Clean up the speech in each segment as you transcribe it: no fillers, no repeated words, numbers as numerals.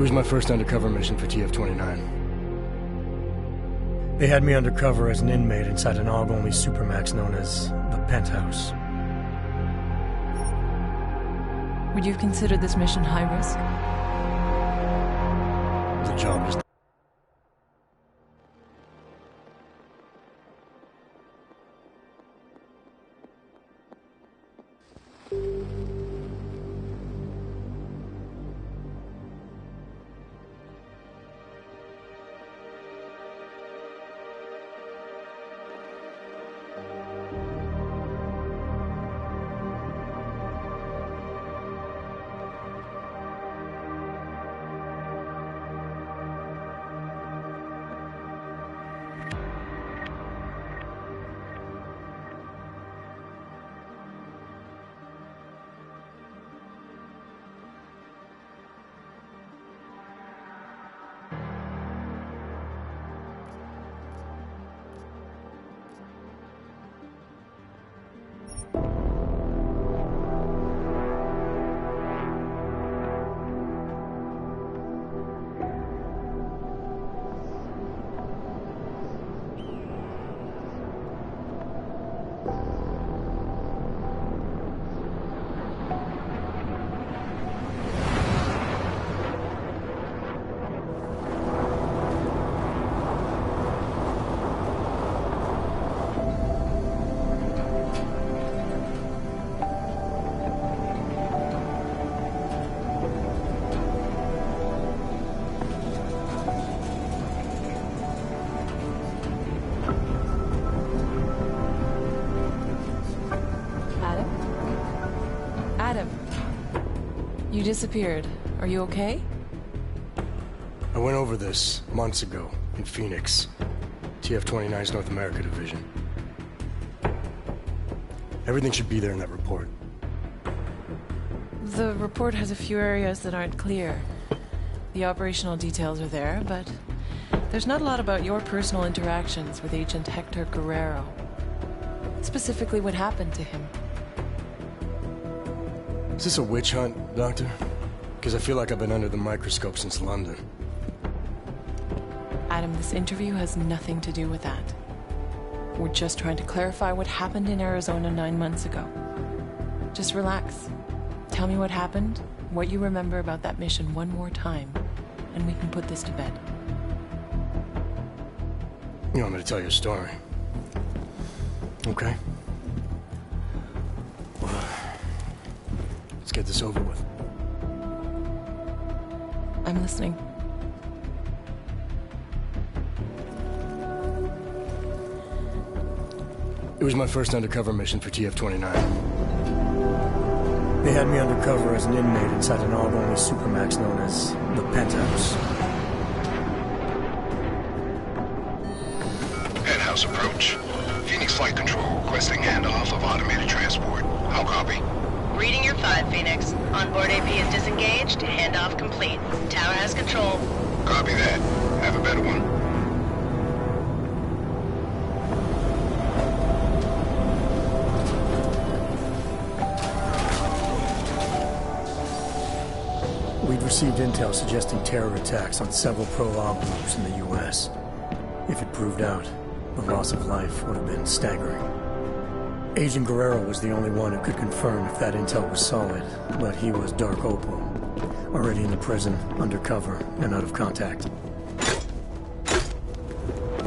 It was my first undercover mission for TF-29. They had me undercover as an inmate inside an AUG-only supermax known as the Penthouse. Would you have considered this mission high risk? The job is... You disappeared. Are you okay? I went over this months ago in Phoenix, TF-29's North America division. Everything should be there in that report. The report has a few areas that aren't clear. The operational details are there, but there's not a lot about your personal interactions with Agent Hector Guerrero. Specifically, what happened to him. Is this a witch hunt, Doctor? Because I feel like I've been under the microscope since London. Adam, this interview has nothing to do with that. We're just trying to clarify what happened in Arizona 9 months ago. Just relax. Tell me what happened, what you remember about that mission one more time, and we can put this to bed. You want me to tell you a story? Okay. Well, let's get this over with. I'm listening. It was my first undercover mission for TF-29. They had me undercover as an inmate inside an AUG-only supermax known as the Penthouse. Penthouse approach. Phoenix Flight Control requesting handoff of automated transport. How copy? Reading your 5, Phoenix. Onboard AP is disengaged. Handoff complete. Tower has control. Copy that. Have a better one. We'd received intel suggesting terror attacks on several pro-AUG groups in the U.S. If it proved out, the loss of life would have been staggering. Agent Guerrero was the only one who could confirm if that intel was solid, but he was Dark Opal, already in the prison, undercover, and out of contact.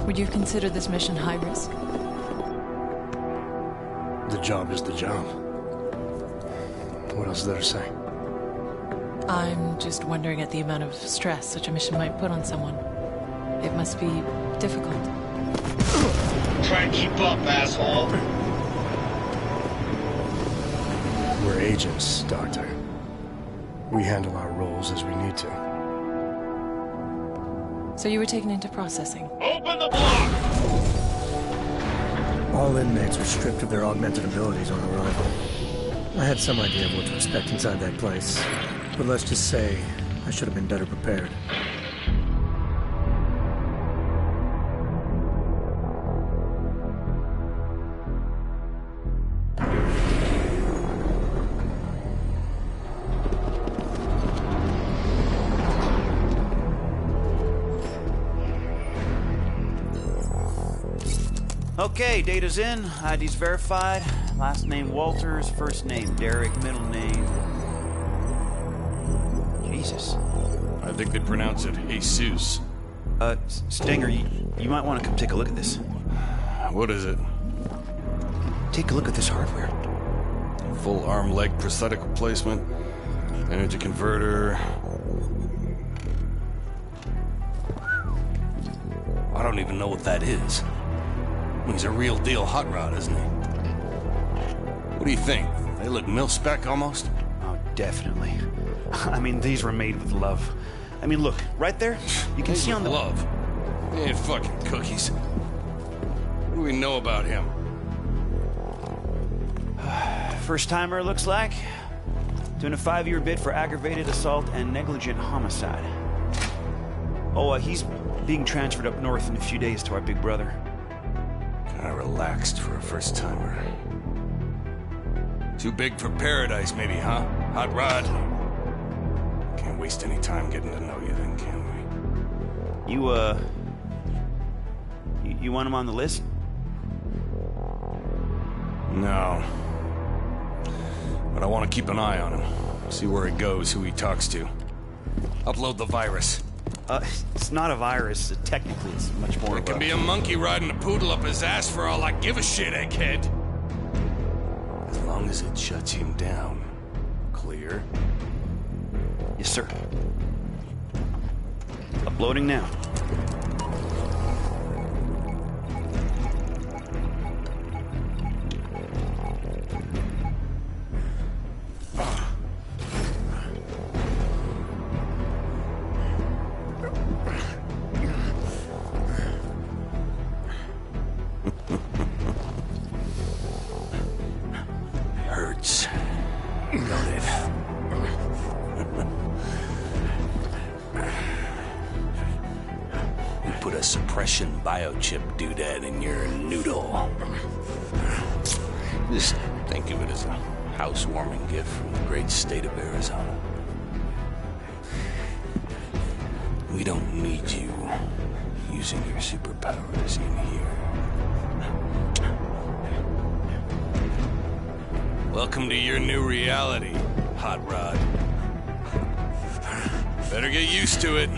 Would you have considered this mission high risk? The job is the job. What else is there to say? I'm just wondering at the amount of stress such a mission might put on someone. It must be difficult. Try and keep up, asshole. We're agents, Doctor. We handle our roles as we need to. So you were taken into processing. Open the block! All inmates are stripped of their augmented abilities on arrival. I had some idea of what to expect inside that place, but let's just say I should have been better prepared. Okay, data's in, ID's verified. Last name Walters, first name Derek, middle name... Jesus. I think they pronounce it Jesus. Stinger, you might want to come take a look at this. What is it? Take a look at this hardware. Full arm-leg prosthetic replacement, energy converter. I don't even know what that is. He's a real deal hot rod, isn't he? What do you think? They look mil-spec almost? Oh, definitely. I mean, these were made with love. I mean, look, right there, you can see on the... Love? They ain't fucking cookies. What do we know about him? First timer, looks like. Doing a 5-year bid for aggravated assault and negligent homicide. Oh, he's being transferred up north in a few days to our big brother. Kinda relaxed for a first timer. Too big for paradise, maybe, huh? Hot rod. Can't waste any time getting to know you then, can we? You want him on the list? No. But I want to keep an eye on him. See where he goes, who he talks to. Upload the virus. It's not a virus. Technically, it's much more It can be a monkey riding a poodle up his ass for all I give a shit, egghead. As long as it shuts him down. Clear? Yes, sir. Uploading now. Hurts. Don't it? We put a suppression biochip doodad in your noodle. Just think of it as a housewarming gift from the great state of Arizona. We don't need you using your superpowers in here. Welcome to your new reality, Hot Rod. Better get used to it.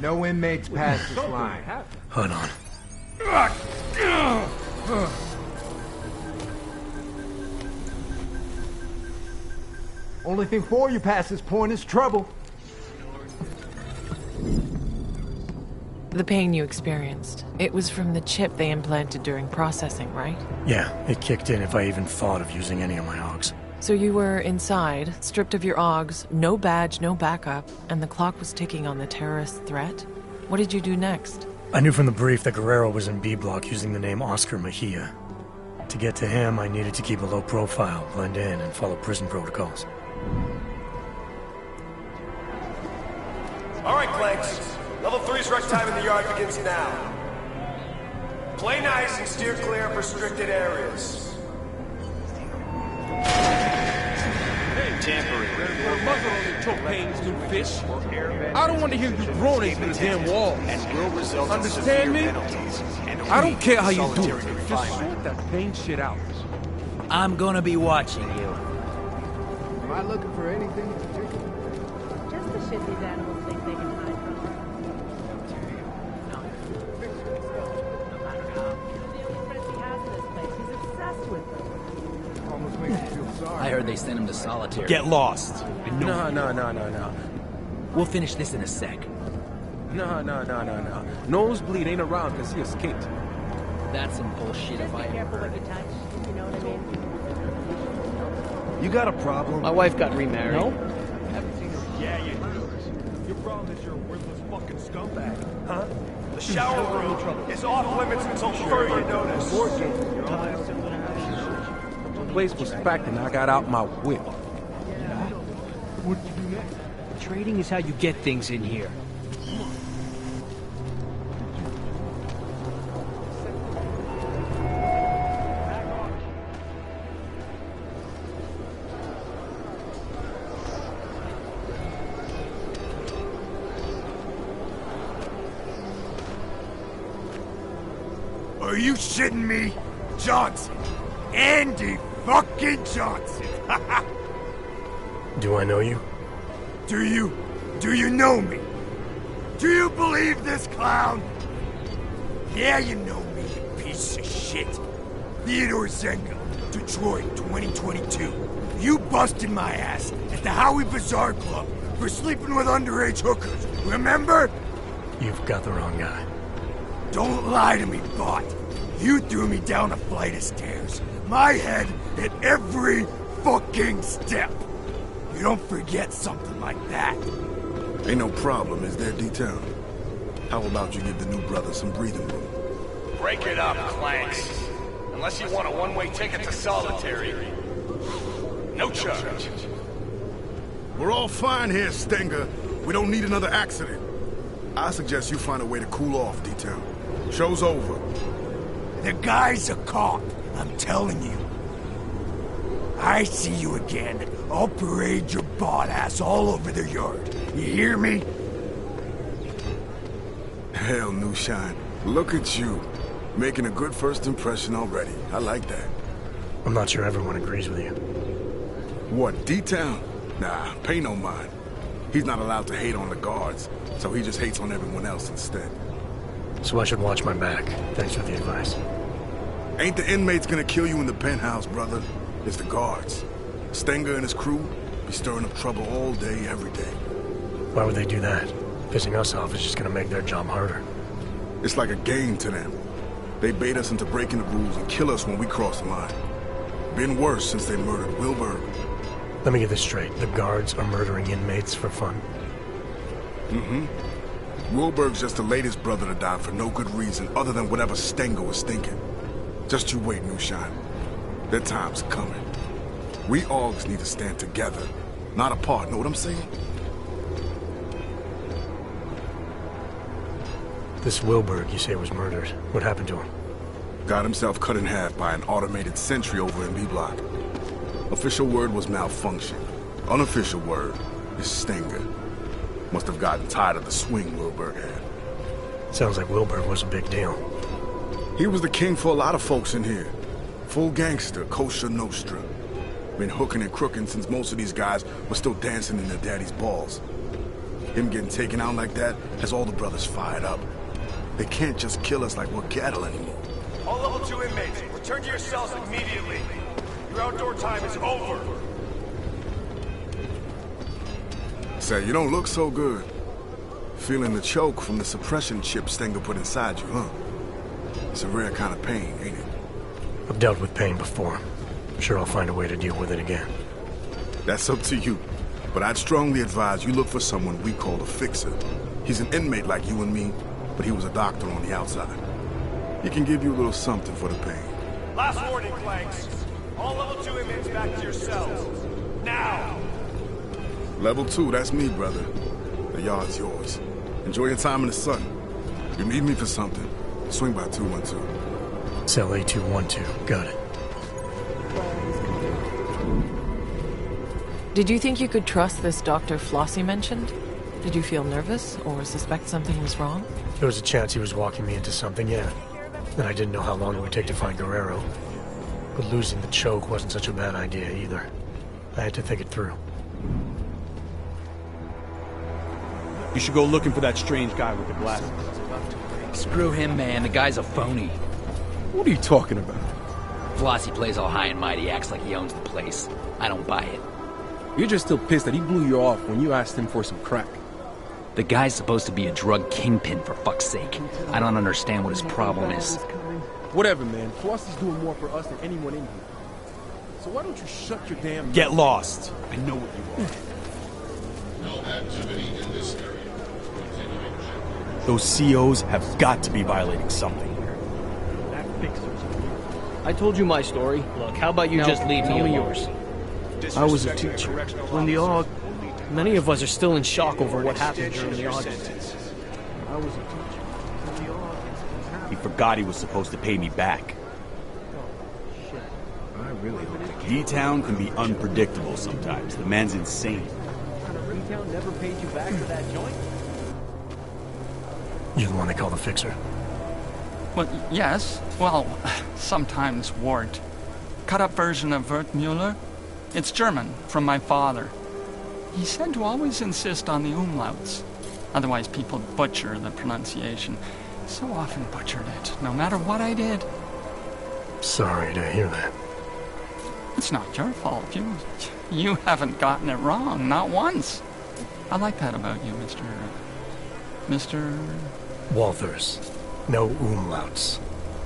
No inmates pass this line. Hold on. Only thing for you past this point is trouble. The pain you experienced, it was from the chip they implanted during processing, right? Yeah, it kicked in if I even thought of using any of my hogs. So you were inside, stripped of your OGs, no badge, no backup, and the clock was ticking on the terrorist threat? What did you do next? I knew from the brief that Guerrero was in B Block using the name Oscar Mejia. To get to him, I needed to keep a low profile, blend in, and follow prison protocols. All right, Clanks. Level 3's rec time in the yard begins now. Play nice and steer clear of restricted areas. Tampering. I don't want to hear you groaning through the damn wall. Understand me? I don't care how you do it. Just sort that pain shit out. I'm gonna be watching you. Am I looking for anything in particular? Just the shit these animals think they can hide from. No matter how. The only friends he has in this place, he's obsessed with them. Almost makes me feel sorry. I heard they sent him to solitary. Get lost. No. We'll finish this in a sec. No. Nosebleed ain't around because he escaped. That's some bullshit if I ever Careful heard what it. you touch, you know what I mean? You got a problem? My wife got remarried. No? Yeah, you do. Your problem is you're a worthless fucking scumbag. Huh? The shower room is off limits until further notice. The place was packed and I got out my whip. Trading is how you get things in here. Are you shitting me? Johnson. Andy fucking Johnson. Do I know you? Do you know me? Do you believe this clown? Yeah, you know me, you piece of shit. Theodore Zenga, Detroit, 2022. You busted my ass at the Howie Bazaar Club for sleeping with underage hookers, remember? You've got the wrong guy. Don't lie to me, bot. You threw me down a flight of stairs. My head hit every fucking step. You don't forget something like that. Ain't no problem, is there, D-Town? How about you give the new brother some breathing room? Break it up, Clanks. Unless you want a one-way ticket to solitary. No charge. We're all fine here, Stenger. We don't need another accident. I suggest you find a way to cool off, D-Town. Show's over. The guy's a cop, I'm telling you. I see you again, I'll parade your bot ass all over the yard. You hear me? Hell, New Shine. Look at you. Making a good first impression already. I like that. I'm not sure everyone agrees with you. What, D-Town? Nah, pay no mind. He's not allowed to hate on the guards, so he just hates on everyone else instead. So I should watch my back. Thanks for the advice. Ain't the inmates gonna kill you in the penthouse, brother. It's the guards. Stenger and his crew be stirring up trouble all day, every day. Why would they do that? Pissing us off is just gonna make their job harder. It's like a game to them. They bait us into breaking the rules and kill us when we cross the line. Been worse since they murdered Wilbur. Let me get this straight. The guards are murdering inmates for fun? Mm-hmm. Wilbur's just the latest brother to die for no good reason other than whatever Stenger was thinking. Just you wait, New Shine. Their time's coming. We Augs need to stand together, not apart, know what I'm saying? This Wilburg, you say, was murdered. What happened to him? Got himself cut in half by an automated sentry over in B-Block. Official word was malfunction. Unofficial word is Stenger. Must have gotten tired of the swing Wilburg had. Sounds like Wilburg was a big deal. He was the king for a lot of folks in here. Full gangster, kosher nostra. Been hooking and crooking since most of these guys were still dancing in their daddy's balls. Him getting taken out like that has all the brothers fired up. They can't just kill us like we're cattle anymore. All level 2 inmates, return to your cells immediately. Your outdoor time is over. Say, you don't look so good. Feeling the choke from the suppression chip Stenger put inside you, huh? It's a rare kind of pain, ain't it? I've dealt with pain before. I'm sure I'll find a way to deal with it again. That's up to you. But I'd strongly advise you look for someone we call a fixer. He's an inmate like you and me, but he was a doctor on the outside. He can give you a little something for the pain. Last warning, Clanks. All level 2 inmates back to your cells. Now! Level 2, that's me, brother. The yard's yours. Enjoy your time in the sun. If you need me for something, swing by 212. Cell A212. Got it. Did you think you could trust this Dr. Flossie mentioned? Did you feel nervous or suspect something was wrong? There was a chance he was walking me into something, yeah. And I didn't know how long it would take to find Guerrero. But losing the choke wasn't such a bad idea either. I had to think it through. You should go looking for that strange guy with the glasses. Screw him, man. The guy's a phony. What are you talking about? Flossie plays all high and mighty, acts like he owns the place. I don't buy it. You're just still pissed that he blew you off when you asked him for some crack. The guy's supposed to be a drug kingpin, for fuck's sake. I don't understand what his problem is. Whatever, man. Flossie's doing more for us than anyone in here. So why don't you shut your damn... Get lost. I know what you are. No activity in this area. Those COs have got to be violating something here. That fixer's I told you my story. Look, how about you just leave me alone? yours? I was a teacher when the AUG Many of us are still in shock over what happened during the August. I was a teacher. The August. He forgot he was supposed to pay me back. I really hope the D-Town can be unpredictable sometimes. The man's insane. D-Town never paid you back for that joint? You're the one they call the fixer? Well, yes. Well, sometimes Wart. Cut-up version of Wertmüller. It's German, from my father. He said to always insist on the umlauts. Otherwise people butcher the pronunciation. So often butchered it, no matter what I did. Sorry to hear that. It's not your fault. You haven't gotten it wrong, not once. I like that about you, Mr. Walters. No umlauts.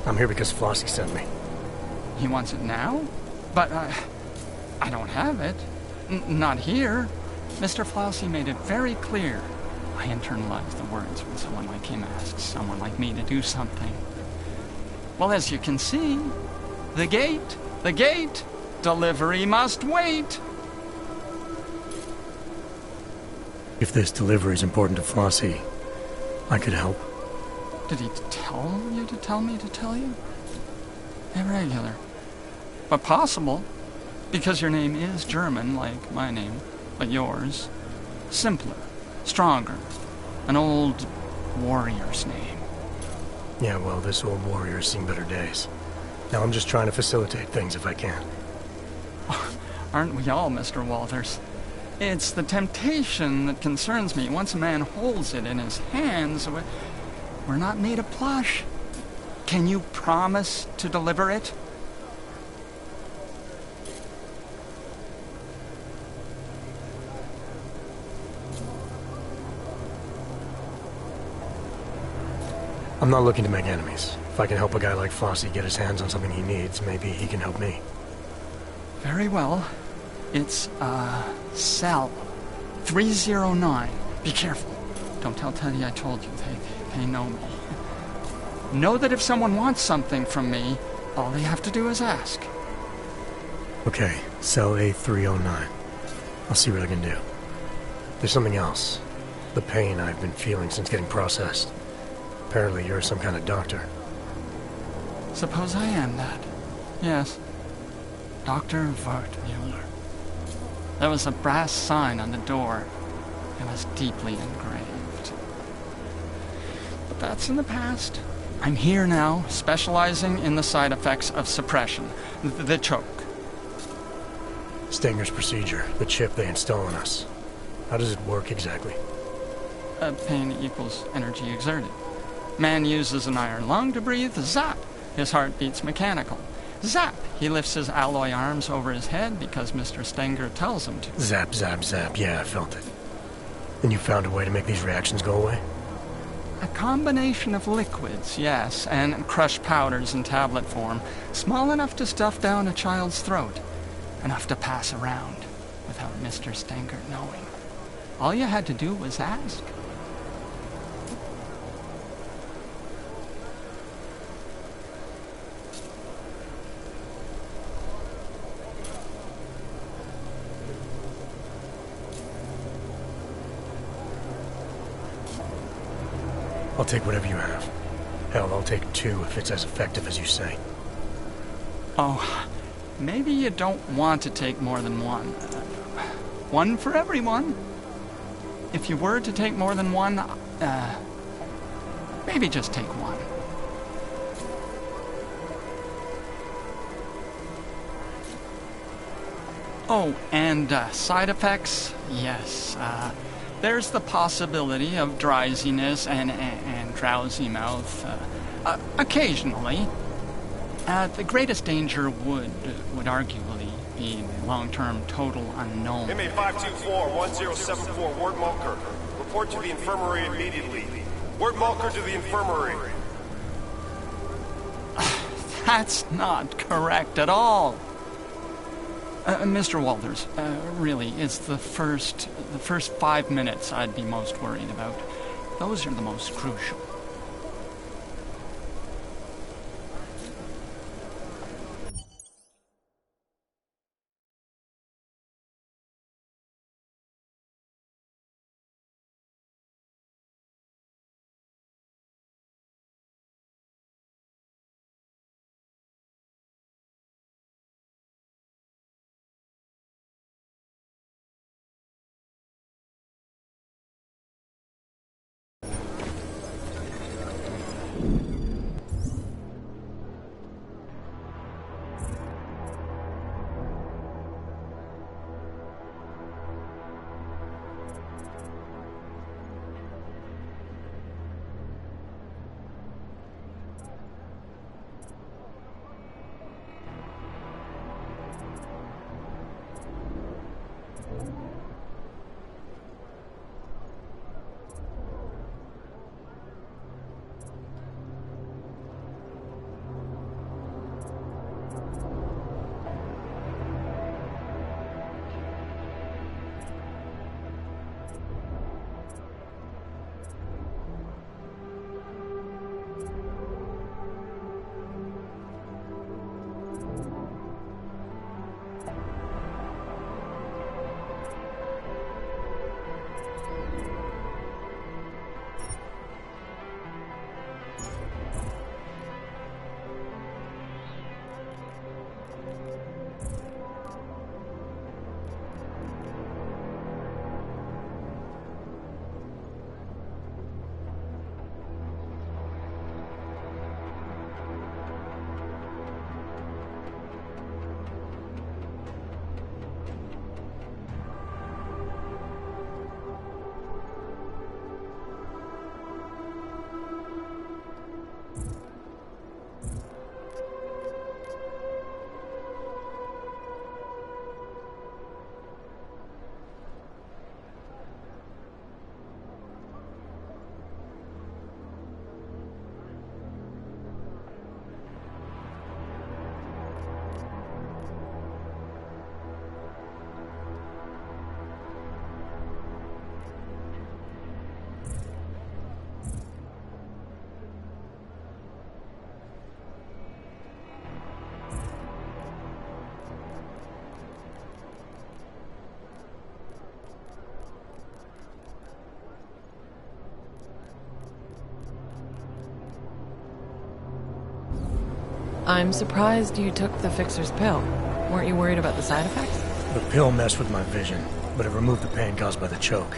I'm here because Flossie sent me. He wants it now? But I don't have it. Not here. Mr. Flossie made it very clear. I internalize the words when someone like him asks someone like me to do something. Well, as you can see, the gate, delivery must wait. If this delivery is important to Flossie, I could help. Did he tell you to tell me to tell you? Irregular. But possible, because your name is German, like my name, but yours. Simpler, stronger, an old warrior's name. Yeah, well, this old warrior's seen better days. Now I'm just trying to facilitate things if I can. Aren't we all, Mr. Walters? It's the temptation that concerns me. Once a man holds it in his hands, we're not made of plush. Can you promise to deliver it? I'm not looking to make enemies. If I can help a guy like Flossie get his hands on something he needs, maybe he can help me. Very well. It's, cell 309. Be careful. Don't tell Teddy I told you. They know me. Know that if someone wants something from me, all they have to do is ask. Okay, cell A309. I'll see what I can do. There's something else. The pain I've been feeling since getting processed. Apparently you're some kind of doctor. Suppose I am that. Yes. Dr. Wertmüller. There was a brass sign on the door. It was deeply engraved. But that's in the past. I'm here now, specializing in the side effects of suppression. The choke. Stenger's procedure, the chip they install on us. How does it work exactly? Pain equals energy exerted. Man uses an iron lung to breathe. Zap! His heart beats mechanical. Zap! He lifts his alloy arms over his head because Mr. Stenger tells him to. Zap, zap, zap. Yeah, I felt it. And you found a way to make these reactions go away? A combination of liquids, yes, and crushed powders in tablet form, small enough to stuff down a child's throat, enough to pass around without Mr. Stenger knowing. All you had to do was ask. I'll take whatever you have. Hell, I'll take 2 if it's as effective as you say. Oh, maybe you don't want to take more than 1. 1 for everyone. If you were to take more than 1, maybe just take 1. Oh, and side effects? Yes, there's the possibility of drowsiness and drowsy mouth, occasionally. The greatest danger would arguably be the long-term total unknown. MA 524-1074, Ward Mulker. Report to the infirmary immediately. Ward Mulker to the infirmary. That's not correct at all. Mr. Walters, really, it's the first 5 minutes I'd be most worried about. Those are the most crucial. I'm surprised you took the fixer's pill. Weren't you worried about the side effects? The pill messed with my vision, but it removed the pain caused by the choke.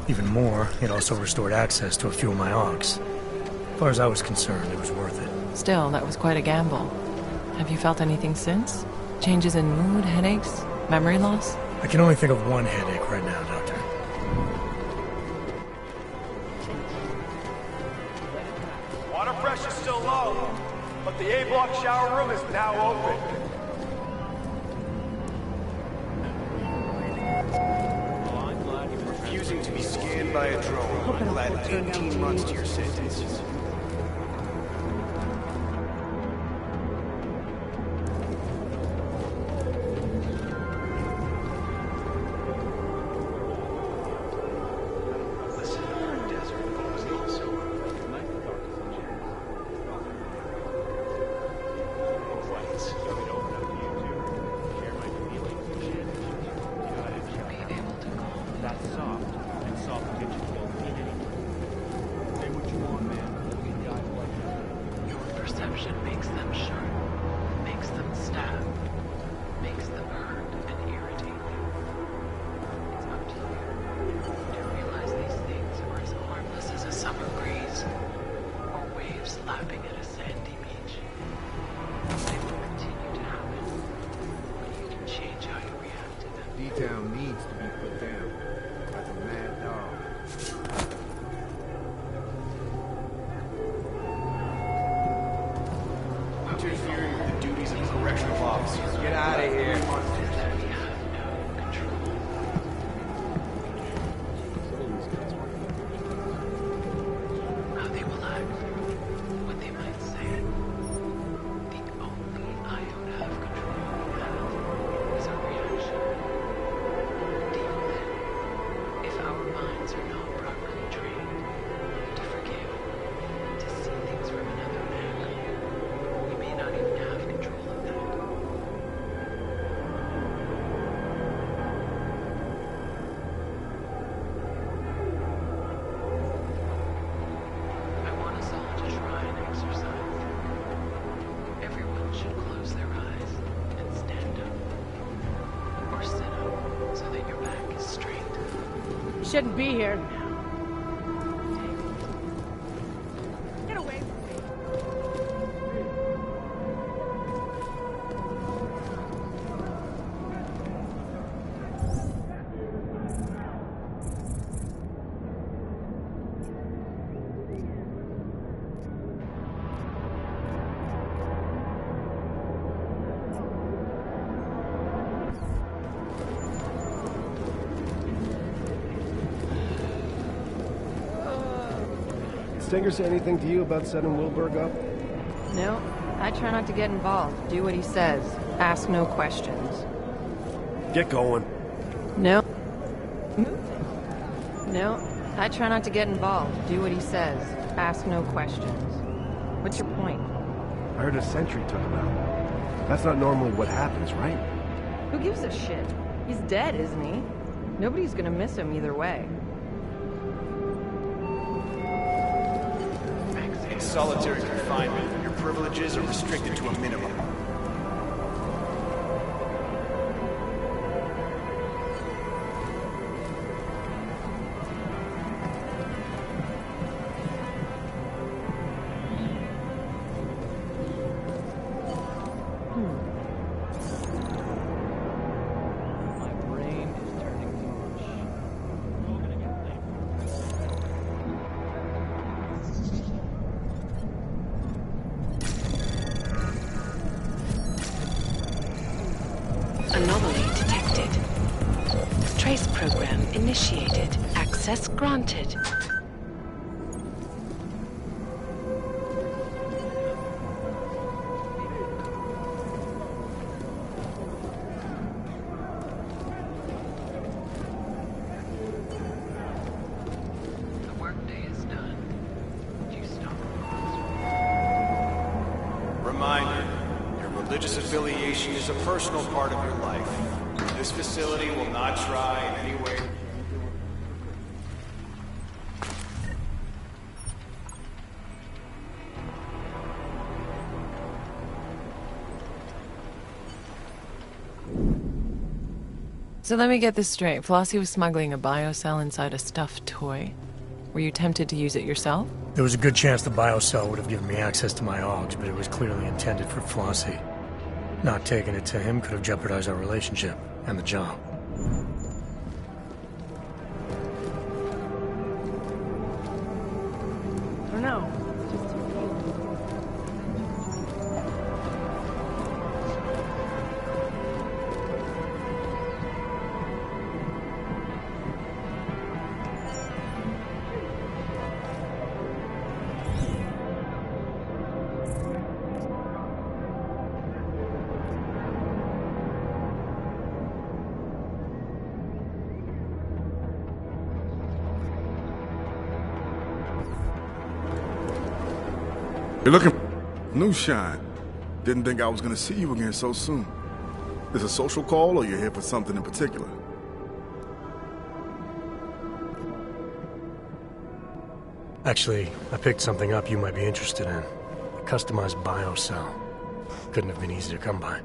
Even more, it also restored access to a few of my arcs. As far as I was concerned, it was worth it. Still, that was quite a gamble. Have you felt anything since? Changes in mood, headaches, memory loss? I can only think of one headache right now, Doctor. Water pressure's still low, but the A-block shower room is now open. Refusing to be scanned by a drone. I'm glad 18 months to your sentence. D-Town needs to be put down. Like a mad dog. Interfering with the duties of a correctional officer. Get out of here. How they will act, what they might say. The only iota of control we have is our reaction. Deal then, if our minds are not properly trained to forgive, to see things from another angle, we may not even have control of that. I want us all to try an exercise. Everyone should close their eyes and stand up. Or sit up so that your back is straight. You shouldn't be here. Get away from me. Stinger say anything to you about setting Wilburg up? No, I try not to get involved. Do what he says. Ask no questions. Get going. No. No, I try not to get involved. Do what he says. Ask no questions. What's your point? I heard a sentry took him out. That's not normally what happens, right? Who gives a shit? He's dead, isn't he? Nobody's gonna miss him either way. In solitary confinement, your privileges are restricted to a minimum. My brain is turning to mush. Anomaly detected. Trace program initiated. Access granted. The workday is done. You stop. Reminder, your religious affiliation is a personal part of your life. This facility will not try in any way. So let me get this straight. Flossie was smuggling a biocell inside a stuffed toy. Were you tempted to use it yourself? There was a good chance the biocell would have given me access to my AUGs, but it was clearly intended for Flossie. Not taking it to him could have jeopardized our relationship and the job. I don't know. Just a feeling. You're looking... New Shine. Didn't think I was gonna see you again so soon. Is a social call or you're here for something in particular? Actually, I picked something up you might be interested in. A customized biocell. Couldn't have been easy to come by.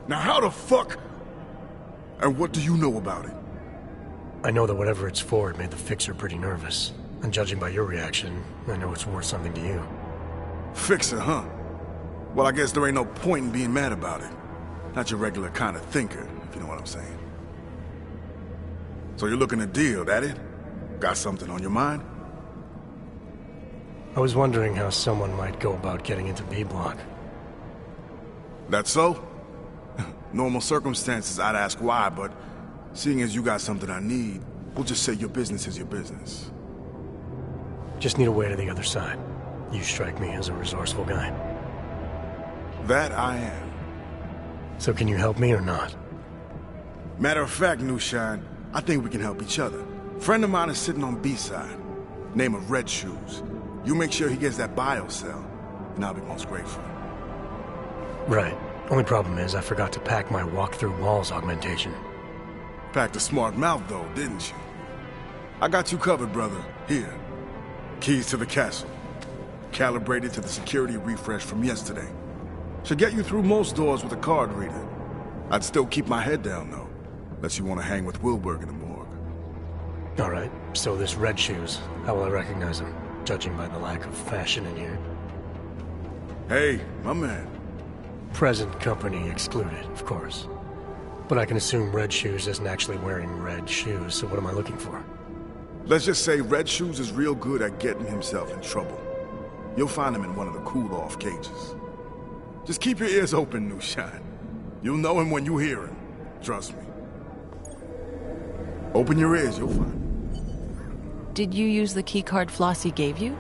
Now how the fuck... And what do you know about it? I know that whatever it's for, it made the fixer pretty nervous. And judging by your reaction, I know it's worth something to you. Fixer, huh? Well, I guess there ain't no point in being mad about it. Not your regular kind of thinker, if you know what I'm saying. So you're looking to deal, that it? Got something on your mind? I was wondering how someone might go about getting into B-Block. That so? Normal circumstances, I'd ask why, but seeing as you got something I need, we'll just say your business is your business. Just need a way to the other side. You strike me as a resourceful guy. That I am. So can you help me or not? Matter of fact, New Shine, I think we can help each other. Friend of mine is sitting on B-side. Name of Red Shoes. You make sure he gets that biocell, and I'll be most grateful. Right. Only problem is I forgot to pack my walk-through walls augmentation. Packed a smart mouth though, didn't you? I got you covered, brother. Here. Keys to the castle. Calibrated to the security refresh from yesterday. Should get you through most doors with a card reader. I'd still keep my head down, though. Unless you want to hang with Wilberg in the morgue. All right, so this Red Shoes, how will I recognize him? Judging by the lack of fashion in here. Hey, my man. Present company excluded, of course. But I can assume Red Shoes isn't actually wearing red shoes, so what am I looking for? Let's just say Red Shoes is real good at getting himself in trouble. You'll find him in one of the cool-off cages. Just keep your ears open, New Shine. You'll know him when you hear him. Trust me. Open your ears, you'll find. Did you use the keycard Flossie gave you?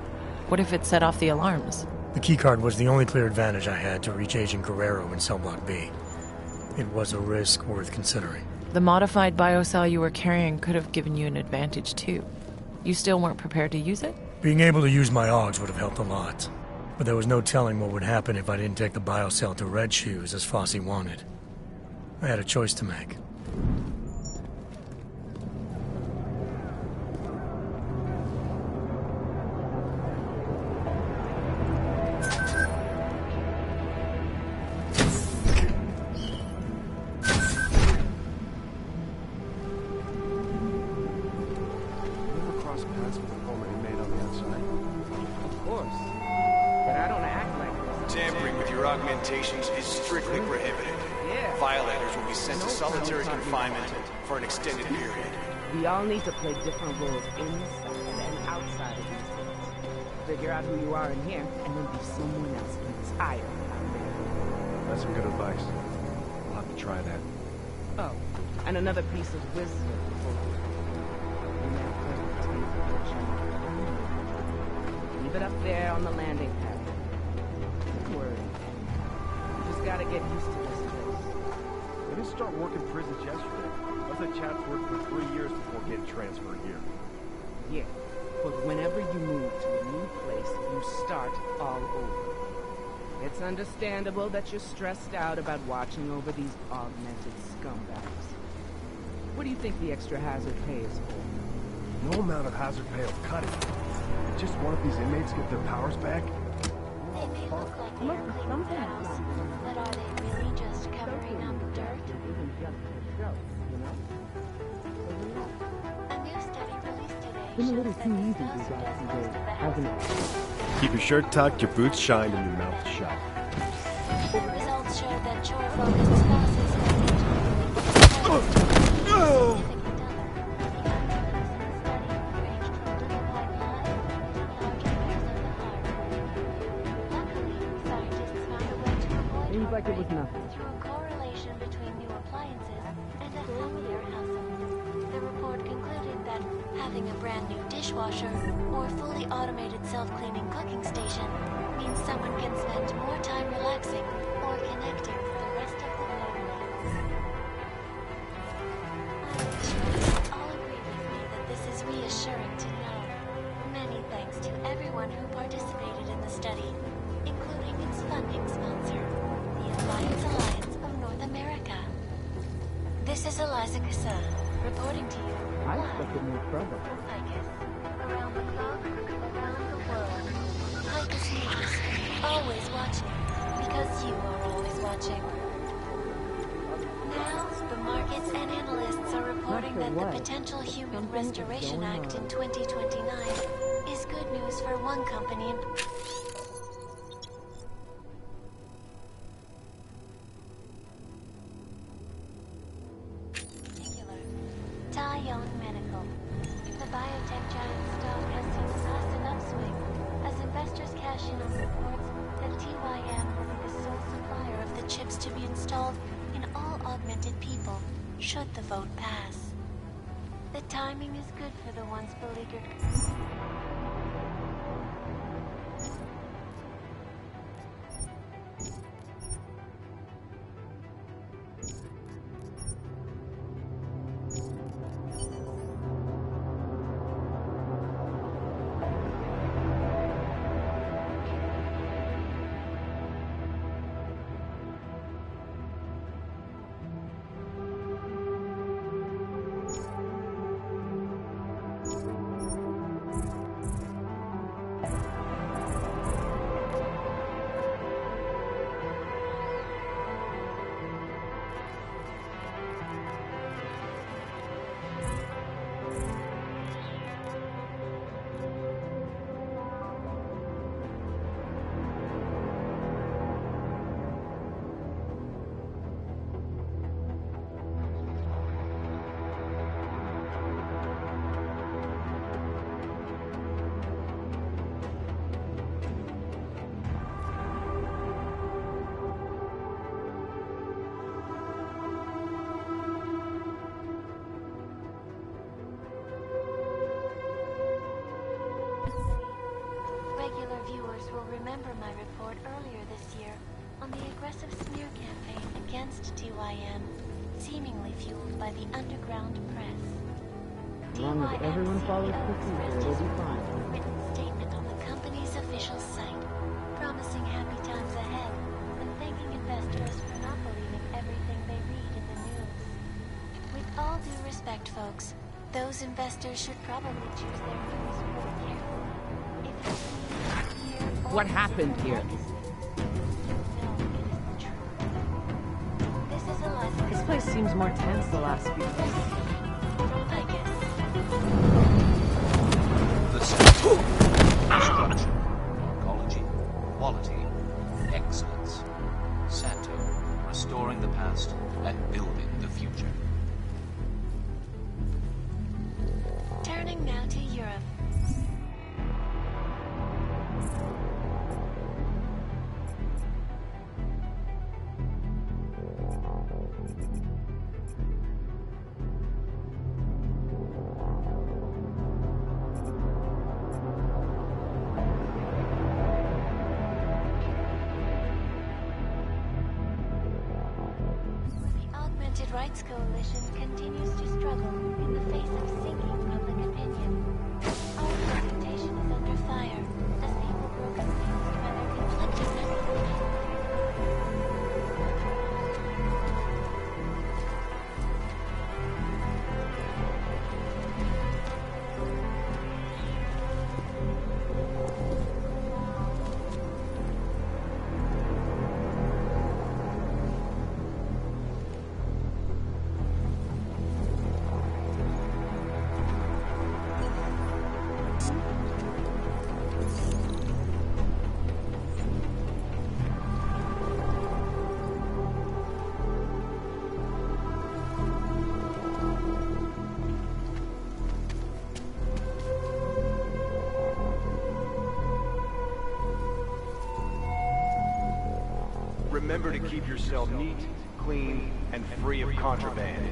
What if it set off the alarms? The keycard was the only clear advantage I had to reach Agent Guerrero in Cell Block B. It was a risk worth considering. The modified biocell you were carrying could have given you an advantage too. You still weren't prepared to use it? Being able to use my AUGs would have helped a lot. But there was no telling what would happen if I didn't take the biocell to Red Shoes as Flossie wanted. I had a choice to make. Augmentations is strictly prohibited. Violators will be sent to solitary confinement for an extended period. We all need to play different roles inside and outside of these things. Figure out who you are in here, and then be someone else entirely out there. That's some good advice. I'll have to try that. Oh, and another piece of wisdom for you. You never take what you need. Leave it up there on the landing pad. Don't worry. Gotta get used to this place. I didn't start working prisons yesterday. I was at Chatsworth for 3 years before getting transferred here. Yeah, but whenever you move to a new place, you start all over. It's understandable that you're stressed out about watching over these augmented scumbags. What do you think the extra hazard pay is for? No amount of hazard pay will cut it. Just one of these inmates get their powers back. Look, something. But are they really just covering up dirt? you know? A new study released today Been a shows little that too this easy dose these last does few most days, of the hasn't house. it? Keep your shirt tucked, your boots shined, and your mouth shut. The results show that chore-focused spouses have significant other. Seems like it was nothing. Through a correlation between new appliances and a happier household. The report concluded that having a brand new dishwasher or fully automated self-cleaning cooking station means someone can spend more time relaxing or connecting with the rest of the family. I'm sure you all agree with me that this is reassuring to know. Many thanks to everyone who participated in the study, including its funding sponsor, the Alliance of North America. This is Eliza Kassa, reporting to you. I expected more trouble. Icus, around the clock, around the world. Icus News, always watching, because you are always watching. Now, the markets and analysts are reporting that the Potential Human Restoration Act in 2029 is good news for one company in particular, Tyone Medical. The biotech giant stock has seen a massive upswing as investors cash in on reports that TYM will be the sole supplier of the chips to be installed in all augmented people, should the vote pass. The timing is good for the once beleaguered. Regular viewers will remember my report earlier this year on the aggressive smear campaign against TYM, seemingly fueled by the underground press. As long as everyone follows procedure, it'll be fine. A written statement on the company's official site, promising happy times ahead and thanking investors for not believing everything they read in the news. With all due respect, folks, those investors should probably choose their news more carefully. What happened here? This place seems more tense the last few days. I guess. The structure, ecology, quality, excellence. Santo, restoring the past and building the future. Turning now to Europe. The Rights Coalition continues to struggle in the face of sinking public opinion. Our reputation is under fire as people grow confused by their conflicting messages. Remember to keep yourself neat, clean, and free of contraband.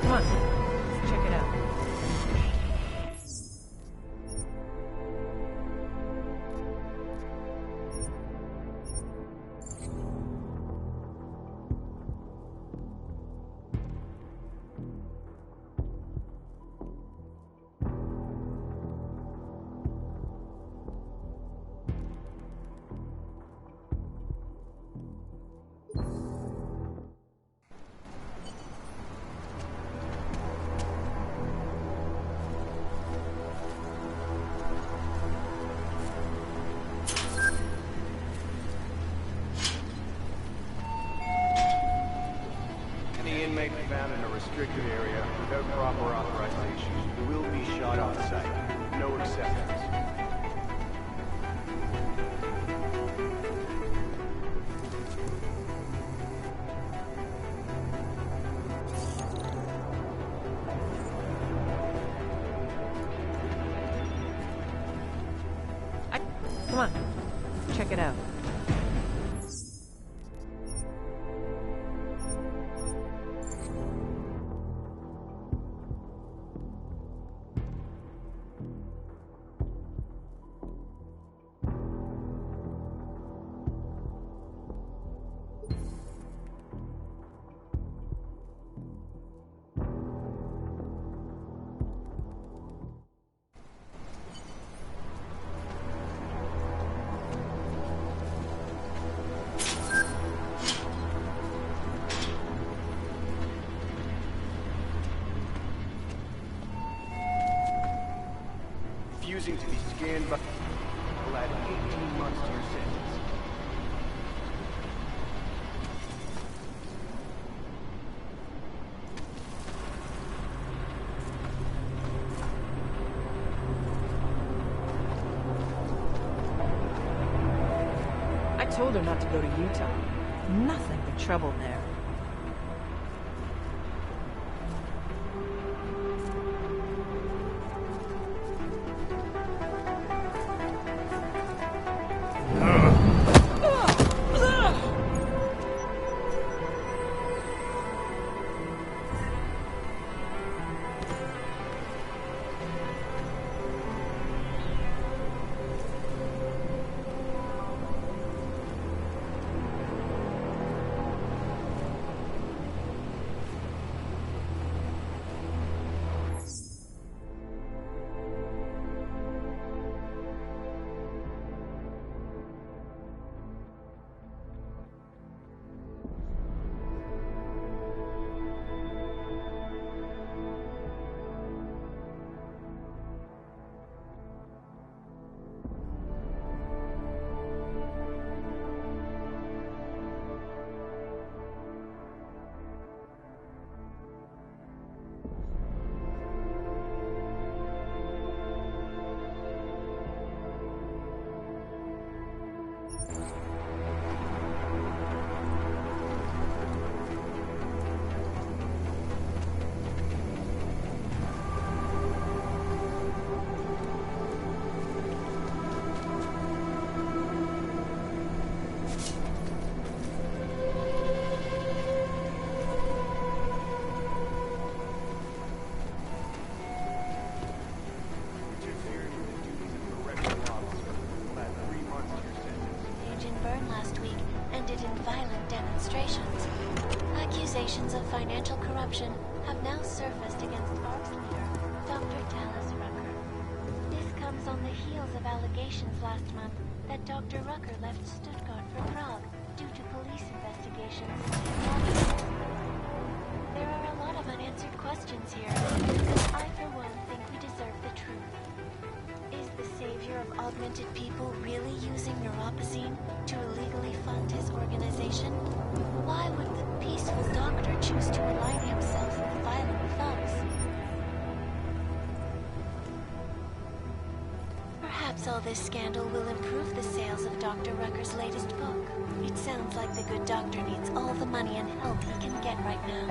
Come on, let's check it out. Any inmate found in a restricted area without proper authorization will be shot on sight. No exceptions. Come on, check it out. Refusing to be scanned by will add 18 months to your sentence. I told her not to go to Utah. Nothing but trouble there. accusations of financial corruption have now surfaced against ARC's leader, Dr. Dallas Rucker. This comes on the heels of allegations last month that Dr. Rucker left Stuttgart for Prague due to police investigations into his. There are a lot of unanswered questions here, and I, for one, think we deserve the truth. Is the savior of augmented people really using neuropozyne to illegally fund his organization? Why would the peaceful doctor choose to align himself with violent thugs? Perhaps all this scandal will improve the sales of Dr. Rucker's latest book. It sounds like the good doctor needs all the money and help he can get right now.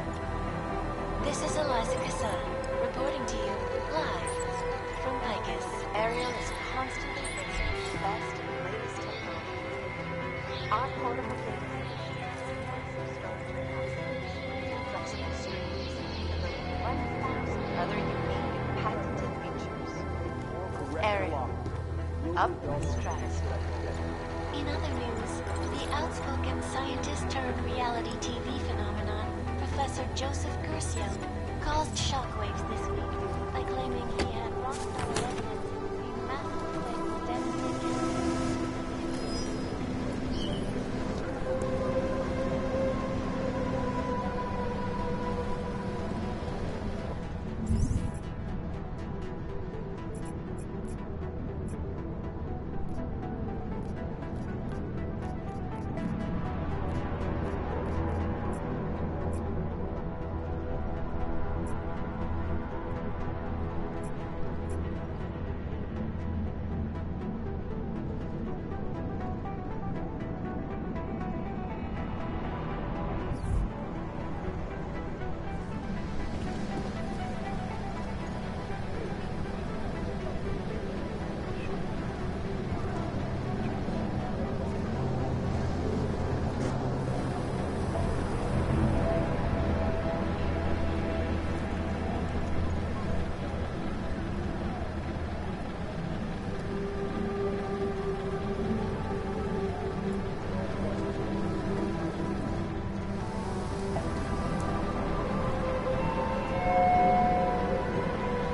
This is Eliza Cassan, reporting to you, live, from Picus. Ariel is constantly bringing the best and latest technology. Our portable data flexible screens, about 1,000 other unique patented features. Ariel, up the stratosphere. In other news, the outspoken scientist-turned-reality TV phenomenon, Professor Joseph Curcio, caused shockwaves this week by claiming he had rock-solid evidence a massive plane will devastate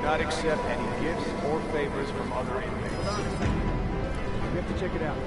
Not accept any gifts or favors from other inmates. We have to check it out.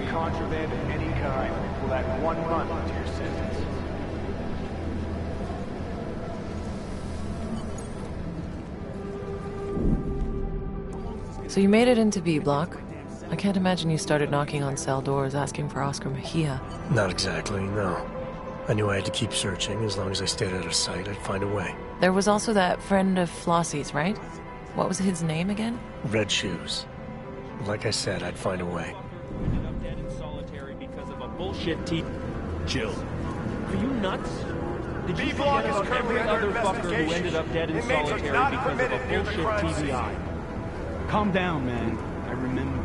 Contraband of any kind will add 1 month to your sentence. So you made it into B Block. I can't imagine you started knocking on cell doors asking for Oscar Mejia. Not exactly, no. I knew I had to keep searching. As long as I stayed out of sight, I'd find a way. There was also that friend of Flossie's, right? What was his name again? Red Shoes. Like I said, I'd find a way. Bullshit teeth. Chill. Are you nuts? Did you B-Block forget is about currently every under other fucker who investigation. ended up dead in Inmates are solitary not because of a permitted near the bullshit crime TBI? Calm down, man. I remember.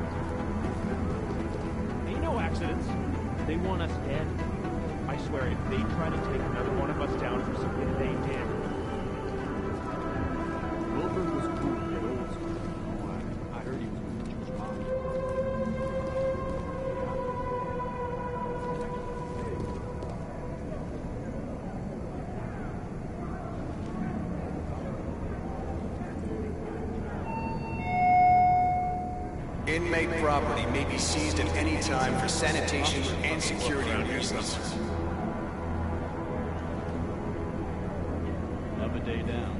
Ain't no accidents. They want us dead. I swear, if they try to take another one of us down for something they did. Wilbur was cool at old school. I heard he was with the Jewish mob. Inmate property may be seized at any time for sanitation and security reasons. Another day down.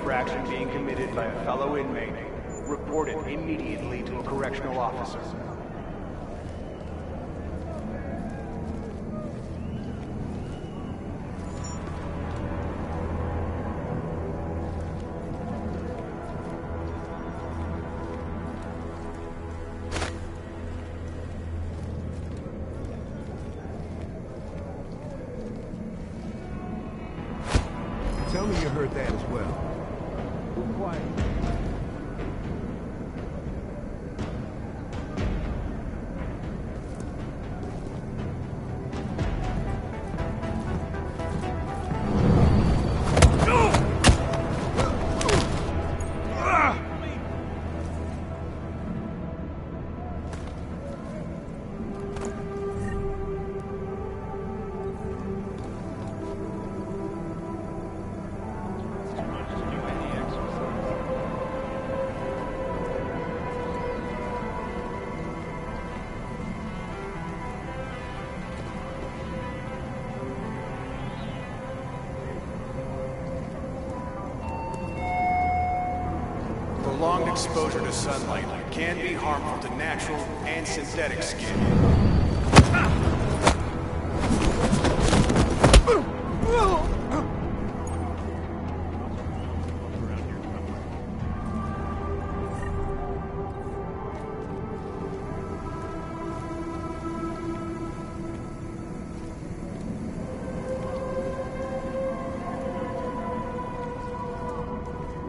Infraction being committed by a fellow inmate, report it immediately to a correctional officer. Tell me you heard that as well. Quiet. Prolonged exposure to sunlight can be harmful to natural and synthetic skin.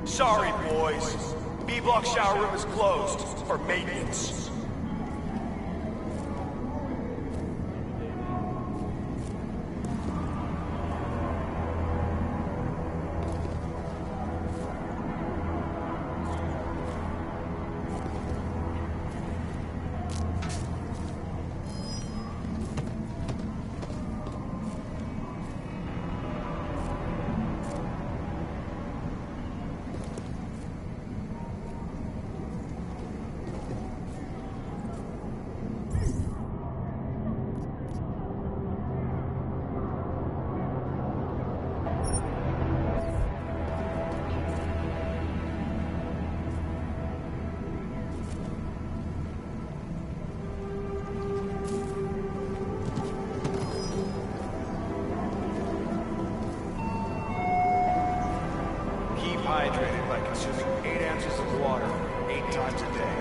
Sorry, boys. B-block shower room is closed for maintenance. Hydrated by consuming 8 ounces of water 8 times a day.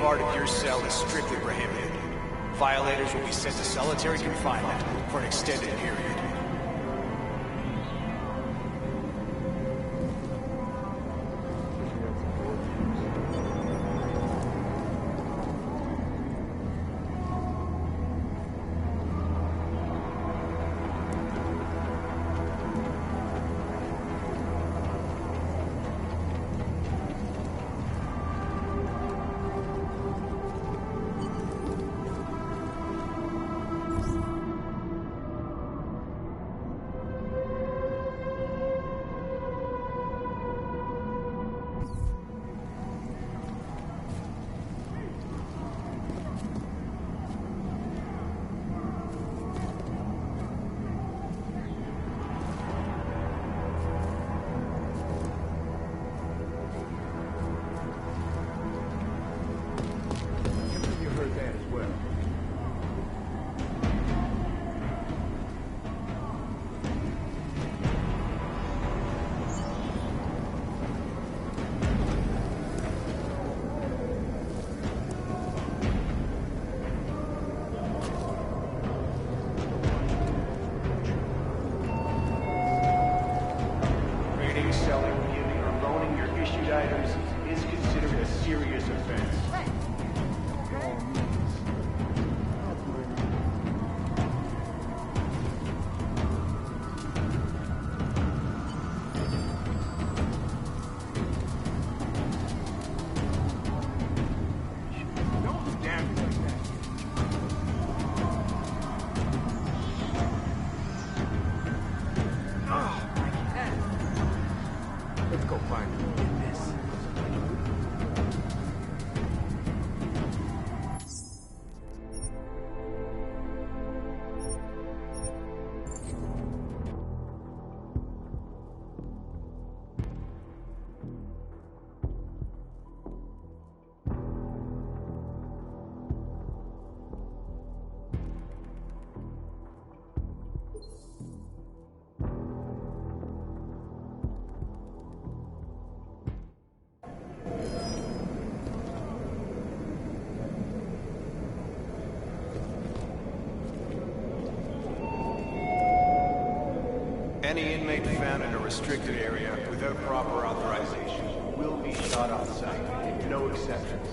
part of your cell is strictly prohibited. Violators will be sent to solitary confinement for an extended period. Selling, giving, or loaning your issued items is considered a serious offense. Don't damn me like that. Let's go find this. Any inmate found in a restricted area without proper authorization will be shot on sight. No exceptions.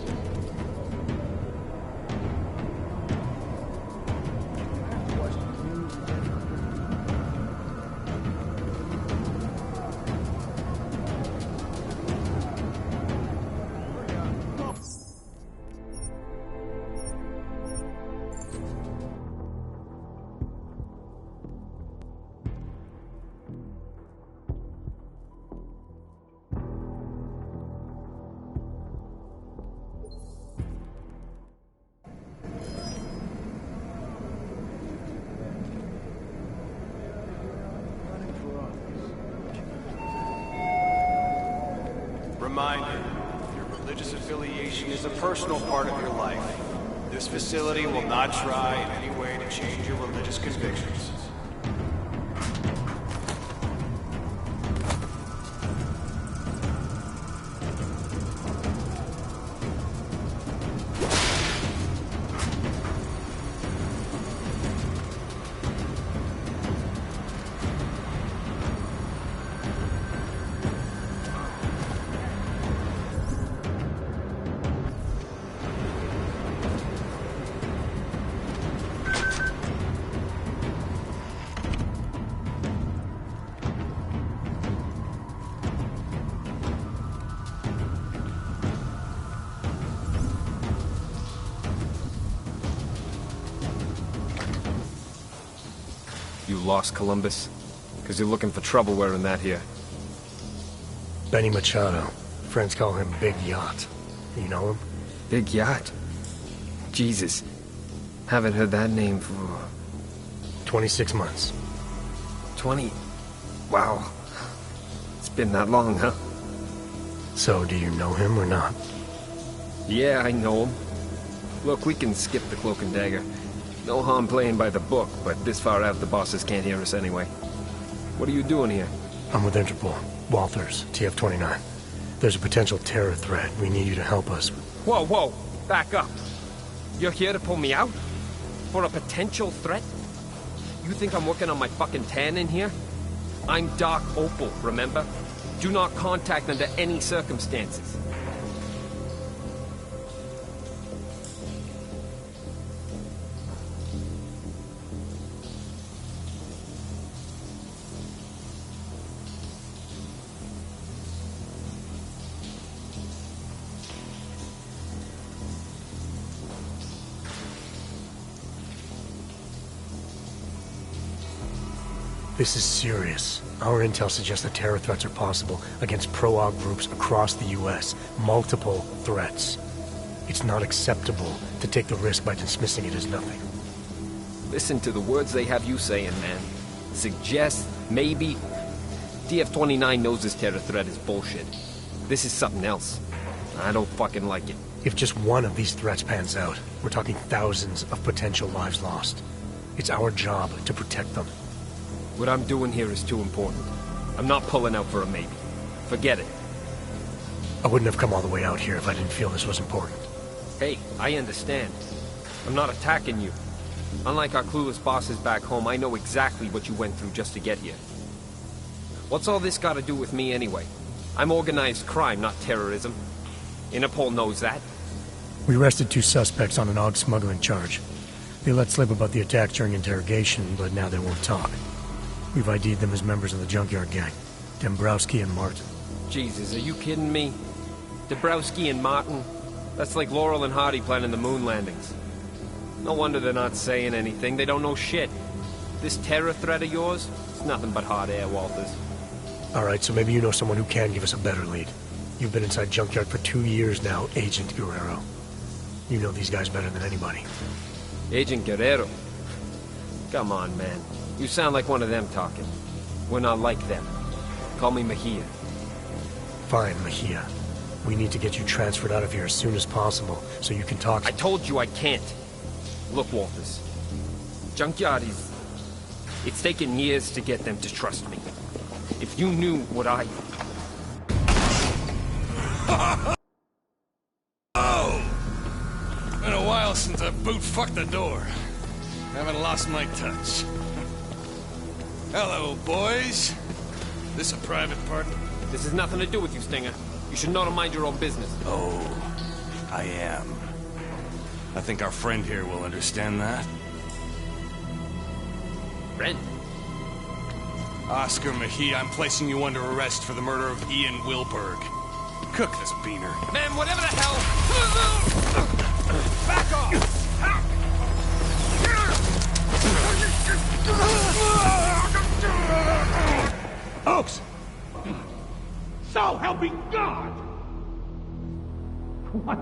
Reminder, your religious affiliation is a personal part of your life. This facility will not try in any way to change your religious convictions. You lost Columbus? Because you're looking for trouble wearing that here. Benny Machado. Friends call him Big Yacht. You know him? Big Yacht? Jesus. Haven't heard that name for... 26 months. 20? Wow. It's been that long, huh? So, do you know him or not? Yeah, I know him. Look, we can skip the cloak and dagger. No harm playing by the book, but this far out the bosses can't hear us anyway. What are you doing here? I'm with Interpol. Walters, TF-29. There's a potential terror threat. We need you to help us. Whoa, whoa! Back up. You're here to pull me out? For a potential threat? You think I'm working on my fucking tan in here? I'm Dark Opal, remember? Do not contact under any circumstances. This is serious. Our intel suggests that terror threats are possible against pro-Aug groups across the U.S. Multiple threats. It's not acceptable to take the risk by dismissing it as nothing. Listen to the words they have you saying, man. Suggest, maybe. DF-29 knows this terror threat is bullshit. This is something else. I don't fucking like it. If just one of these threats pans out, we're talking thousands of potential lives lost. It's our job to protect them. What I'm doing here is too important. I'm not pulling out for a maybe. Forget it. I wouldn't have come all the way out here if I didn't feel this was important. Hey, I understand. I'm not attacking you. Unlike our clueless bosses back home, I know exactly what you went through just to get here. What's all this got to do with me anyway? I'm organized crime, not terrorism. Interpol knows that. We arrested 2 suspects on an Aug smuggling charge. They let slip about the attack during interrogation, but now they won't talk. We've ID'd them as members of the Junkyard Gang. Dombrowski and Martin. Jesus, are you kidding me? Dombrowski and Martin? That's like Laurel and Hardy planning the moon landings. No wonder they're not saying anything. They don't know shit. This terror threat of yours? It's nothing but hot air, Walters. Alright, so maybe you know someone who can give us a better lead. You've been inside Junkyard for 2 years now, Agent Guerrero. You know these guys better than anybody. Agent Guerrero? Come on, man. You sound like one of them talking. We're not like them. Call me Mejia. Fine, Mejia. We need to get you transferred out of here as soon as possible, so you can talk— I told you I can't. Look, Walters. Junkyard is— It's taken years to get them to trust me. If you knew what I— Oh! Been a while since I boot-fucked the door. Haven't lost my touch. Hello, boys. This a private party? This has nothing to do with you, Stinger. You should know to mind your own business. Oh, I am. I think our friend here will understand that. Friend? Oscar Mejia, I'm placing you under arrest for the murder of Ian Wilberg. Cook this beaner. Man, whatever the hell... Back off! Oaks! So help me God! What?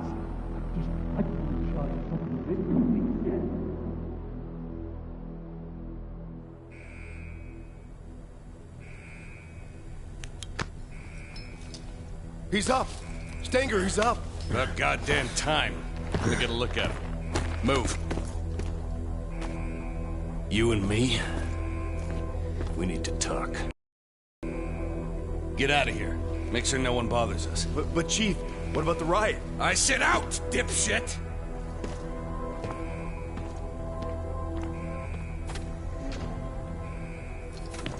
He's up! Stinger, he's up! About goddamn time. Let me get a look at him. Move. You and me? We need to talk. Get out of here. Make sure no one bothers us. But Chief, what about the riot? I said out, dipshit!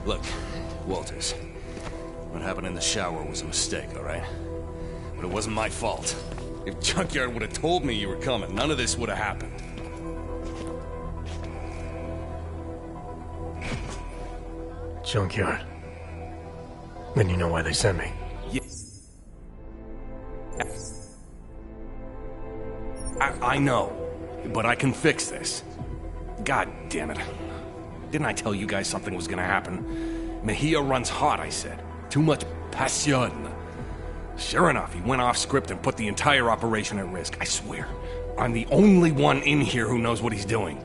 Look, Walters. What happened in the shower was a mistake, all right? But it wasn't my fault. If Junkyard would have told me you were coming, none of this would have happened. Junkyard. Then you know why they sent me. Yes. I know, but I can fix this. God damn it. Didn't I tell you guys something was gonna happen? Mejia runs hot, I said. Too much passion. Sure enough, he went off script and put the entire operation at risk. I swear, I'm the only one in here who knows what he's doing.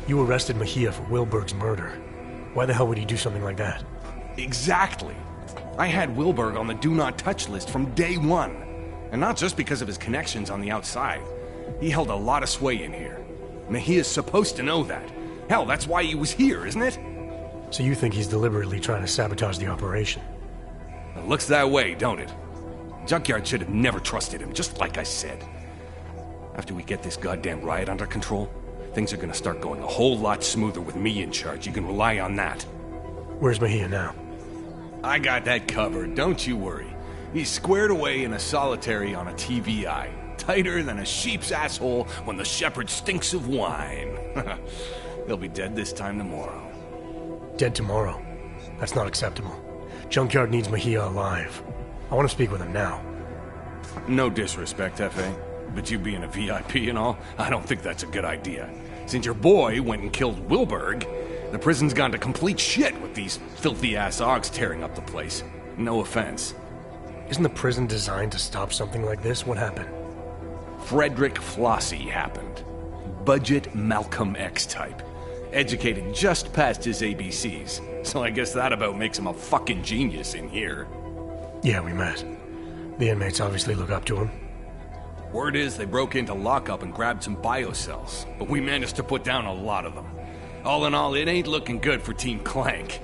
You arrested Mejia for Wilberg's murder. Why the hell would he do something like that? Exactly. I had Wilberg on the do not touch list from day one. And not just because of his connections on the outside. He held a lot of sway in here. Mejia's supposed to know that. Hell, that's why he was here, isn't it? So you think he's deliberately trying to sabotage the operation? It looks that way, don't it? Junkyard should have never trusted him, just like I said. After we get this goddamn riot under control, things are gonna start going a whole lot smoother with me in charge. You can rely on that. Where's Mejia now? I got that covered, don't you worry. He's squared away in a solitary on a TVI. Tighter than a sheep's asshole when the shepherd stinks of wine. He'll be dead this time tomorrow. Dead tomorrow? That's not acceptable. Junkyard needs Mejia alive. I want to speak with him now. No disrespect, F.A., but you being a VIP and all, I don't think that's a good idea. Since your boy went and killed Wilberg, the prison's gone to complete shit with these filthy-ass Augs tearing up the place. No offense. Isn't the prison designed to stop something like this? What happened? Frederick Flossie happened. Budget Malcolm X type. Educated just past his ABCs. So I guess that about makes him a fucking genius in here. Yeah, we met. The inmates obviously look up to him. Word is they broke into lockup and grabbed some biocells, but we managed to put down a lot of them. All in all, it ain't looking good for Team Clank,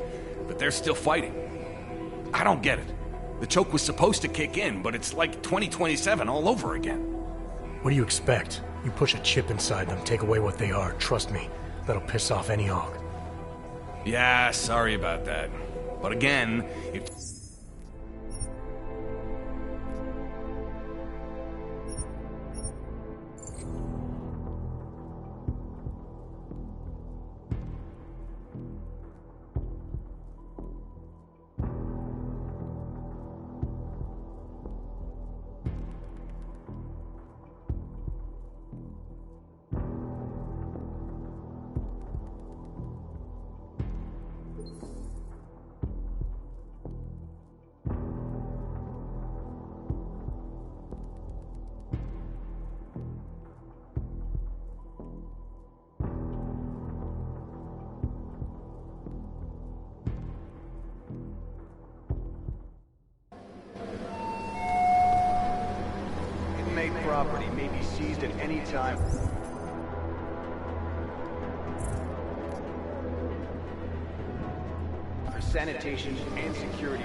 but they're still fighting. I don't get it. The choke was supposed to kick in, but it's like 2027 all over again. What do you expect? You push a chip inside them, take away what they are. Trust me, that'll piss off any Aug. Yeah, sorry about that. But again, if... Property may be seized at any time. For sanitation and security.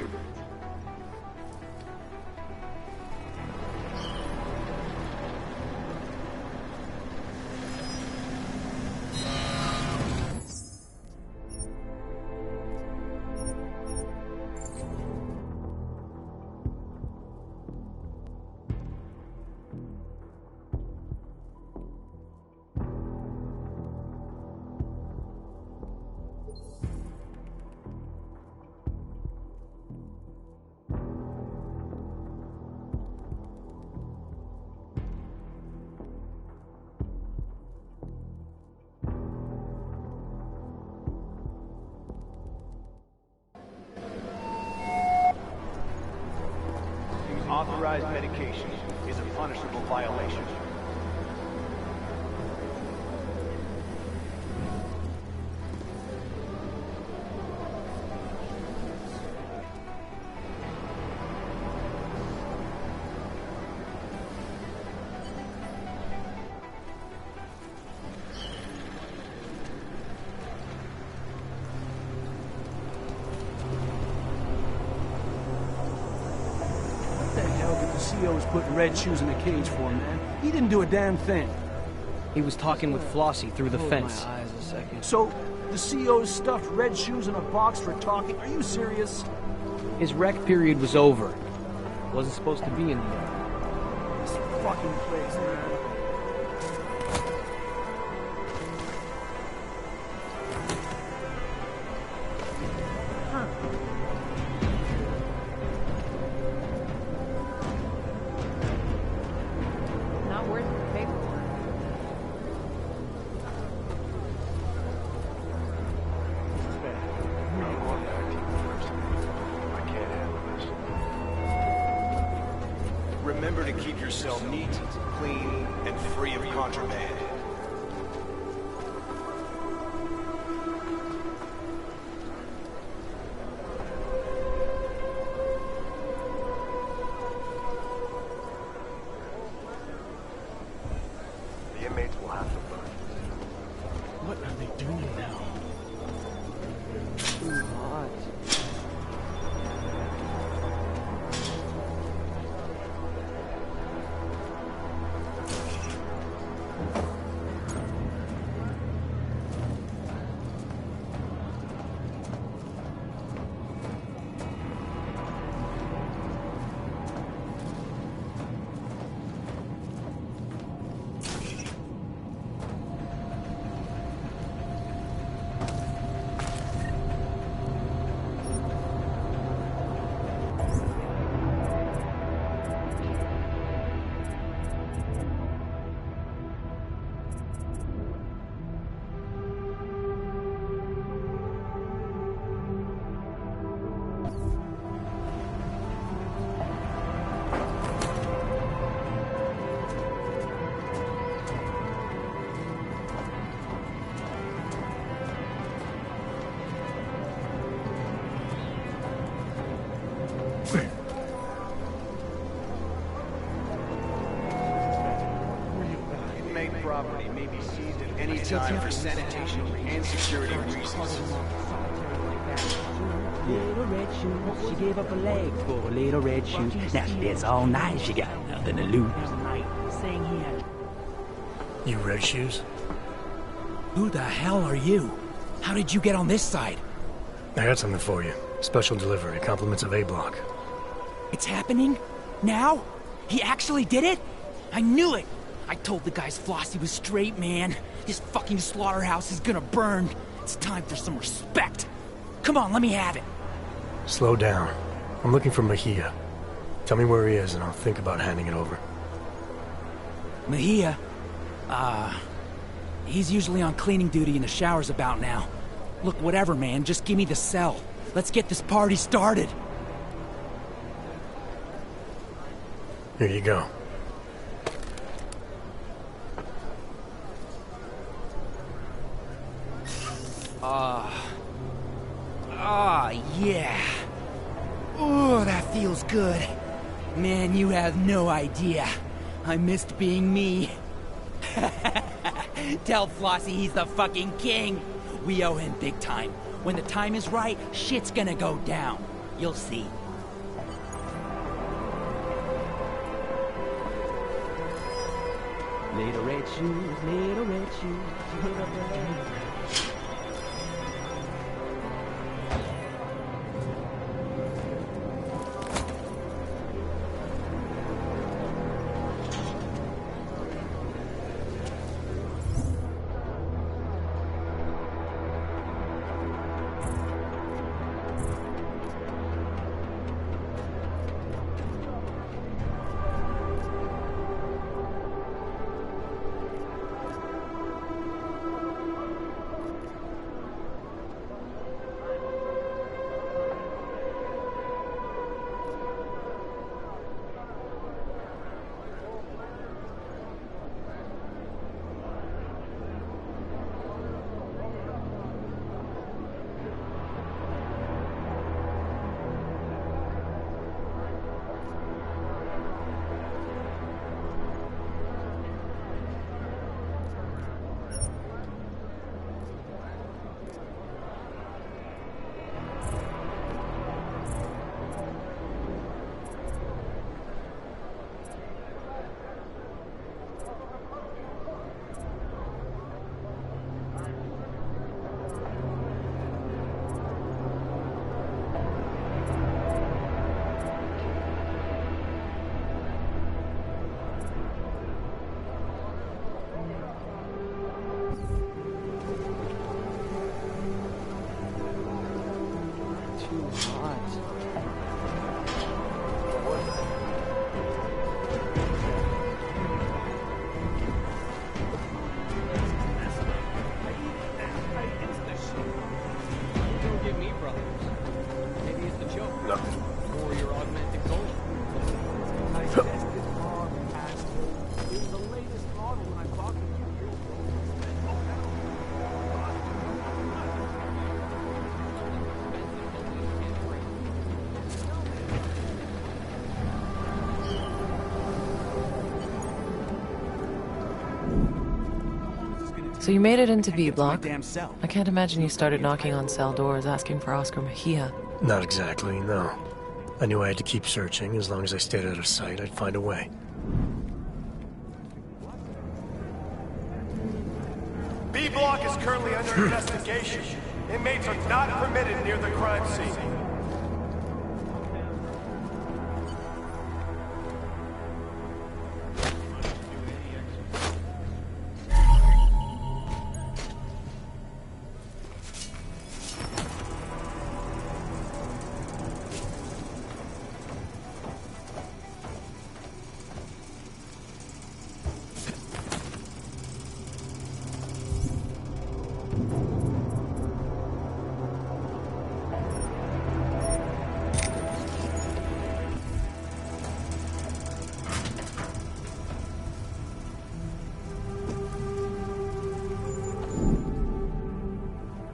Authorized medication is a punishable violation. CEO was putting red shoes in a cage for him, man. He didn't do a damn thing. He was talking with Flossie through the fence. My eyes a second. So, the CEO's stuffed red shoes in a box for talking? Are you serious? His rec period was over. Wasn't supposed to be in here. This fucking place, man. Remember to keep your cell neat, clean, and free of contraband. inmates will have to learn. What are they doing now? Too hot. Inmate property may be seized at any time for sanitation and security reasons. Little red shoes, she gave up a leg for a little red shoe. Now it's all night, she got nothing to lose. Saying here. You Red Shoes? Who the hell are you? How did you get on this side? I got something for you. Special delivery, compliments of A-Block. It's happening? Now? He actually did it? I knew it! I told the guys Flossie was straight, man. This fucking slaughterhouse is gonna burn. It's time for some respect. Come on, let me have it. Slow down. I'm looking for Mejia. Tell me where he is and I'll think about handing it over. Mejia? He's usually on cleaning duty in the showers about now. Look, whatever, man, just give me the cell. Let's get this party started. Here you go. Yeah. Oh, that feels good. Man, you have no idea. I missed being me. Tell Flossie he's the fucking king. We owe him big time. When the time is right, shit's gonna go down. You'll see. Little red shoes, little red shoes. She gave up a leg. So you made it into B To my block. damn cell. I can't imagine you started knocking on cell doors asking for Oscar Mejia. Not exactly, no. I knew I had to keep searching. As long as I stayed out of sight, I'd find a way. B block is currently under investigation. Inmates are not permitted near the crime scene.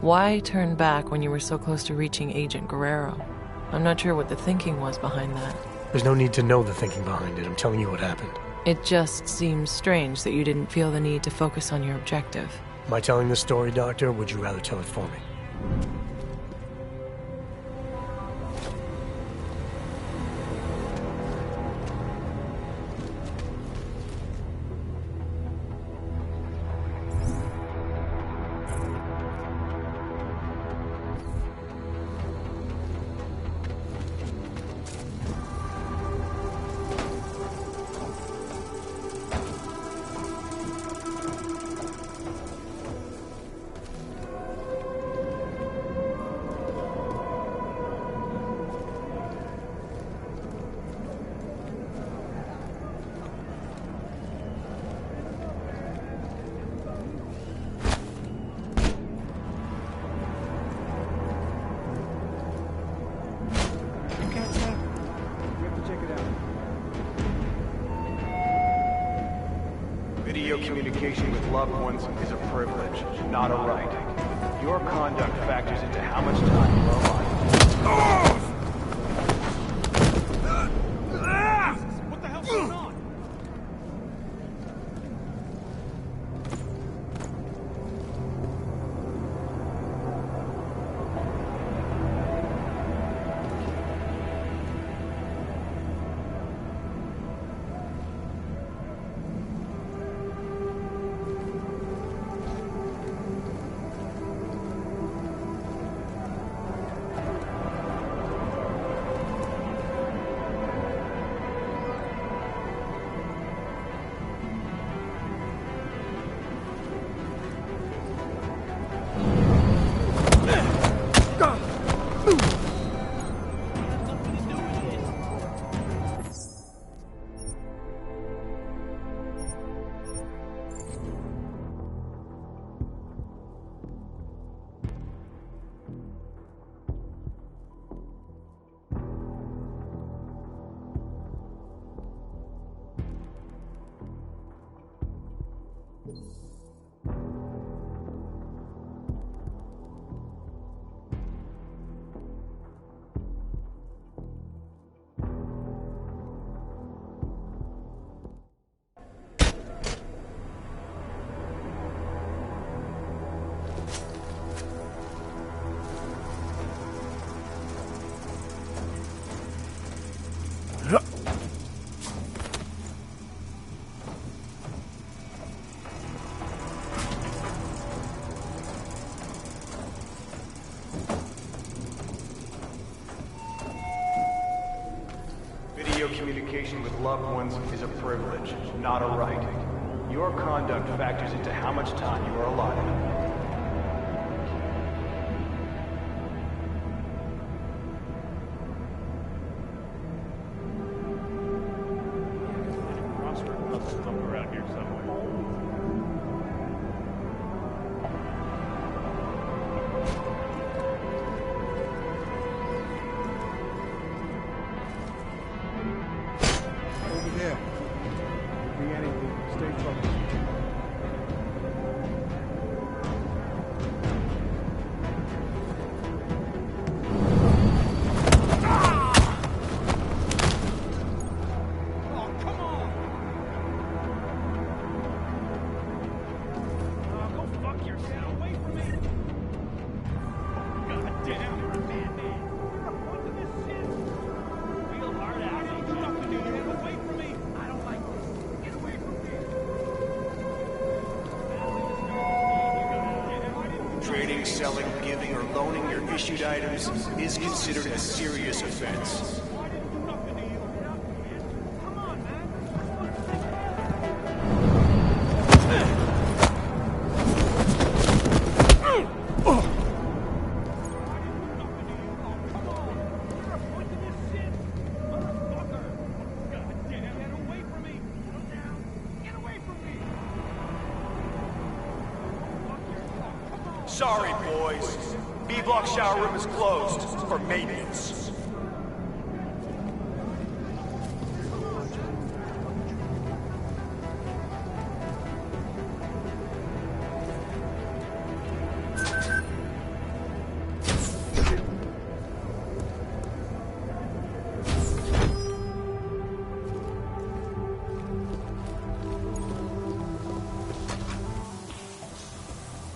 Why turn back when you were so close to reaching Agent Guerrero? I'm not sure what the thinking was behind that. There's no need to know the thinking behind it. I'm telling you what happened. It just seems strange that you didn't feel the need to focus on your objective. Am I telling the story, Doctor, or would you rather tell it for me? Video communication with loved ones is a privilege, not a right. Your conduct factors into how much time you are alive. What the hell's going on? Video communication with loved ones is a privilege, not a right. Your conduct factors into how much time you are alive. Around here somewhere. Over there. Could be anything. Stay focused. creating, selling, giving, or loaning your issued items is considered a serious offense. Sorry, boys. B-block shower room is closed for maintenance.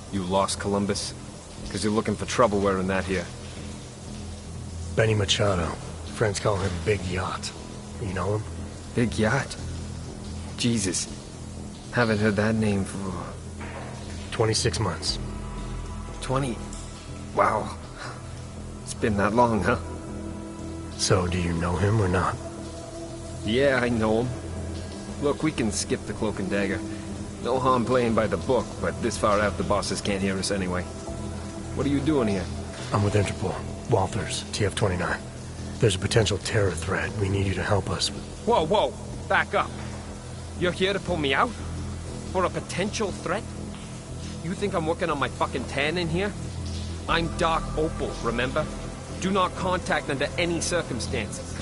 You lost Columbus? Because you're looking for trouble wearing that here. Benny Machado. Friends call him Big Yacht. You know him? Big Yacht? Jesus. Haven't heard that name for... 26 months. 20? Wow. It's been that long, huh? So, do you know him or not? Yeah, I know him. Look, we can skip the cloak and dagger. No harm playing by the book, but this far out the bosses can't hear us anyway. What are you doing here? I'm with Interpol. Walters, TF-29. There's a potential terror threat. We need you to help us with... Whoa, whoa! Back up! You're here to pull me out? For a potential threat? You think I'm working on my fucking tan in here? I'm Dark Opal, remember? Do not contact under any circumstances.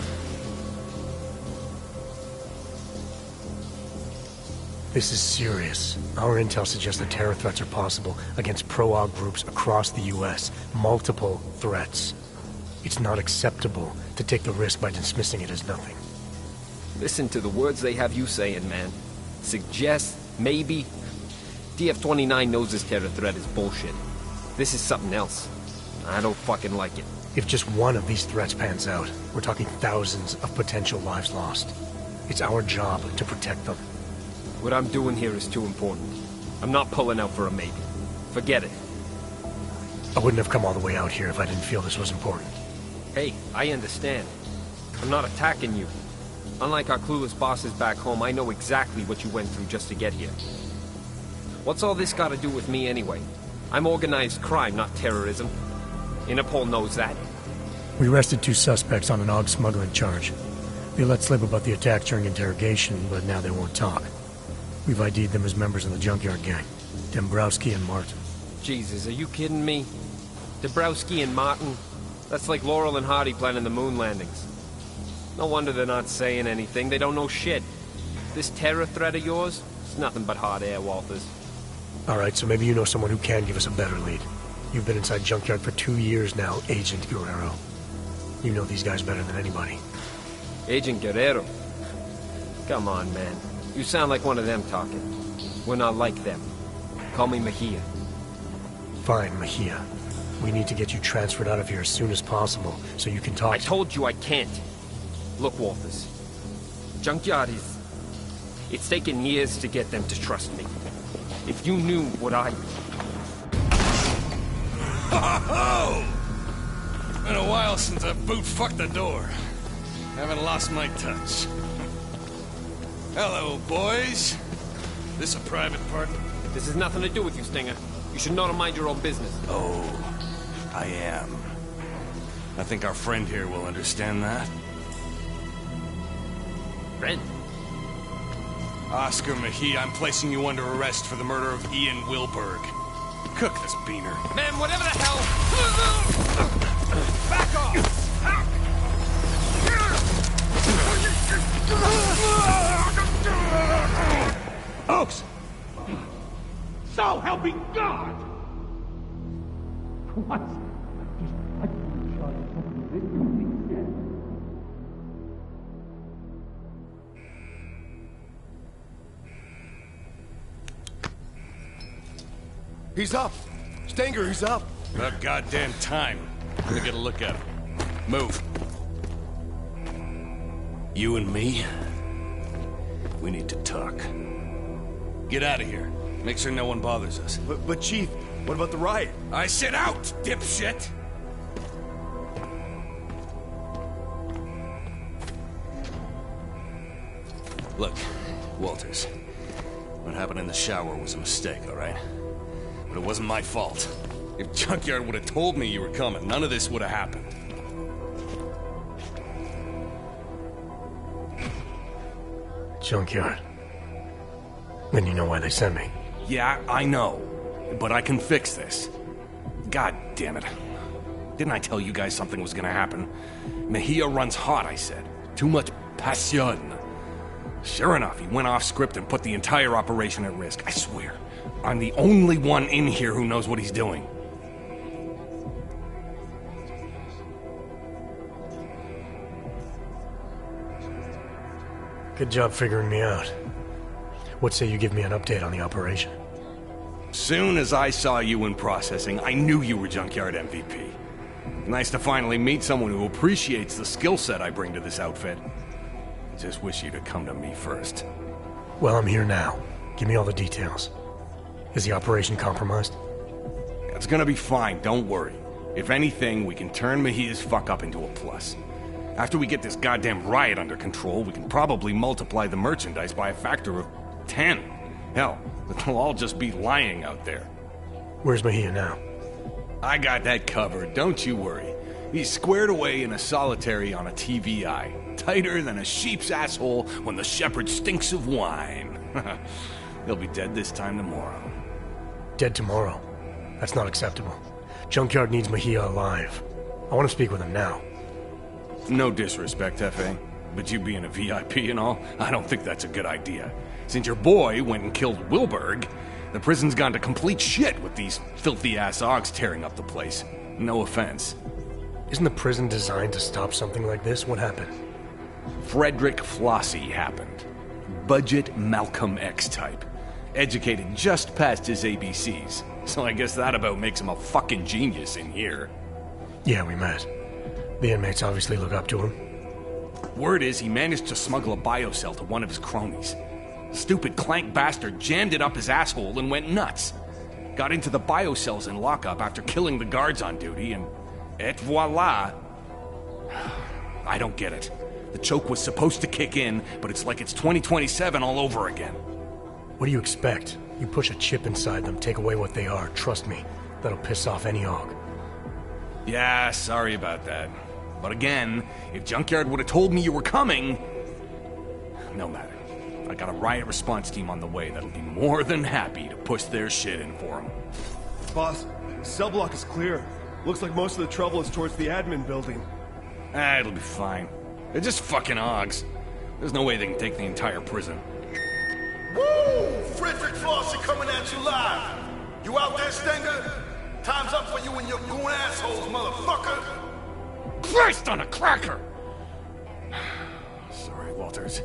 This is serious. Our intel suggests that terror threats are possible against pro-Aug groups across the U.S. Multiple threats. It's not acceptable to take the risk by dismissing it as nothing. Listen to the words they have you saying, man. Suggest, maybe. DF-29 knows this terror threat is bullshit. This is something else. I don't fucking like it. If just one of these threats pans out, we're talking thousands of potential lives lost. It's our job to protect them. What I'm doing here is too important. I'm not pulling out for a maybe. Forget it. I wouldn't have come all the way out here if I didn't feel this was important. Hey, I understand. I'm not attacking you. Unlike our clueless bosses back home, I know exactly what you went through just to get here. What's all this got to do with me anyway? I'm organized crime, not terrorism. Interpol knows that. We arrested 2 suspects on an AUG smuggling charge. They let slip about the attack during interrogation, but now they won't talk. We've ID'd them as members of the Junkyard Gang. Dombrowski and Martin. Jesus, are you kidding me? Dombrowski and Martin? That's like Laurel and Hardy planning the moon landings. No wonder they're not saying anything. They don't know shit. This terror threat of yours? It's nothing but hot air, Walters. Alright, so maybe you know someone who can give us a better lead. You've been inside Junkyard for 2 years now, Agent Guerrero. You know these guys better than anybody. Agent Guerrero? Come on, man. You sound like one of them talking. We're not like them. Call me Mejia. Fine, Mejia. We need to get you transferred out of here as soon as possible, so you can talk. I told you I can't. Look, Walters. Junkyard is... It's taken years to get them to trust me. If you knew what I... Ho-ho-ho! Been a while since I boot-fucked the door. Haven't lost my touch. Hello, boys. This a private party? This has nothing to do with you, Stinger. You should know to mind your own business. Oh, I am. I think our friend here will understand that. Friend? Oscar Mejia, I'm placing you under arrest for the murder of Ian Wilberg. Cook this beaner. Man, whatever the hell... Back off! Oaks! So helping God! What? He's up! Stanger, he's up! About goddamn time. I'm gonna get a look at him. Move. You and me? We need to talk. Get out of here. Make sure no one bothers us. But Chief, What about the riot? I said out, dipshit! Look, Walters, what happened in the shower was a mistake, all right? But it wasn't my fault. If Junkyard would have told me you were coming, none of this would have happened. Junkyard. Then you know why they sent me. Yeah, I know. But I can fix this. God damn it. Didn't I tell you guys something was gonna happen? Mejia runs hot, I said. Too much passion. Sure enough, he went off script and put the entire operation at risk. I swear, I'm the only one in here who knows what he's doing. Good job figuring me out. What say you give me an update on the operation? Soon as I saw you in processing, I knew you were Junkyard MVP. Nice to finally meet someone who appreciates the skill set I bring to this outfit. Just wish you'd have come to me first. Well, I'm here now. Give me all the details. Is the operation compromised? It's gonna be fine, don't worry. If anything, we can turn Mejia's fuck-up into a plus. After we get this goddamn riot under control, we can probably multiply the merchandise by a factor of 10. Hell, they'll all just be lying out there. Where's Mejia now? I got that covered, don't you worry. He's squared away in a solitary on a TVI. Tighter than a sheep's asshole when the shepherd stinks of wine. He'll be dead this time tomorrow. Dead tomorrow? That's not acceptable. Junkyard needs Mejia alive. I want to speak with him now. No disrespect, F.A., but you being a VIP and all, I don't think that's a good idea. Since your boy went and killed Wilberg, the prison's gone to complete shit with these filthy-ass Augs tearing up the place. No offense. Isn't the prison designed to stop something like this? What happened? Frederick Flossie happened. Budget Malcolm X type. Educated just past his ABCs. So I guess that about makes him a fucking genius in here. Yeah, we met. The inmates obviously look up to him. Word is he managed to smuggle a biocell to one of his cronies. The stupid clank bastard jammed it up his asshole and went nuts. Got into the biocells in lockup after killing the guards on duty, and et voila. I don't get it. The choke was supposed to kick in, but it's like it's 2027 all over again. What do you expect? You push a chip inside them, take away what they are. Trust me, that'll piss off any Aug. Yeah, sorry about that. But again, if Junkyard would have told me you were coming... No matter. I got a riot response team on the way that'll be more than happy to push their shit in for them. Boss, cell block is clear. Looks like most of the trouble is towards the admin building. It'll be fine. They're just fucking Augs. There's no way they can take the entire prison. Woo! Frederick Flossie coming at you live. You out there, Stenger? Time's up for you and your goon assholes, motherfucker! Christ on a cracker! Sorry, Walters.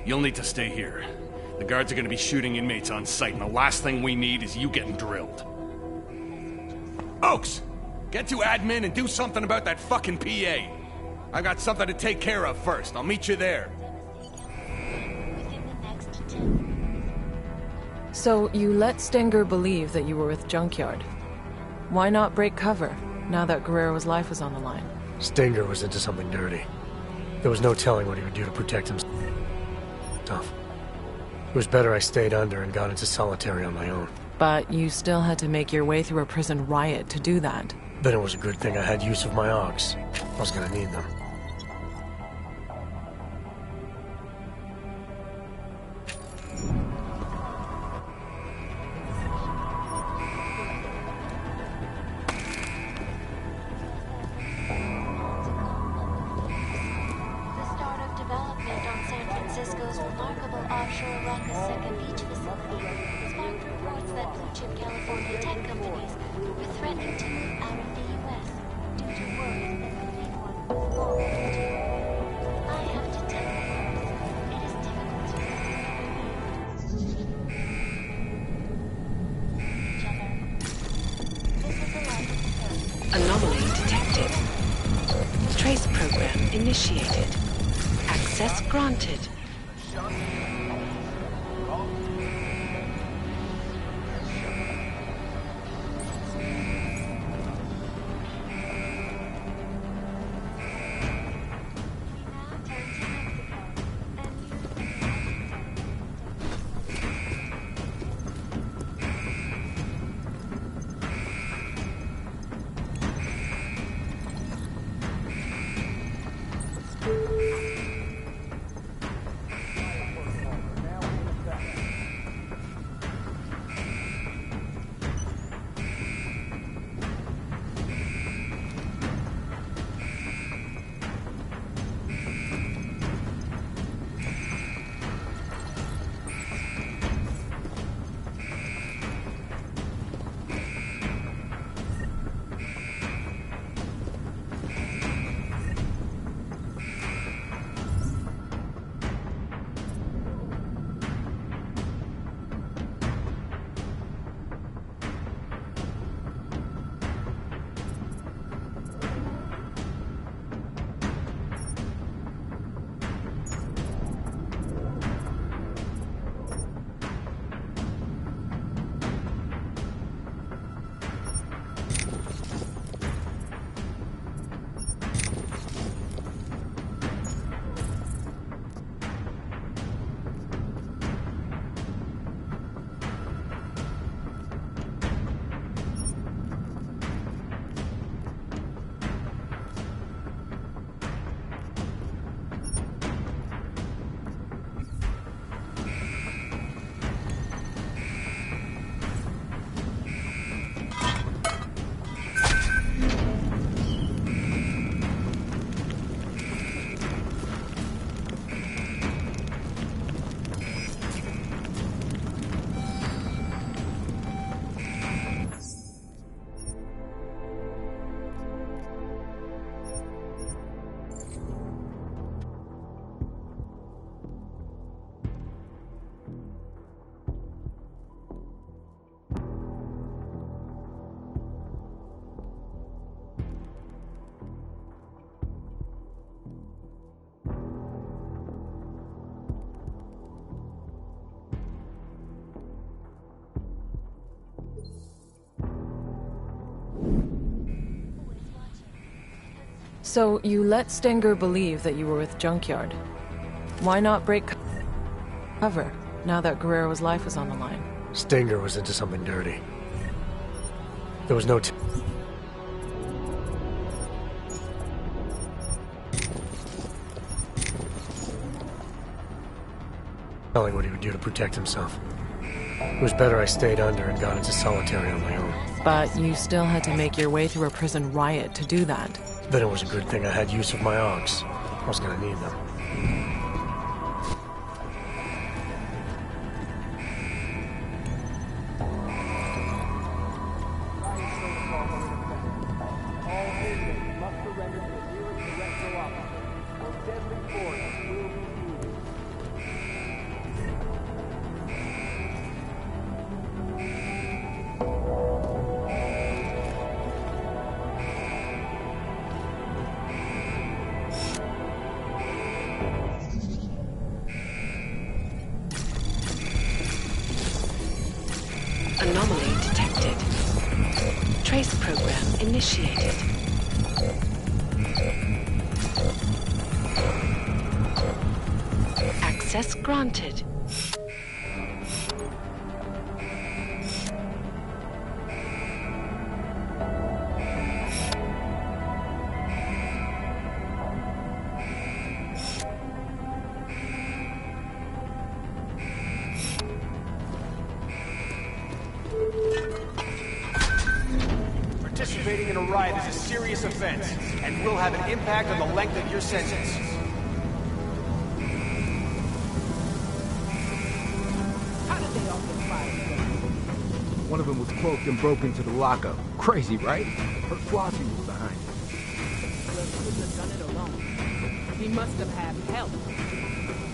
You'll need to stay here. The guards are gonna be shooting inmates on sight, and the last thing we need is you getting drilled. Oaks! Get to admin and do something about that fucking PA. I've got something to take care of first. I'll meet you there. So you let Stenger believe that you were with Junkyard. Why not break cover, now that Guerrero's life was on the line? Stenger was into something dirty. There was no telling what he would do to protect himself. It was better I stayed under and got into solitary on my own. But you still had to make your way through a prison riot to do that. Then it was a good thing I had use of my Augs. I was gonna need them. Anomaly detected. Trace program initiated. Access granted. So, you let Stenger believe that you were with Junkyard. Why not break cover, now that Guerrero's life was on the line? Stenger was into something dirty. There was no telling what he would do to protect himself. It was better I stayed under and got into solitary on my own. But you still had to make your way through a prison riot to do that. Then it was a good thing I had use of my AUGs. I was gonna need them. Anomaly detected. Trace program initiated. Access granted. Participating in a riot is a serious offense, and will have an impact on the length of your sentence. How did they all get fired? One of them was cloaked and broke into the lockup. Crazy, right? Her Flossie was behind it. Well, he wouldn't have done it alone. He must have had help.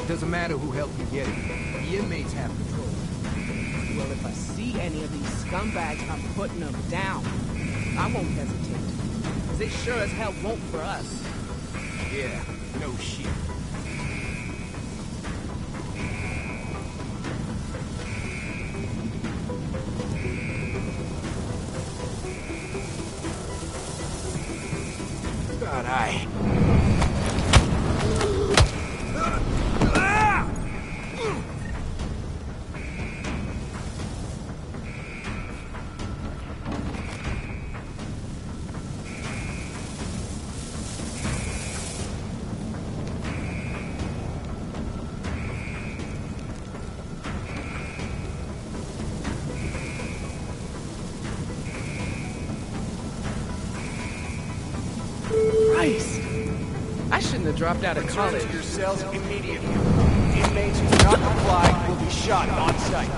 Doesn't matter who helped you get it. The inmates have control. Well, if I see any of these scumbags, I'm putting them down. I won't hesitate. 'Cause they sure as hell won't for us. Yeah, no shit. God, Christ! I shouldn't have dropped out of Return college. to your cells immediately. Inmates who do not comply will be shot on sight.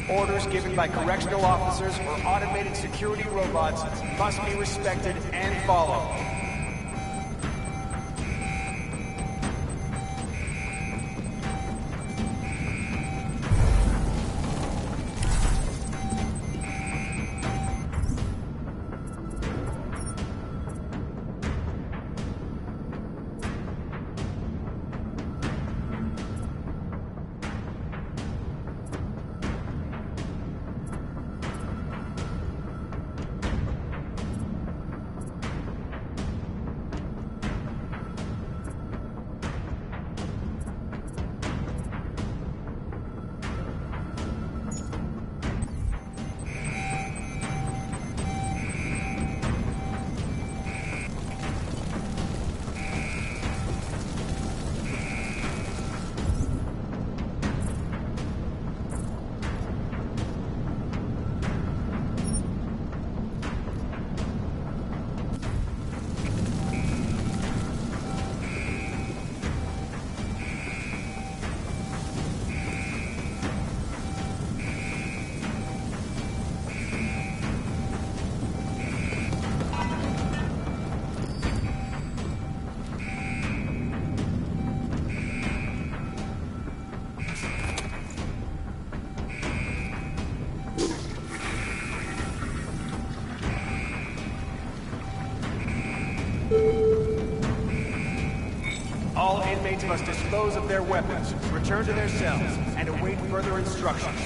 Orders given by correctional officers or automated security robots must be respected and followed. inmates must dispose of their weapons, return to their cells, and await further instructions.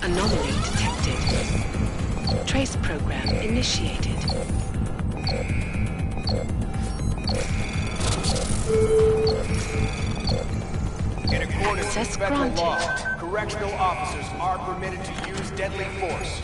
Anomaly detected. Trace program initiated. In accordance with Access federal granted. law, correctional officers are permitted to use deadly force.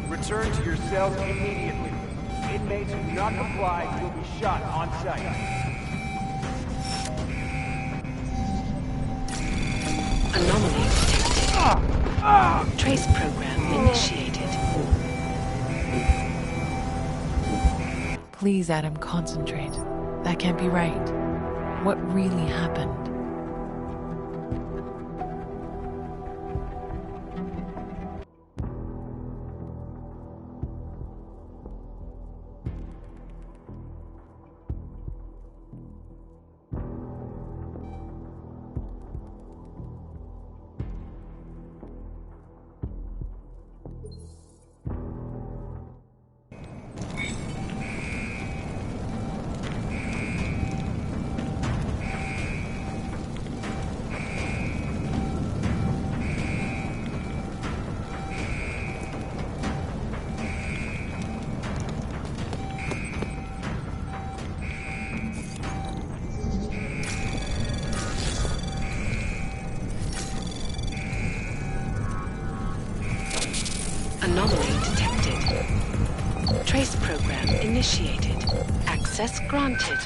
Return to your cells immediately. Inmates who do not comply will be shot on sight. Anomaly detected. Trace program initiated. Please, Adam, concentrate. That can't be right. What really happened? Anomaly detected. Trace program initiated. Access granted.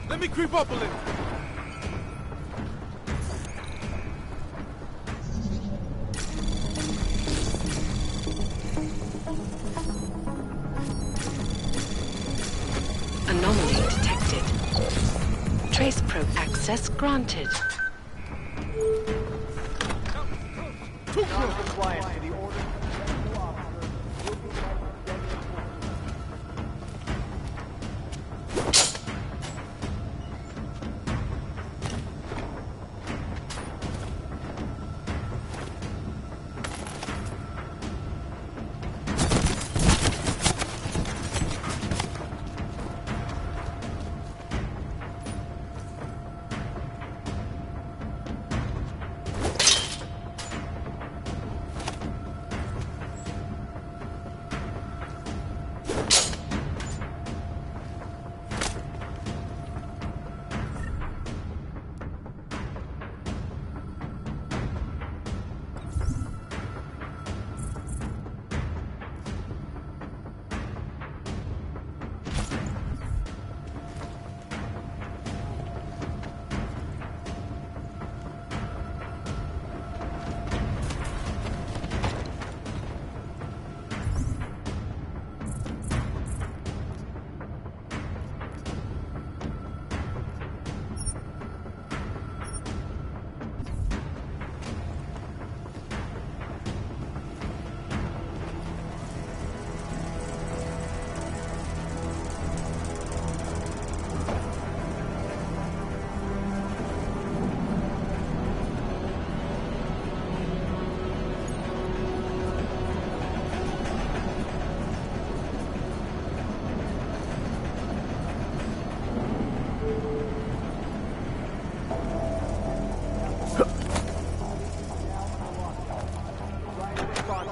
Let me creep up a little. Anomaly detected. Trace probe access granted. Non-compliance to the order.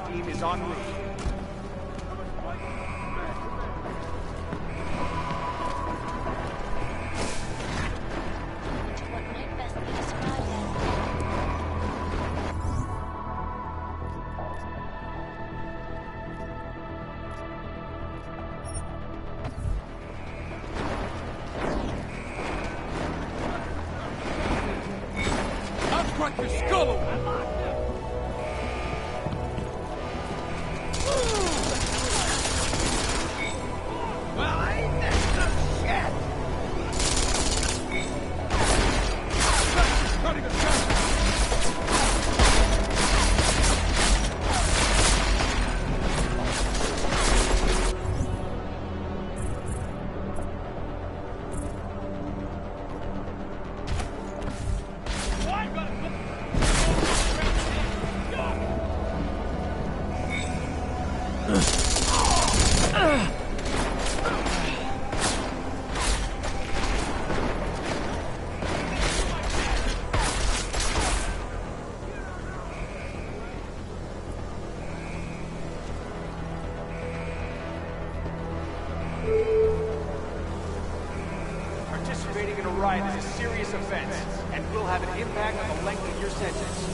Team is en route. I'll crack your skull open! Participating in a riot is a serious offense, and will have an impact on the length of your sentence.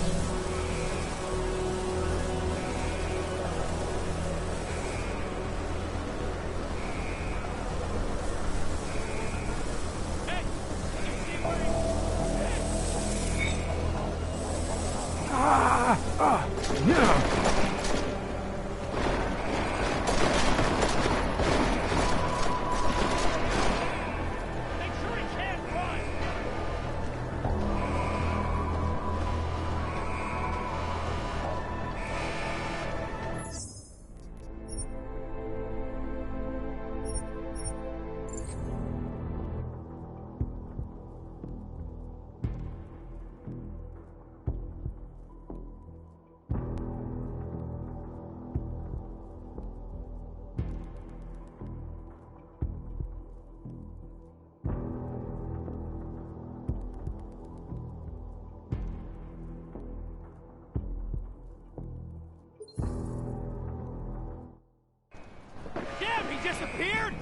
disappeared?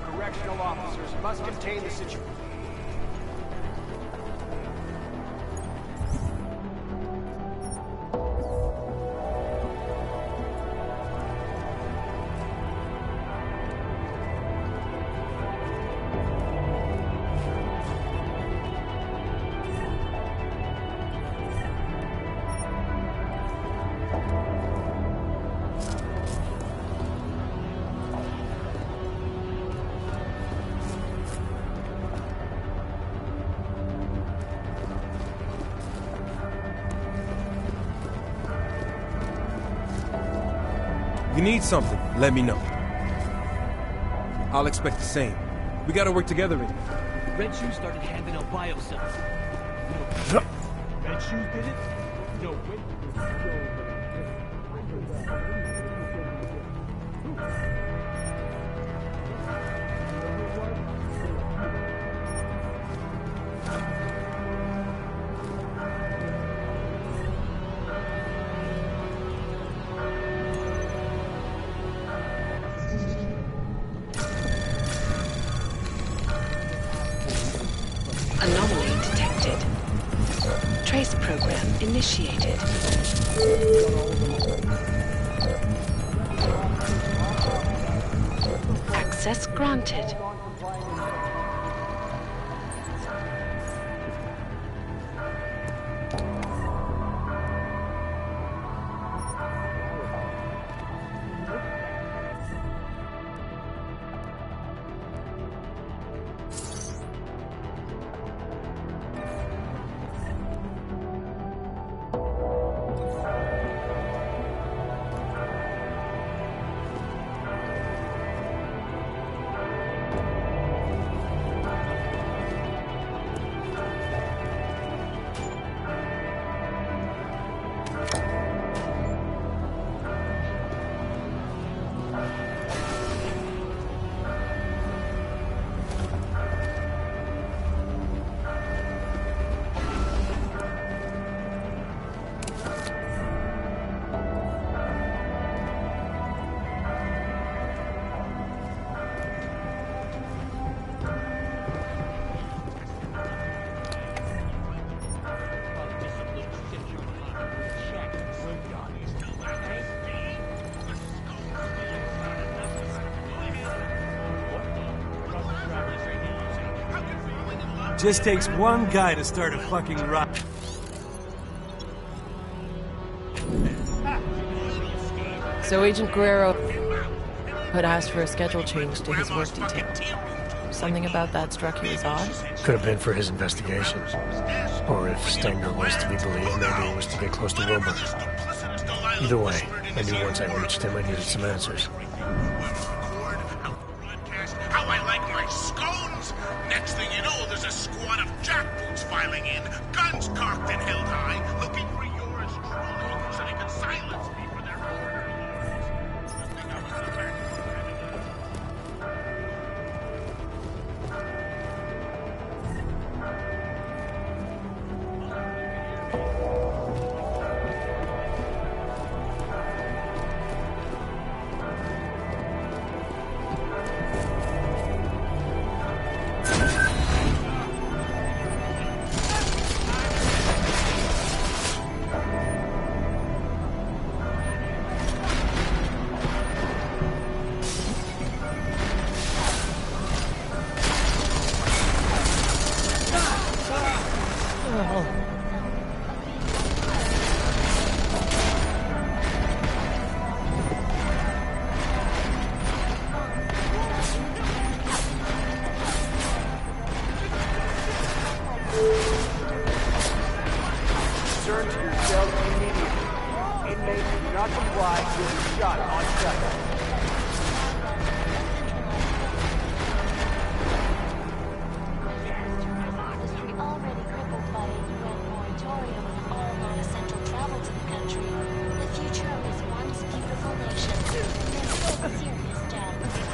Correctional officers must contain the situation. If you need something, let me know. I'll expect the same. We gotta work together in here. Red Shoes started handing out biocells. Red Shoes did it? No, wait. Anomaly detected. Trace program initiated. Access granted. Just takes one guy to start a fucking riot. So Agent Guerrero had asked for a schedule change to his work detail. Something about that struck you as odd? Could have been for his investigation. Or if Stenger was to be believed, maybe it was to get close to Wilbur. Either way, I knew once I reached him I needed some answers. How I like my scones! Next thing you know, there's a squad of jackboots filing in, guns cocked and held high, looking for yours truly, so they can silence me for their murder. your cells immediately. Inmates who do not comply will be shot on sight. Industry already crippled by a UN moratorium on all non-essential travel to the country. The future of this once beautiful nation may face serious challenges.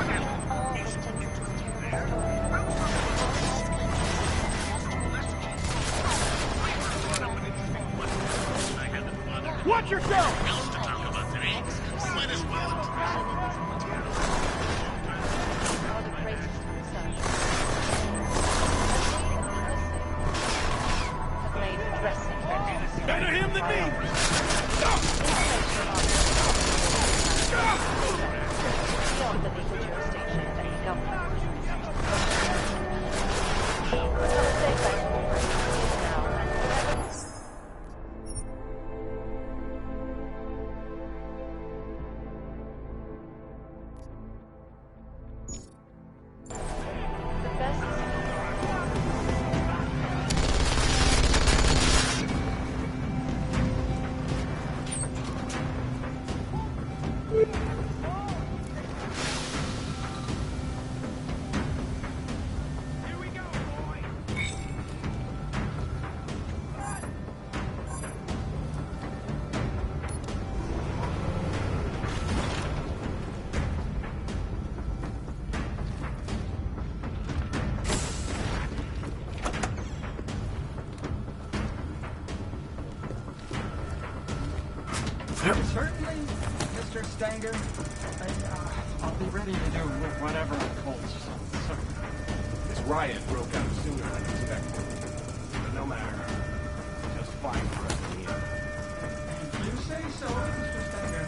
That all victims of this terrible story. Watch yourself! Might as well. Better him than me! Certainly, Mr. Stanger. I'll be ready to do whatever I'm told, sir. This riot broke out sooner than expected. But no matter. Just fine for us to hear. You say so, Mr. Stanger.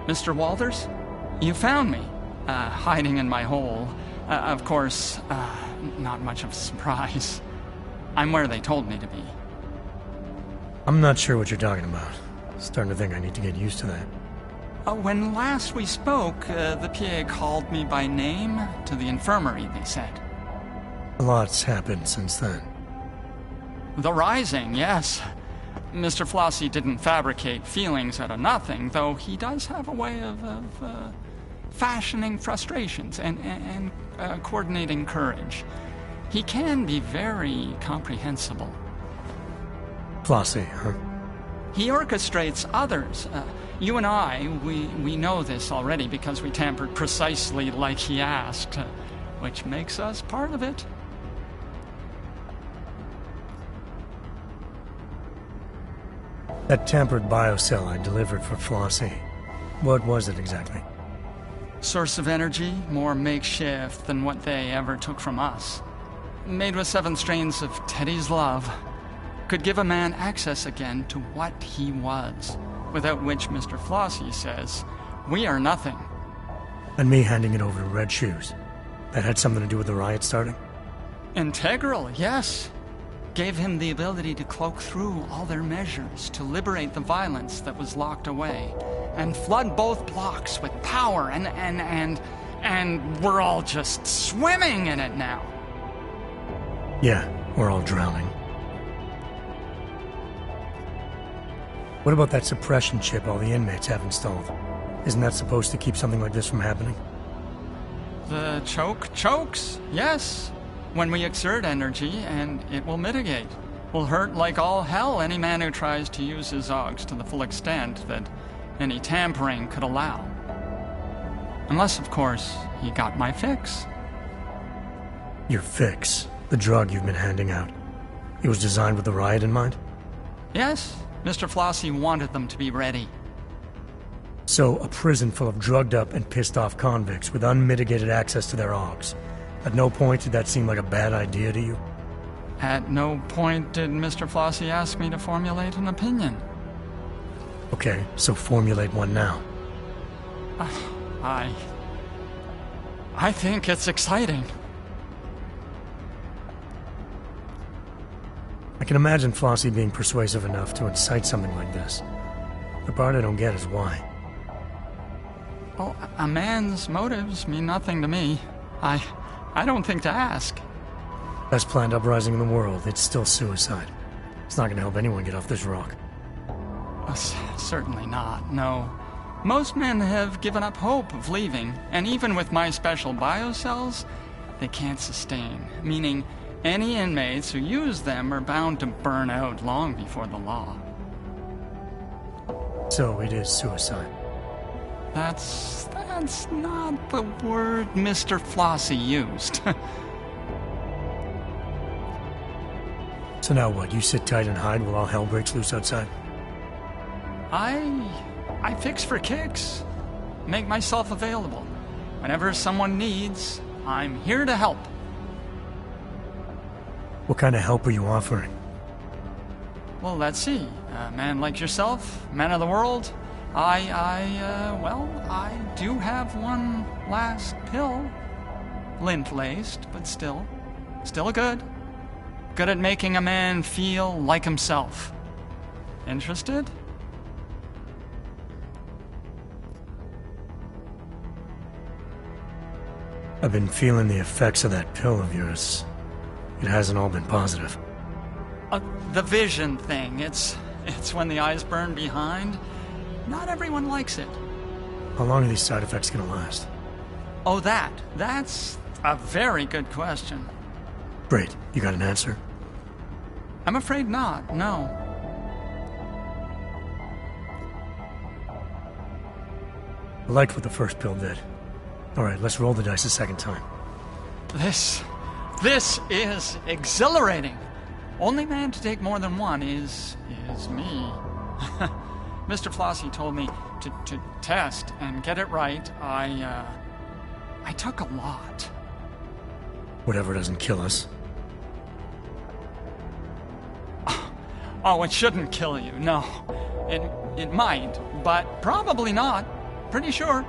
Mr. Walters? You found me, hiding in my hole. Of course, not much of a surprise. I'm where they told me to be. I'm not sure what you're talking about. Starting to think I need to get used to that. When last we spoke, the PA called me by name to the infirmary, they said. A lot's happened since then. The Rising, yes. Mr. Flossie didn't fabricate feelings out of nothing, though he does have a way of fashioning frustrations and coordinating courage. He can be very comprehensible. Flossie, huh? He orchestrates others. You and I, we know this already because we tampered precisely like he asked, which makes us part of it. That tampered biocell I delivered for Flossie. What was it exactly? Source of energy, more makeshift than what they ever took from us. Made with 7 strains of Teddy's love. Could give a man access again to what he was. Without which, Mr. Flossie says, we are nothing. And me handing it over to Red Shoes. That had something to do with the riot starting? Integral, yes. Gave him the ability to cloak through all their measures, to liberate the violence that was locked away, and flood both blocks with power and And we're all just swimming in it now. Yeah, we're all drowning. What about that suppression chip all the inmates have installed? Isn't that supposed to keep something like this from happening? The chokes? Yes. When we exert energy, and it will mitigate. Will hurt like all hell any man who tries to use his Zogs to the full extent that any tampering could allow. Unless, of course, he got my fix. Your fix? The drug you've been handing out. It was designed with the riot in mind? Yes, Mr. Flossie wanted them to be ready. So, a prison full of drugged-up and pissed-off convicts with unmitigated access to their Augs. At no point did that seem like a bad idea to you? At no point did Mr. Flossie ask me to formulate an opinion. Okay, so formulate one now. I think it's exciting. I can imagine Flossie being persuasive enough to incite something like this. The part I don't get is why. Well, a man's motives mean nothing to me. I don't think to ask. Best planned uprising in the world, it's still suicide. It's not going to help anyone get off this rock. Certainly not, no. Most men have given up hope of leaving, and even with my special biocells, they can't sustain, meaning any inmates who use them are bound to burn out long before the law. So it is suicide. That's not the word Mr. Flossie used. So now what, you sit tight and hide while all hell breaks loose outside? I fix for kicks. Make myself available. Whenever someone needs, I'm here to help. What kind of help are you offering? Well, let's see. A man like yourself, man of the world, I do have one last pill. Lint-laced, but still good. Good at making a man feel like himself. Interested? I've been feeling the effects of that pill of yours. It hasn't all been positive. The vision thing, it's when the eyes burn behind. Not everyone likes it. How long are these side effects gonna last? Oh, that's a very good question. Great, you got an answer? I'm afraid not, no. I liked what the first pill did. Alright, let's roll the dice a second time. This is exhilarating. Only man to take more than one is me. Mr. Flossie told me to test and get it right. I took a lot. Whatever doesn't kill us. Oh, it shouldn't kill you, no. It might, but probably not. Pretty sure.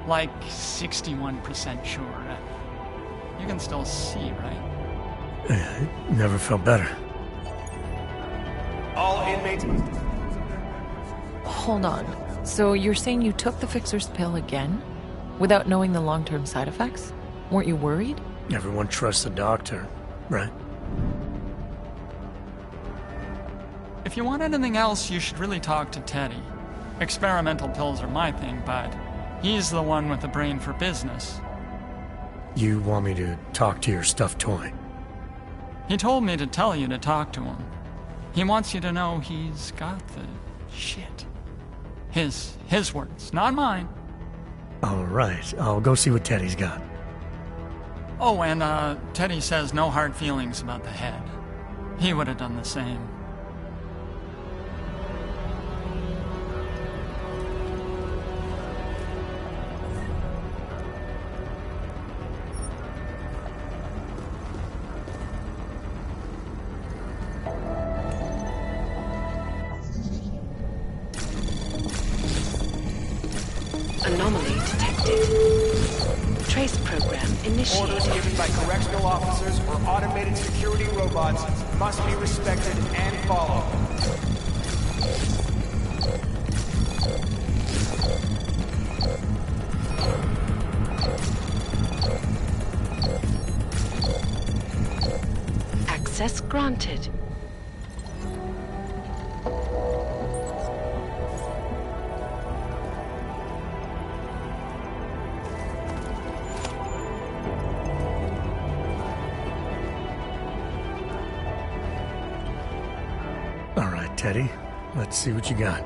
Like 61% sure. You can still see, right? It never felt better. All inmates... Hold on. So you're saying you took the fixer's pill again? Without knowing the long-term side effects? Weren't you worried? Everyone trusts the doctor, right? If you want anything else, you should really talk to Teddy. Experimental pills are my thing, but he's the one with the brain for business. You want me to talk to your stuffed toy? He told me to tell you to talk to him. He wants you to know he's got the shit. His words, not mine. All right, I'll go see what Teddy's got. Oh, and Teddy says no hard feelings about the head. He would have done the same. Anomaly detected. Trace program initiated. Orders given by correctional officers or automated security robots must be respected and followed. Access granted. All right, Teddy. Let's see what you got.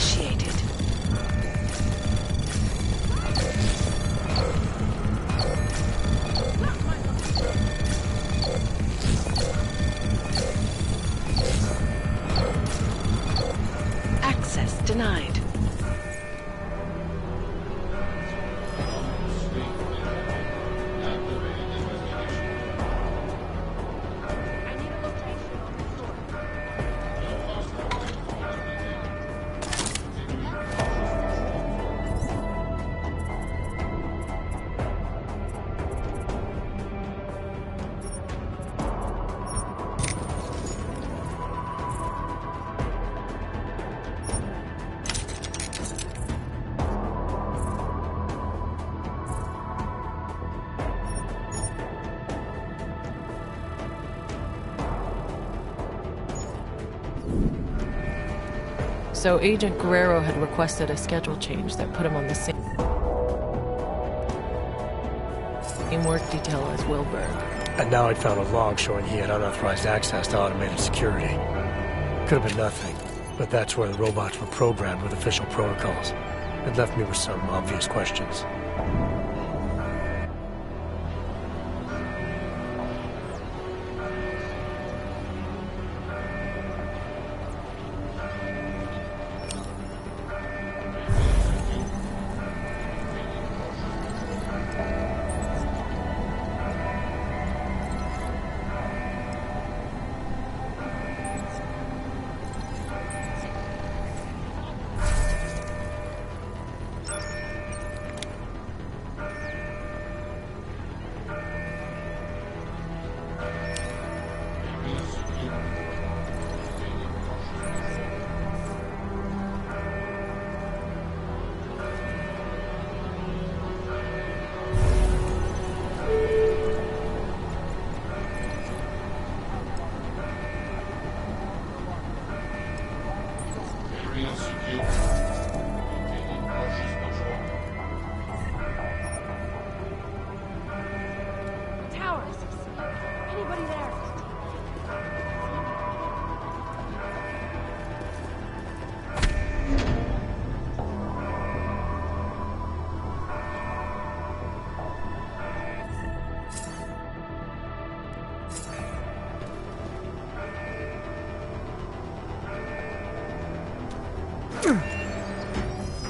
initiated. Access denied. So Agent Guerrero had requested a schedule change that put him on the same work detail as Wilbur. And now I'd found a log showing he had unauthorized access to automated security. Could have been nothing, but that's where the robots were programmed with official protocols. It left me with some obvious questions. Towers! Anybody there?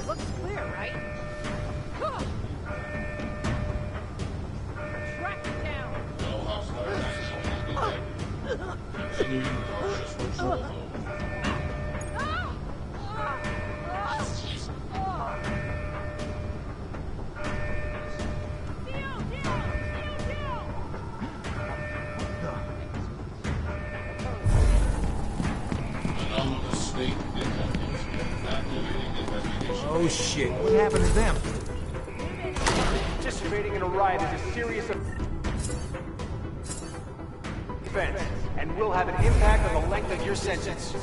Looks clear, right? Track it down! Oh shit, what happened to them? Participating in a riot is a serious offense and will have an impact on the length of your sentence.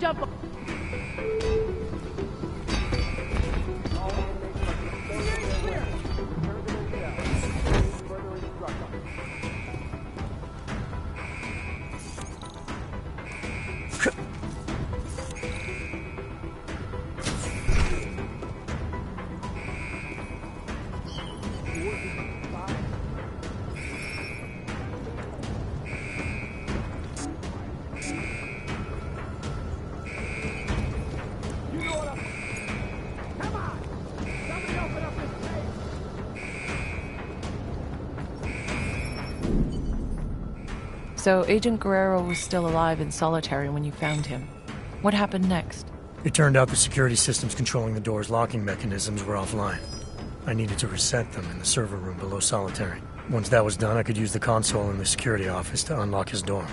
jump. So Agent Guerrero was still alive in solitary when you found him. What happened next? It turned out the security systems controlling the door's locking mechanisms were offline. I needed to reset them in the server room below solitary. Once that was done, I could use the console in the security office to unlock his door.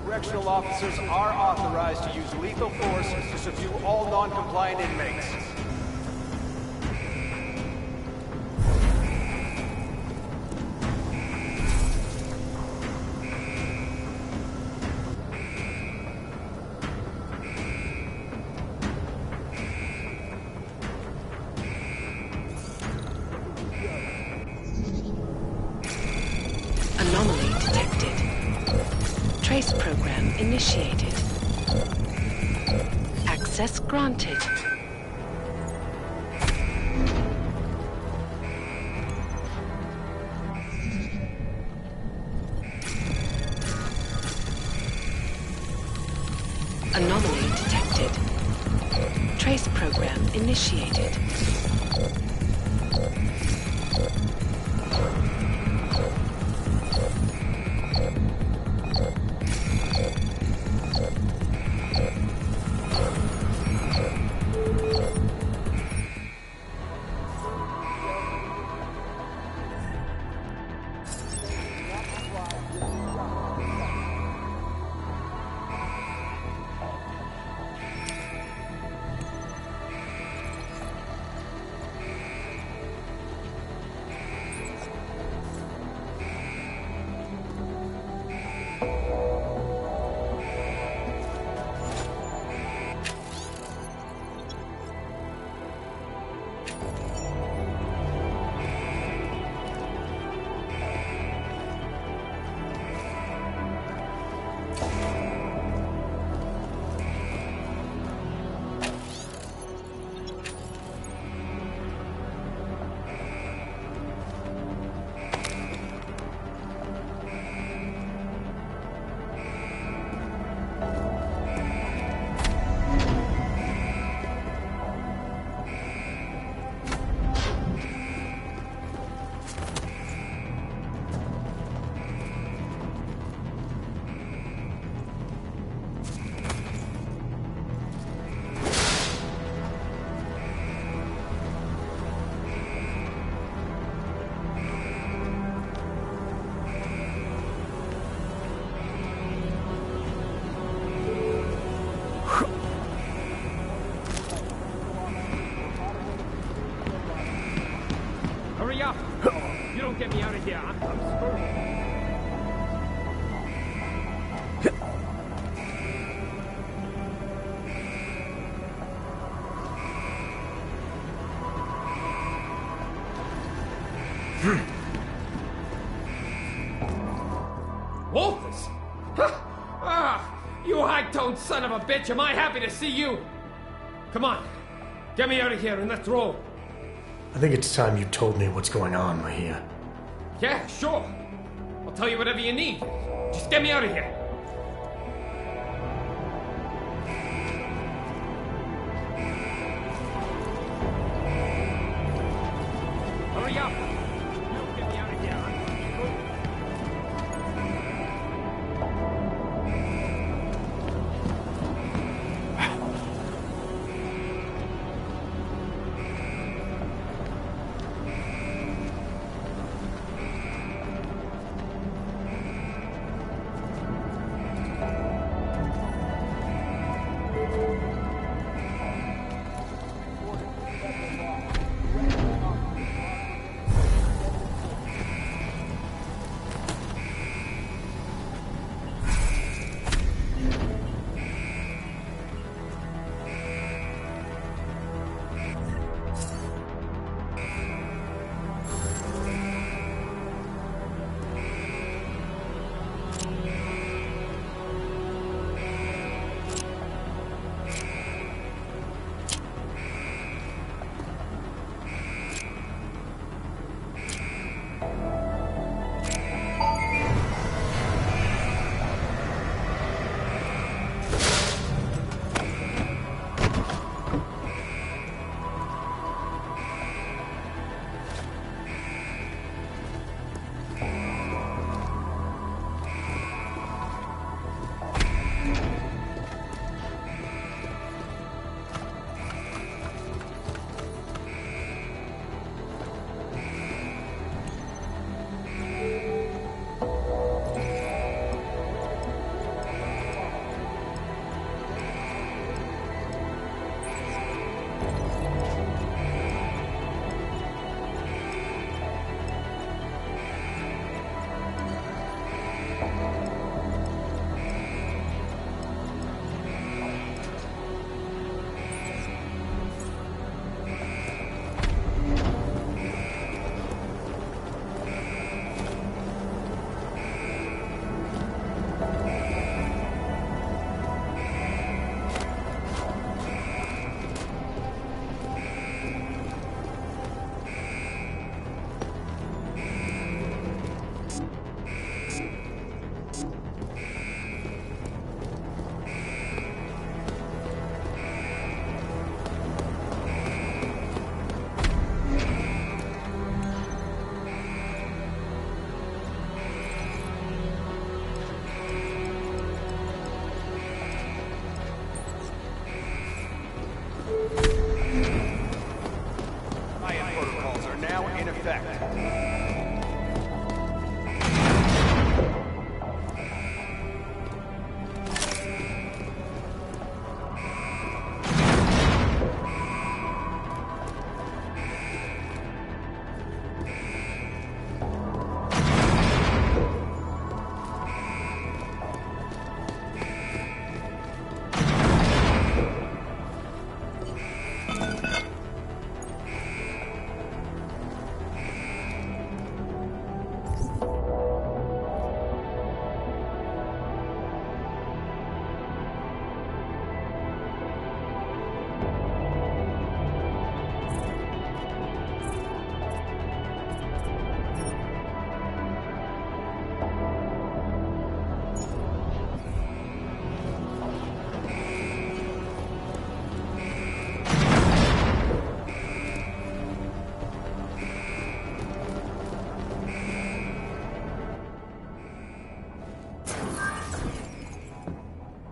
Correctional officers are authorized to use lethal force to subdue all non-compliant inmates. Anomaly detected. Trace program initiated. Access granted. Anomaly detected. Trace program initiated. rag-toned son of a bitch, am I happy to see you? Come on, get me out of here and let's roll. I think it's time you told me what's going on, Mahia. Yeah, sure. I'll tell you whatever you need. Just get me out of here. Hurry up. You get me out of here.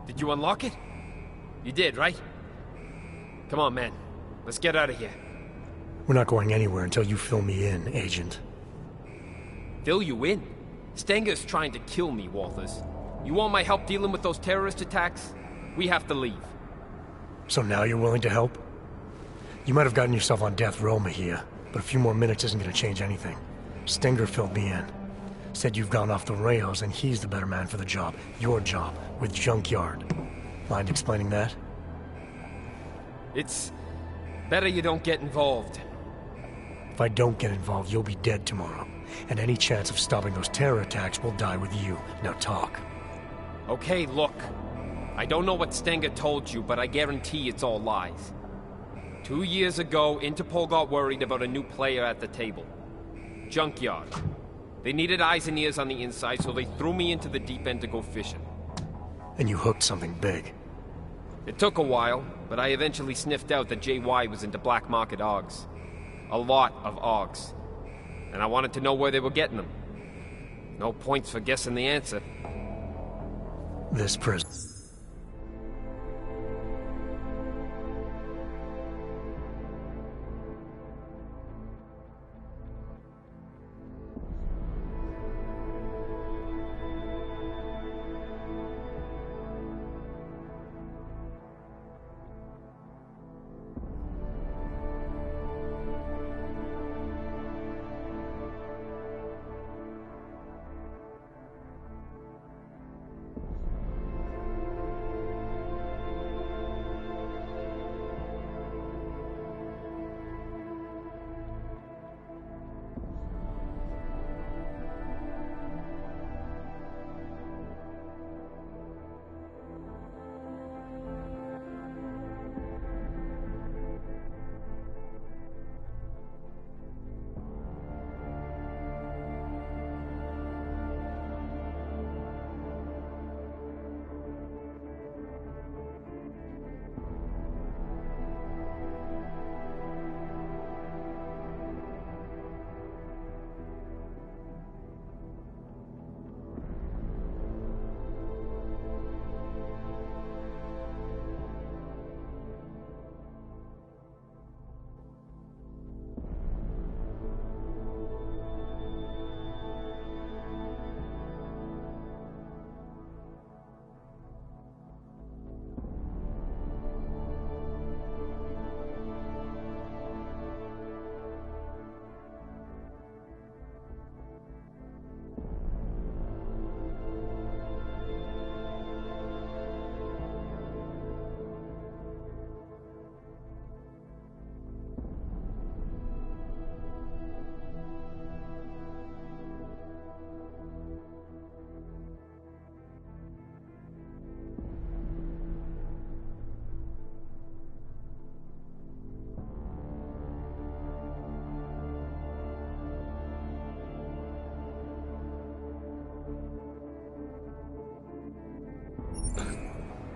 Did you unlock it? You did, right? Come on, man. Let's get out of here. We're not going anywhere until you fill me in, Agent. Fill you in? Stenger's trying to kill me, Walters. You want my help dealing with those terrorist attacks? We have to leave. So now you're willing to help? You might have gotten yourself on death row, Mahia, but a few more minutes isn't going to change anything. Stenger filled me in. Said you've gone off the rails and he's the better man for the job. Your job, with Junkyard. Mind explaining that? It's better you don't get involved. If I don't get involved, you'll be dead tomorrow. And any chance of stopping those terror attacks will die with you. Now talk. Okay, look. I don't know what Stenger told you, but I guarantee it's all lies. 2 years ago, Interpol got worried about a new player at the table. Junkyard. They needed eyes and ears on the inside, so they threw me into the deep end to go fishing. And you hooked something big. It took a while, but I eventually sniffed out that JY was into black market OGs. A lot of OGs. And I wanted to know where they were getting them. No points for guessing the answer. This prison.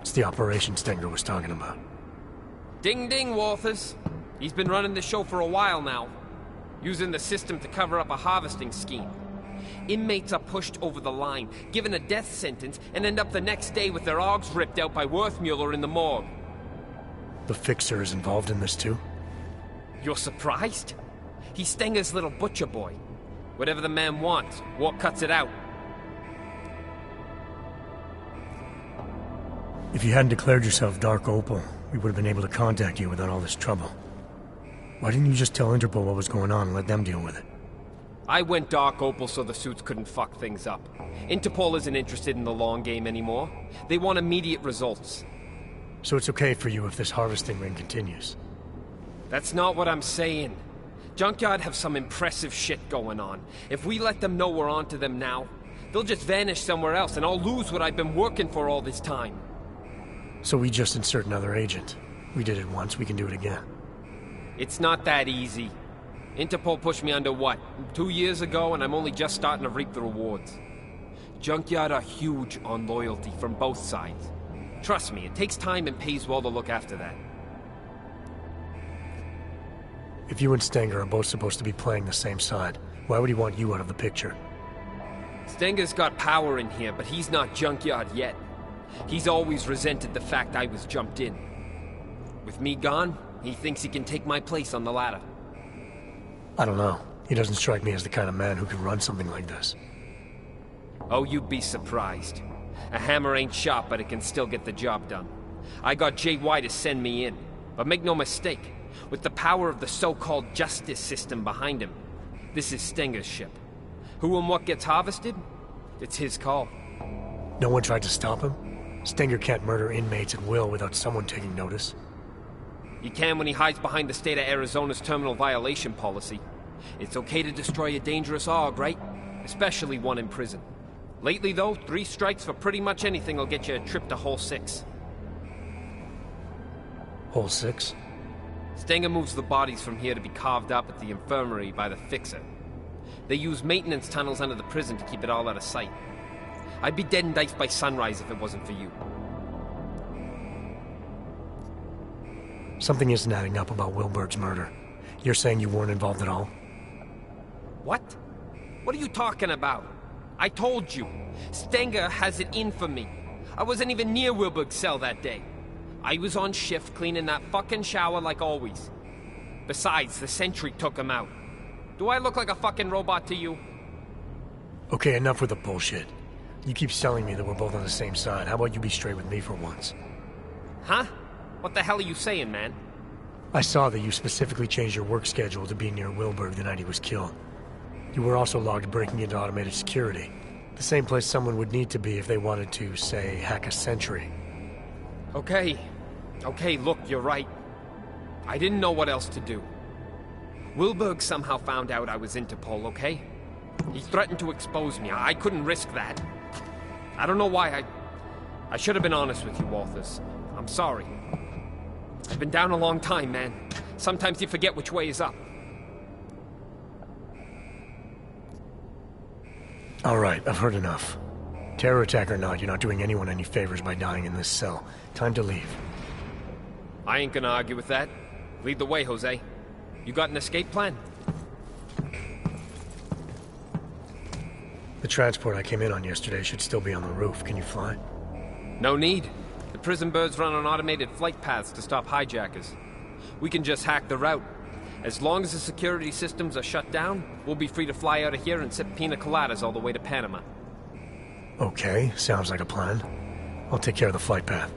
It's the operation Stenger was talking about. Ding ding, Walters. He's been running the show for a while now, using the system to cover up a harvesting scheme. Inmates are pushed over the line, given a death sentence, and end up the next day with their OGs ripped out by Worthmuller in the morgue. The Fixer is involved in this too? You're surprised? He's Stenger's little butcher boy. Whatever the man wants, war cuts it out. If you hadn't declared yourself Dark Opal, we would have been able to contact you without all this trouble. Why didn't you just tell Interpol what was going on and let them deal with it? I went Dark Opal so the suits couldn't fuck things up. Interpol isn't interested in the long game anymore. They want immediate results. So it's okay for you if this harvesting ring continues? That's not what I'm saying. Junkyard have some impressive shit going on. If we let them know we're onto them now, they'll just vanish somewhere else and I'll lose what I've been working for all this time. So we just insert another agent. We did it once, we can do it again. It's not that easy. Interpol pushed me under what, 2 years ago, and I'm only just starting to reap the rewards. Junkyard are huge on loyalty from both sides. Trust me, it takes time and pays well to look after that. If you and Stenger are both supposed to be playing the same side, why would he want you out of the picture? Stenger's got power in here, but he's not Junkyard yet. He's always resented the fact I was jumped in. With me gone, he thinks he can take my place on the ladder. I don't know. He doesn't strike me as the kind of man who can run something like this. Oh, you'd be surprised. A hammer ain't sharp, but it can still get the job done. I got JY to send me in. But make no mistake, with the power of the so-called justice system behind him, this is Stenger's ship. Who and what gets harvested? It's his call. No one tried to stop him? Stenger can't murder inmates at will without someone taking notice. He can when he hides behind the state of Arizona's terminal violation policy. It's okay to destroy a dangerous AUG, right? Especially one in prison. Lately, though, 3 strikes for pretty much anything will get you a trip to Hole 6. Hole 6? Stenger moves the bodies from here to be carved up at the infirmary by the Fixer. They use maintenance tunnels under the prison to keep it all out of sight. I'd be dead and diced by sunrise if it wasn't for you. Something isn't adding up about Wilberg's murder. You're saying you weren't involved at all? What? What are you talking about? I told you. Stenger has it in for me. I wasn't even near Wilberg's cell that day. I was on shift cleaning that fucking shower like always. Besides, the sentry took him out. Do I look like a fucking robot to you? Okay, enough with the bullshit. You keep telling me that we're both on the same side. How about you be straight with me for once? Huh? What the hell are you saying, man? I saw that you specifically changed your work schedule to be near Wilberg the night he was killed. You were also logged breaking into automated security. The same place someone would need to be if they wanted to, say, hack a sentry. Okay, look, you're right. I didn't know what else to do. Wilberg somehow found out I was Interpol, okay? He threatened to expose me. I couldn't risk that. I don't know why I should have been honest with you, Walters. I'm sorry. I've been down a long time, man. Sometimes you forget which way is up. All right, I've heard enough. Terror attack or not, you're not doing anyone any favors by dying in this cell. Time to leave. I ain't gonna argue with that. Lead the way, Jose. You got an escape plan? The transport I came in on yesterday should still be on the roof. Can you fly? No need. The prison birds run on automated flight paths to stop hijackers. We can just hack the route. As long as the security systems are shut down, we'll be free to fly out of here and sip pina coladas all the way to Panama. Okay, sounds like a plan. I'll take care of the flight path.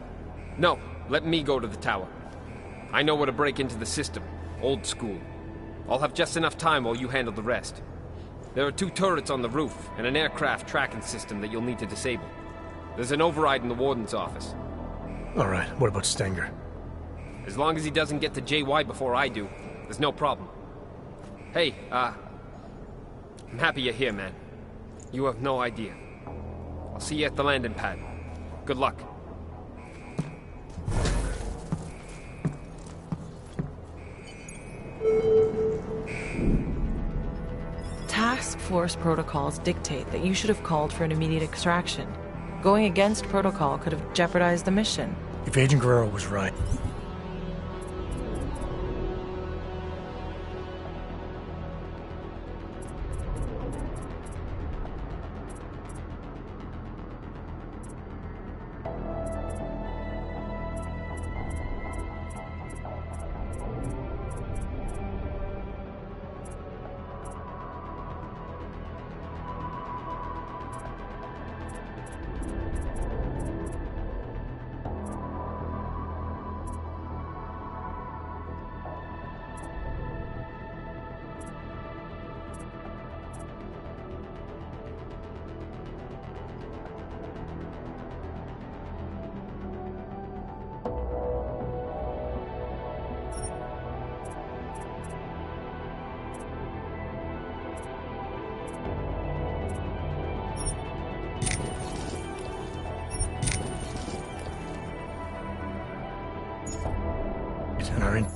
No, let me go to the tower. I know where to break into the system. Old school. I'll have just enough time while you handle the rest. There are 2 turrets on the roof and an aircraft tracking system that you'll need to disable. There's an override in the warden's office. All right, what about Stenger? As long as he doesn't get to JY before I do, there's no problem. Hey, I'm happy you're here, man. You have no idea. I'll see you at the landing pad. Good luck. Task force protocols dictate that you should have called for an immediate extraction. Going against protocol could have jeopardized the mission. If Agent Guerrero was right... and are in...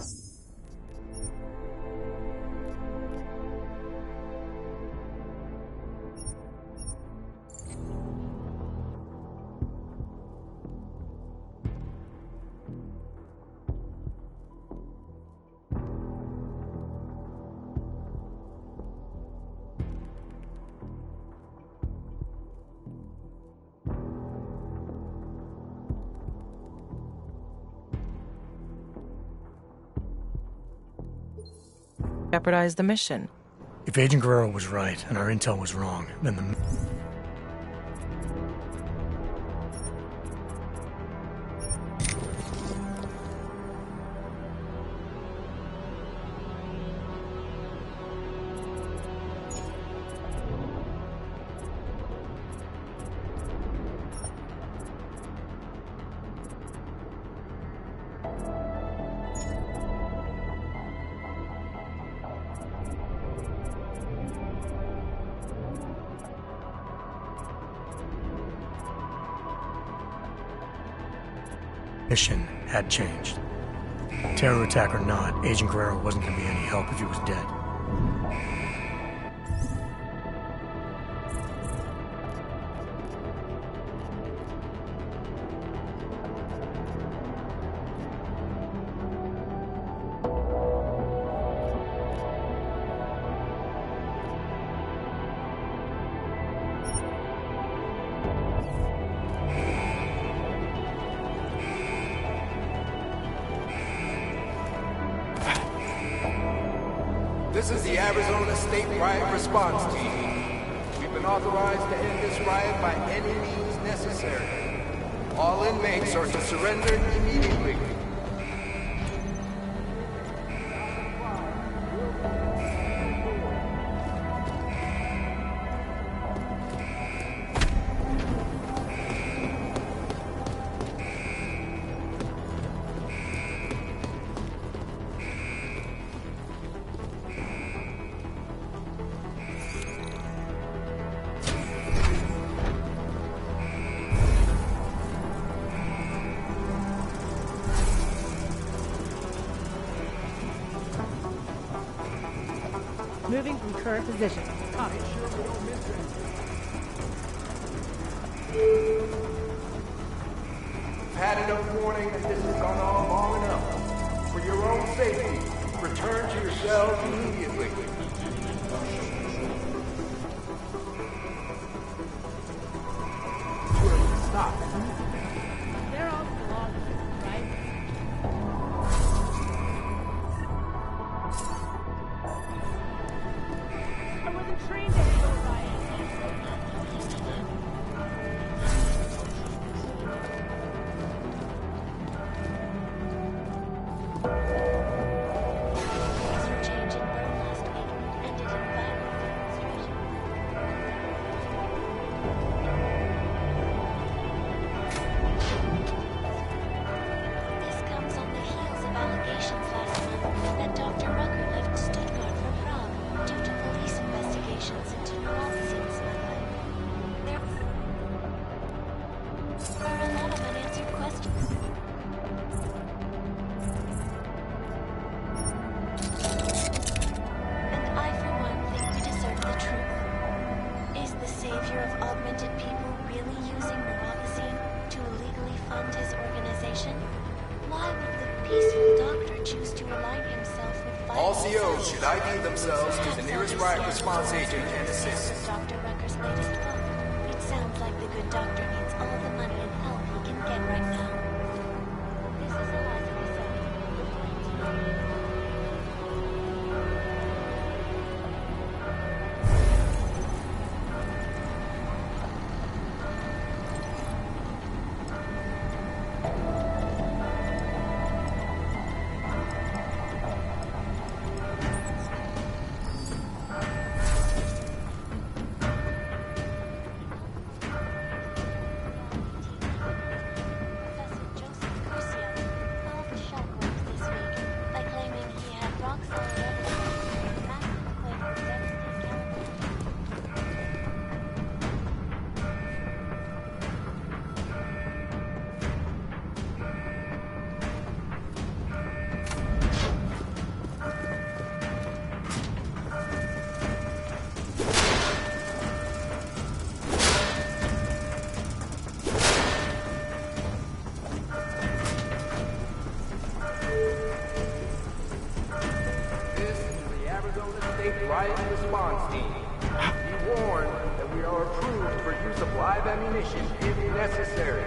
Jeopardize the mission. If Agent Guerrero was right and our intel was wrong, then the... Mission had changed. Terror attack or not, Agent Guerrero wasn't going to be any help if he was dead. This is the Arizona State Riot Response Team. We've been authorized to end this riot by any means necessary. All inmates are to surrender immediately. Moving from current position. Copy. We've had enough warning that this has gone on long enough. For your own safety, return to your cells immediately. Stop. They're all belong, right? I wasn't trained to handle a riot. All COs should ID themselves to the nearest riot response agent and assist. Dr. Rucker's latest book. It sounds like the good doctor needs all the money and help he can get right now. This is Eliza Caselli. Riot Response Team. Be warned that we are approved for use of live ammunition if necessary.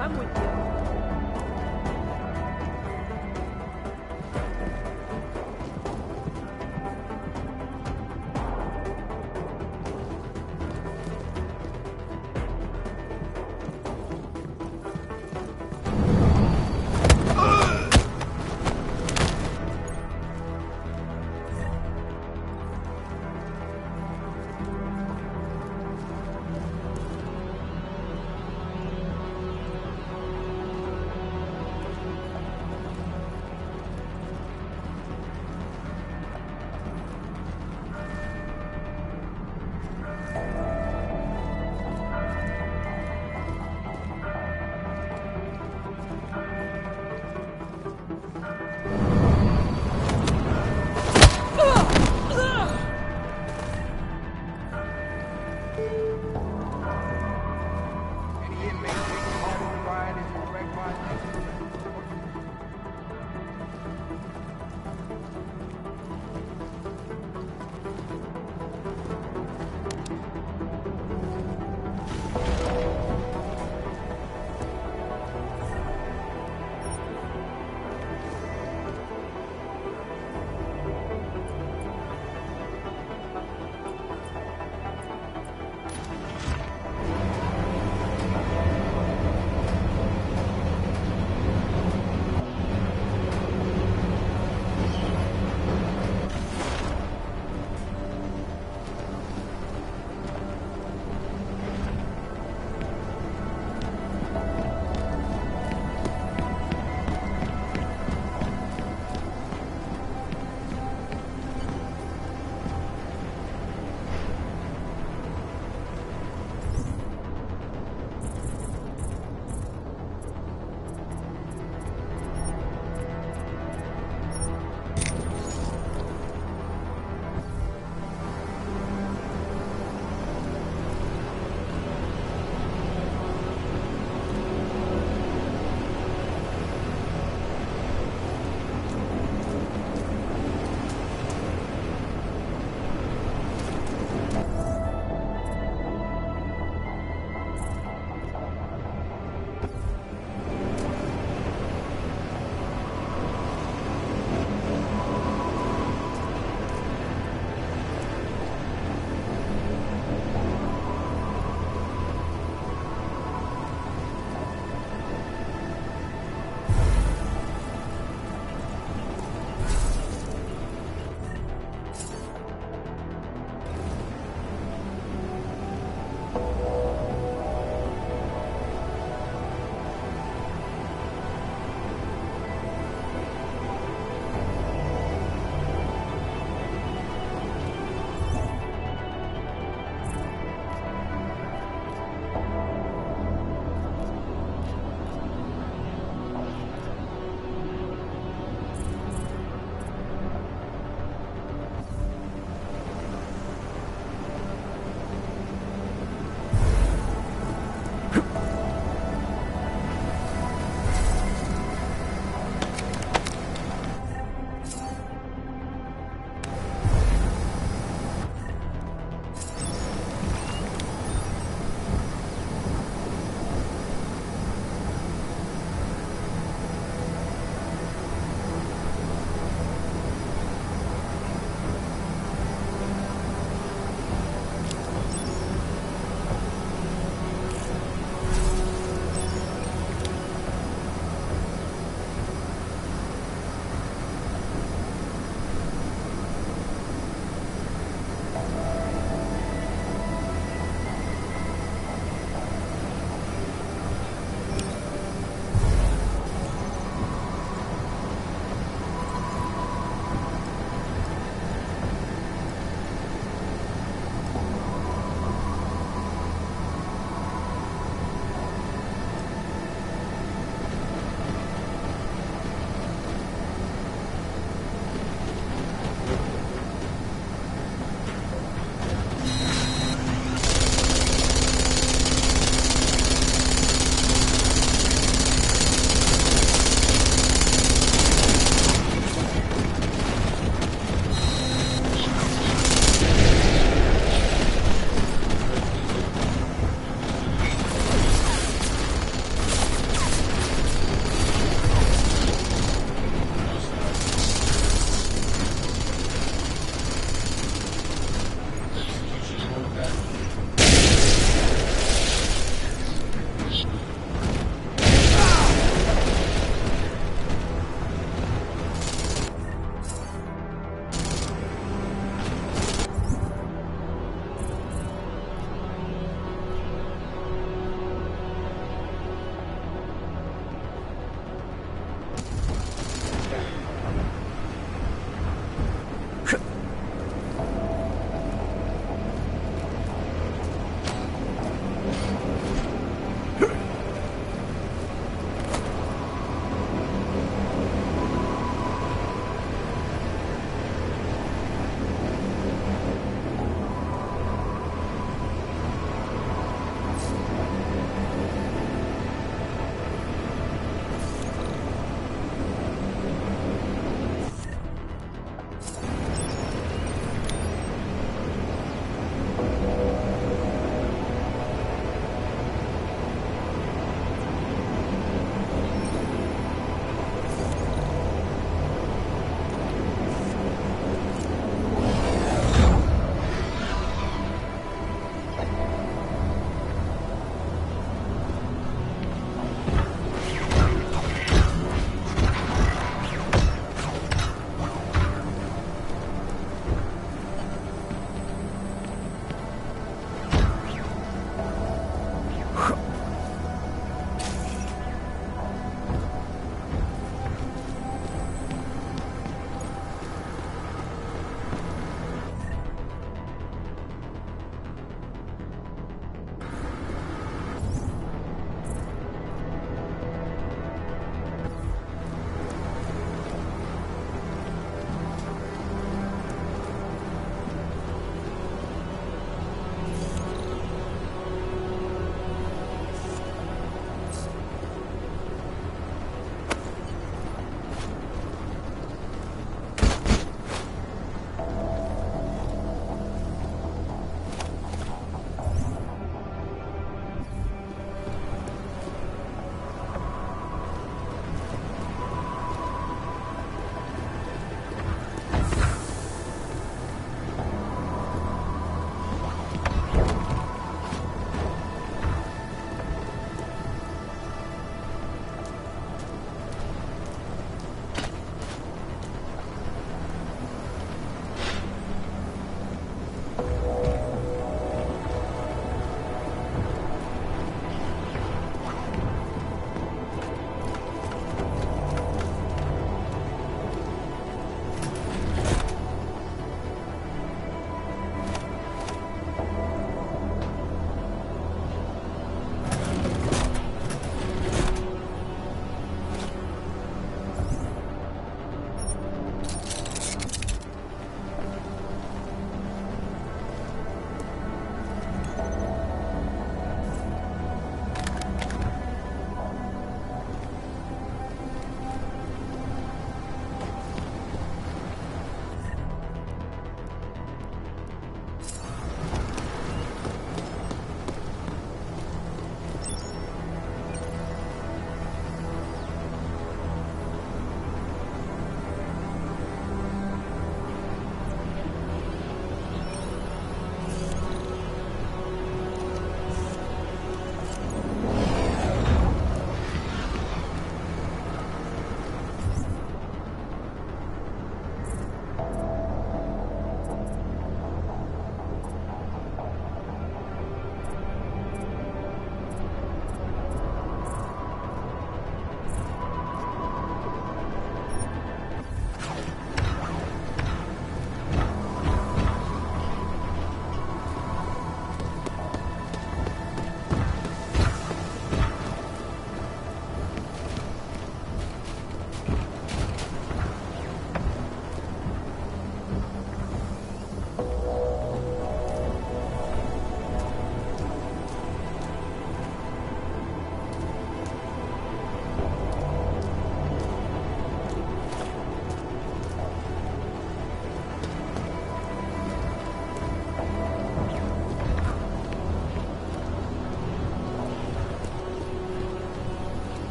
I'm with you.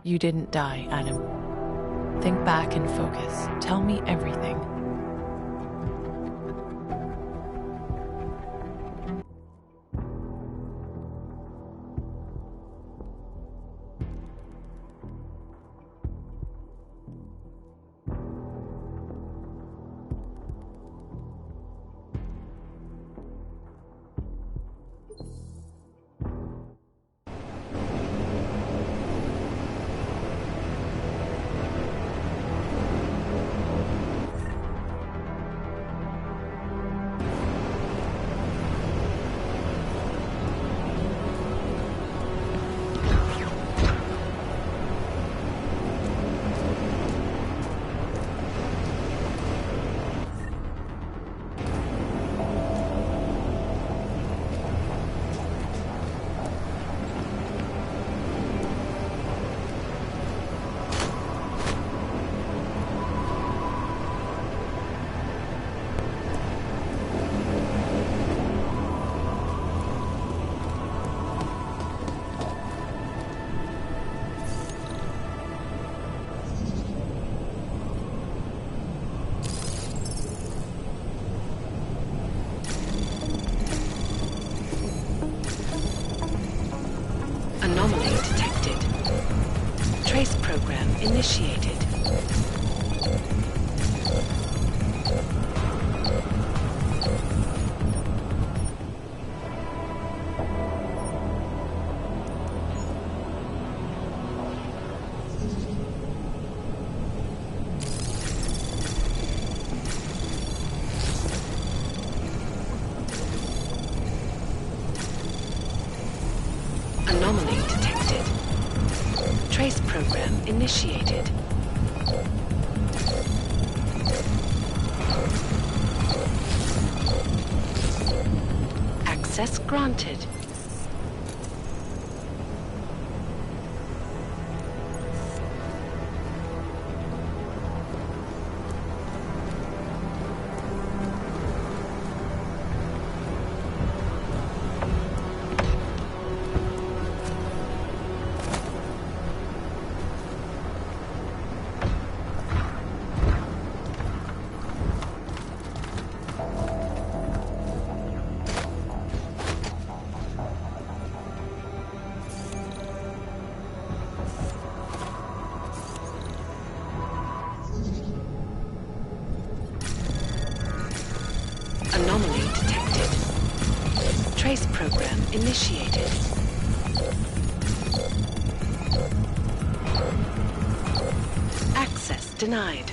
You didn't die, Adam. Think back and focus. Tell me everything. Anomaly detected. Trace program initiated. Anomaly detected. Trace program initiated. Access granted. Anomaly detected. Trace program initiated. Access denied.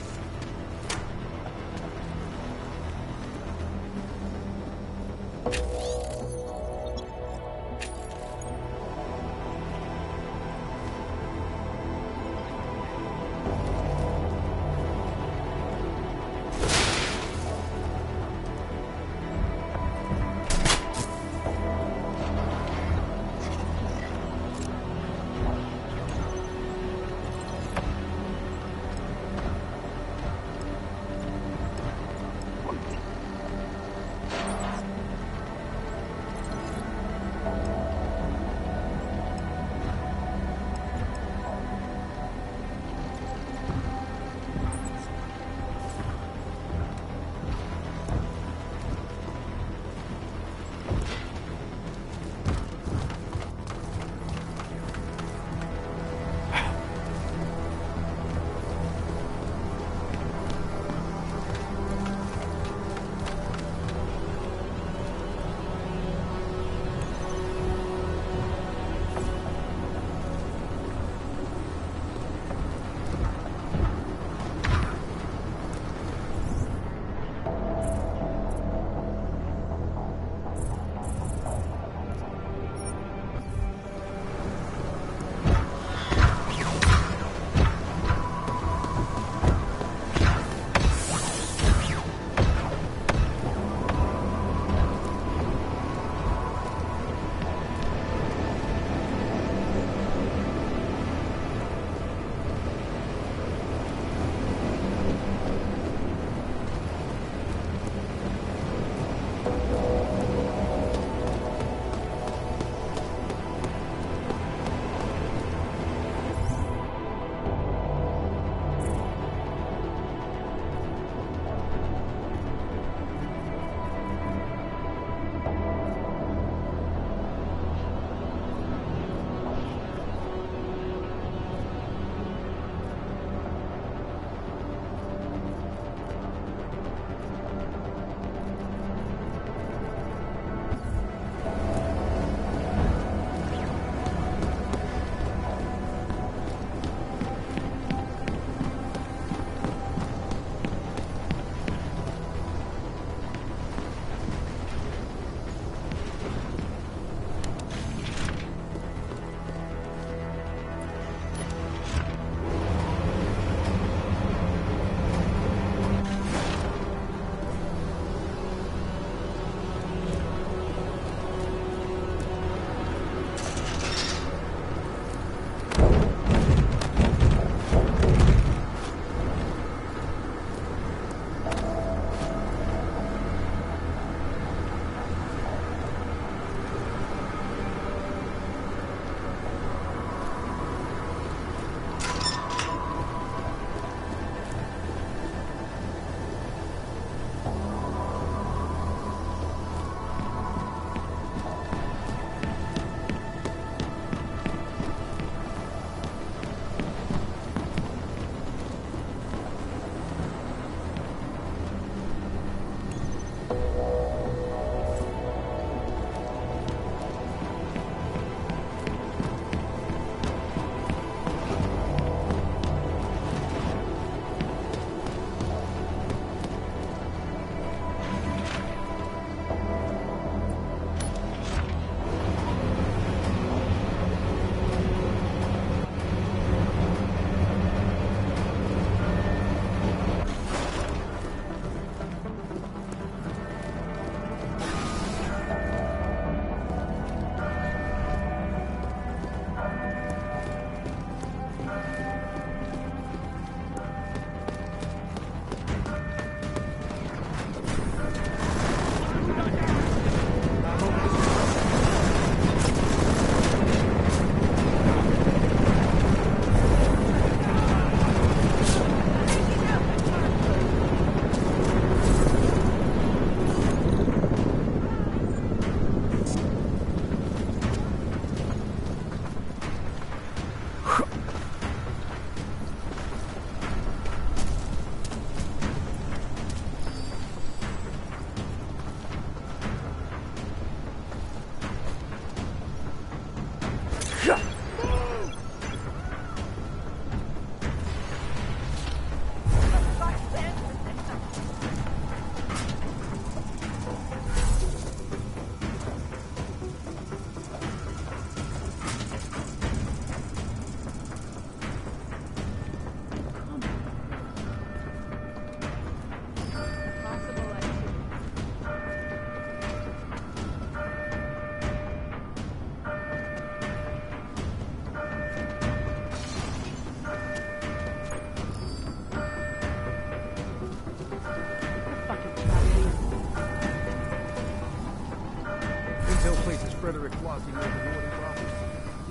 He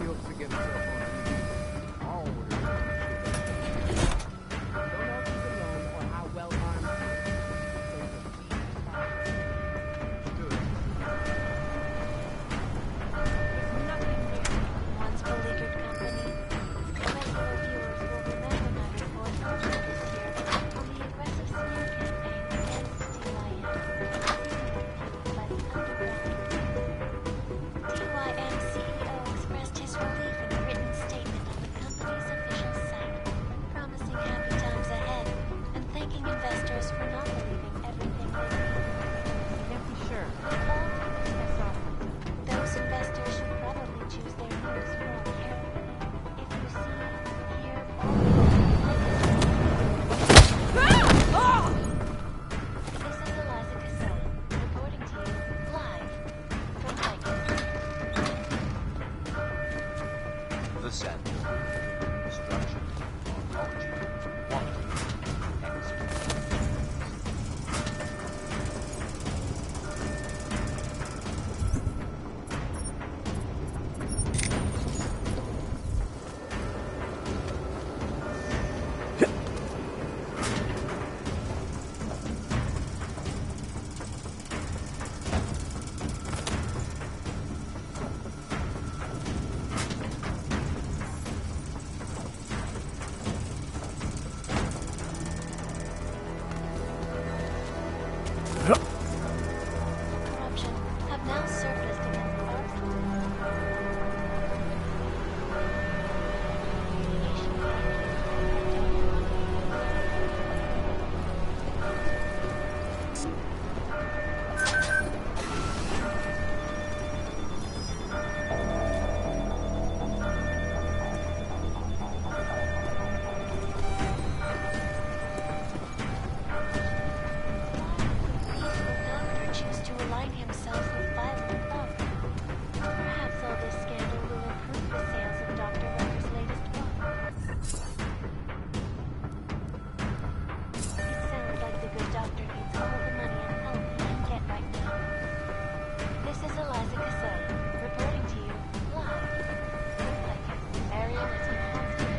hopes to get himself on TV. All orders. Don't know if he's alone or how well armed Once beleaguered company, regular viewers will remember my report earlier this year on the aggressive smear campaign against TYM, by the underground. TYM CEO expressed his relief in a written statement on the company's official site, promising happy times ahead and thanking investors for not believing everything they read. You can't be sure. Those investors should probably choose their news more carefully. If you see, hear, or This is Eliza Casella, reporting to you live from Vegas. The set. Structure. Morphology. Quality. Corruption have now surfaced against our choose to align himself with violent thought. Perhaps all this scandal will improve the sales of Dr. Rucker's latest book. It sounds like the good doctor needs all the money and help he can get right now. This is Eliza Casella, reporting to you live from Vegas. Area that's in constant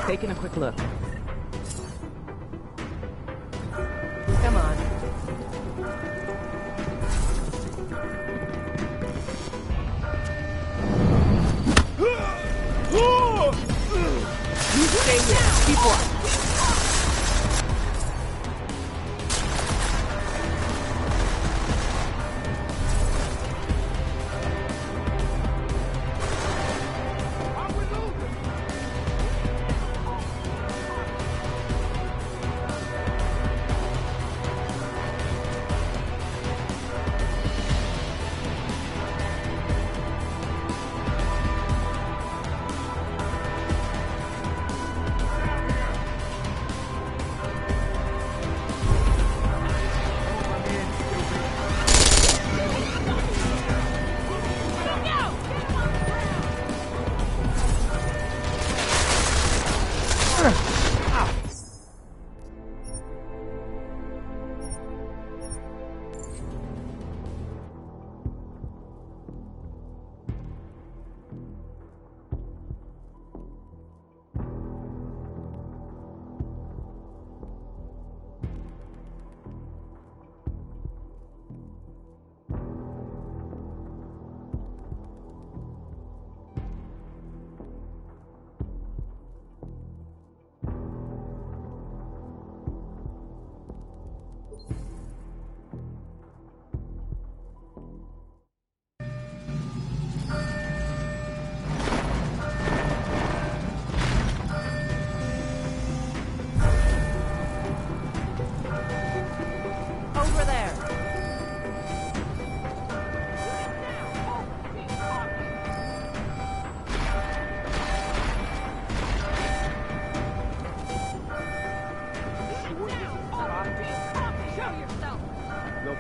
Taking a quick look. Come on. You stay here. Keep watch.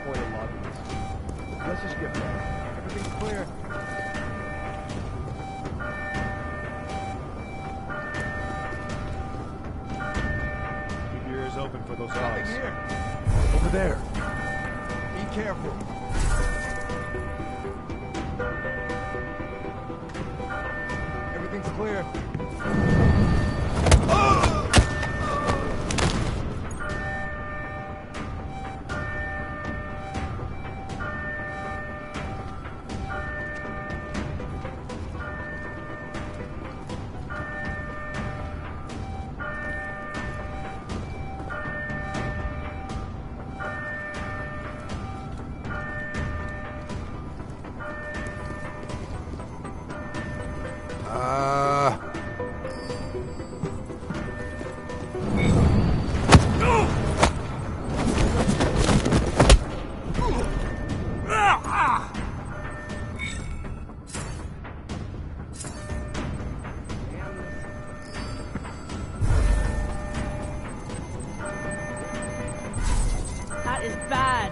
point in logging this. Let's just get back. Everything's clear. Keep your ears open for those dogs. Here. Over there. Be careful. Everything's clear. That is bad.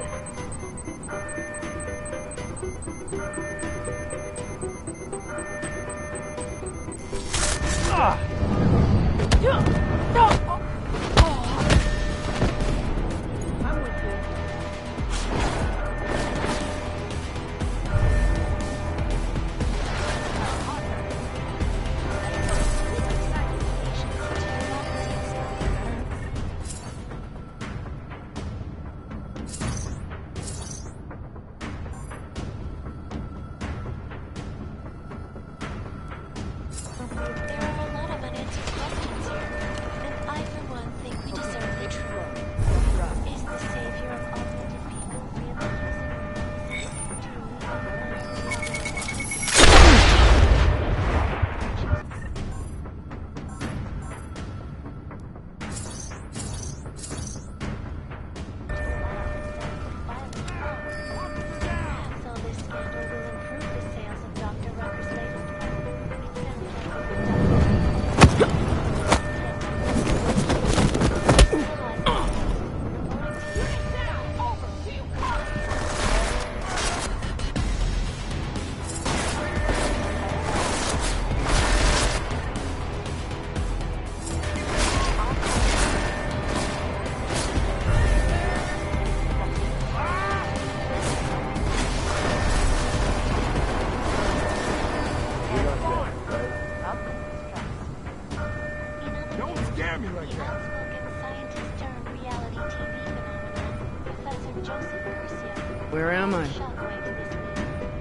Where am I?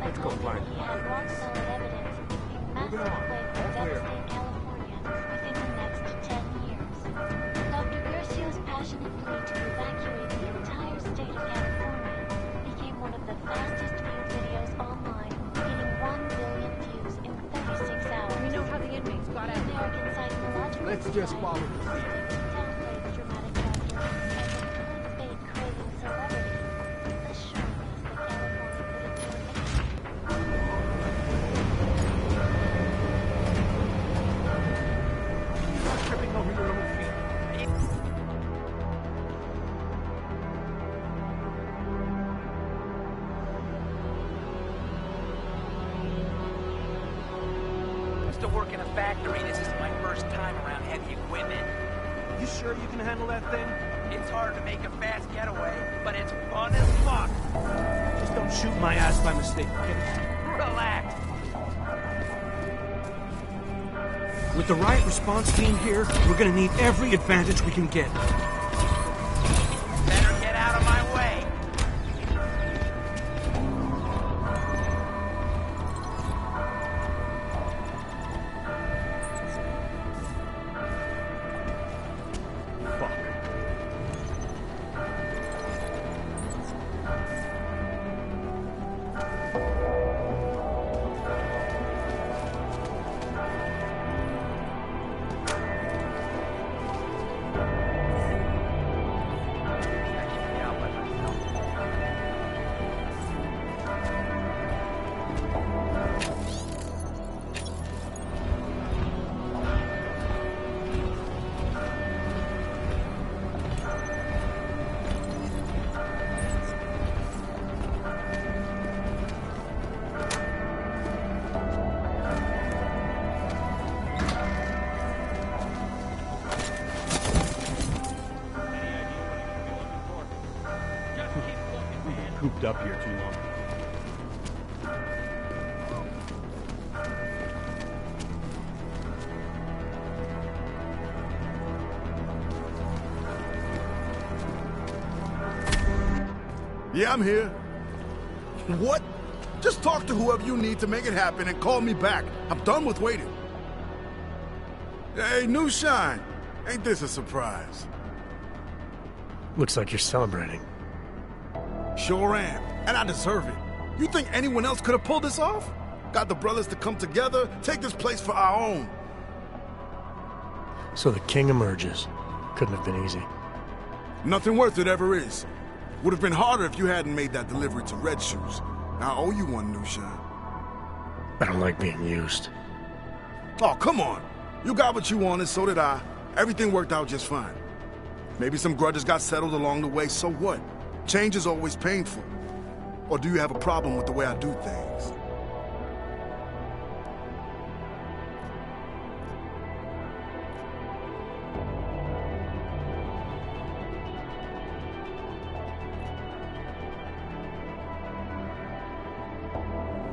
Let's go find him. Dr. Garcia's passionate plea to evacuate the entire state of California became one of the fastest viewed videos online, getting 1 billion views in 36 hours. We know how the inmates got out. American Psychological Let's just follow the lead. downplayed the dramatic factor as a clickbait craving celebrity. The show was the California put into Tripping over your own feet. Used to work in a factory. This is my first time around heavy equipment. You sure you can handle that thing? It's hard to make a fast getaway, but it's fun as fuck. Just don't shoot my ass by mistake, okay? Relax. With the riot response team here, we're gonna need every advantage we can get. Better get out of my way. cooped up here too long. Yeah, I'm here. What? Just talk to whoever you need to make it happen and call me back. I'm done with waiting. Hey, new shine. Ain't this a surprise? Looks like you're celebrating. Sure am, and I deserve it. You think anyone else could have pulled this off? Got the brothers to come together, take this place for our own. So the king emerges. Couldn't have been easy. Nothing worth it ever is. Would have been harder if you hadn't made that delivery to Red Shoes. Now I owe you one, new shine. I don't like being used. Oh, come on. You got what you wanted, so did I. Everything worked out just fine. Maybe some grudges got settled along the way, so what? Change is always painful. Or do you have a problem with the way I do things?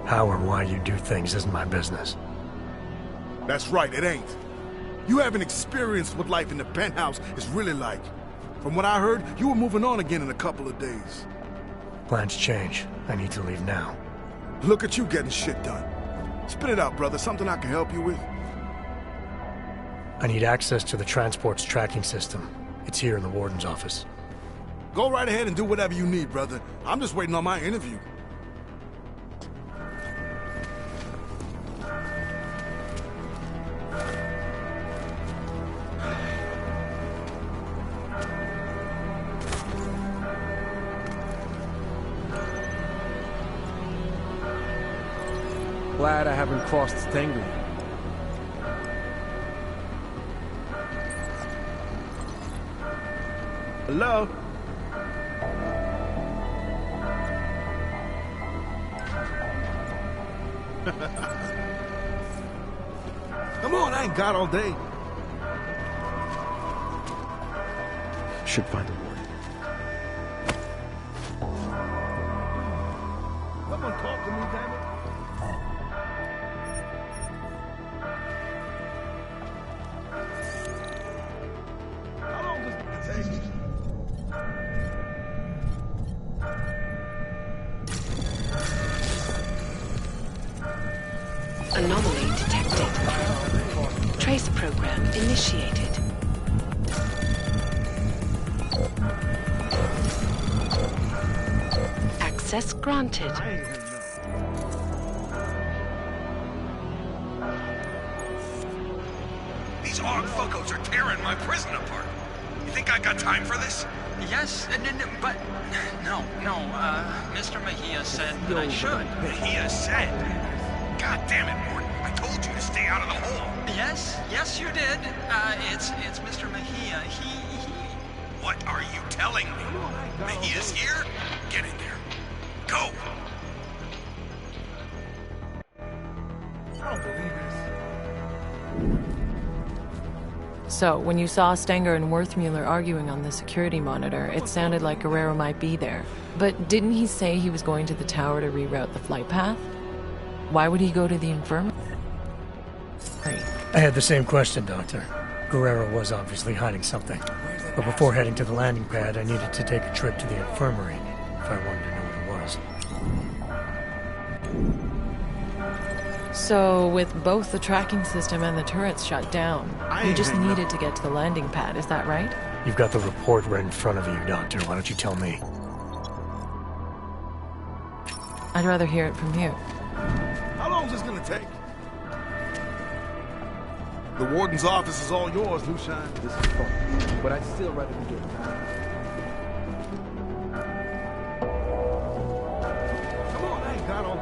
How or why you do things isn't my business. That's right, it ain't. You haven't experienced what life in the penthouse is really like. From what I heard, you were moving on again in a couple of days. Plans change. I need to leave now. Look at you getting shit done. Spit it out, brother. Something I can help you with? I need access to the transport's tracking system. It's here in the warden's office. Go right ahead and do whatever you need, brother. I'm just waiting on my interview. Glad I haven't crossed Stanger. Hello? Come on, I ain't got all day. Should find the warden. Someone talk to me, damn it. How long does it take? Anomaly detected. Trace program initiated. Access granted. These AUG fuckos are tearing my prison apart. You think I got time for this? Yes, but no. Mr. Mejia said that I should. Mejia said? God damn it, Morton. I told you to stay out of the hole. Yes, you did. It's Mr. Mejia. He... What are you telling me? Mejia's here? Get in there. Go! I don't believe this. So, when you saw Stenger and Worthmuller arguing on the security monitor, it sounded like Guerrero might be there. But didn't he say he was going to the tower to reroute the flight path? Why would he go to the infirmary? I had the same question, Doctor. Guerrero was obviously hiding something. But before heading to the landing pad, I needed to take a trip to the infirmary if I wanted to know what it was. So, with both the tracking system and the turrets shut down, you just needed to get to the landing pad, is that right? You've got the report right in front of you, Doctor. Why don't you tell me? I'd rather hear it from you. How long is this gonna take? The warden's office is all yours, Lucian. This is fun, but I'd still rather be getting out. Come on, I ain't got all...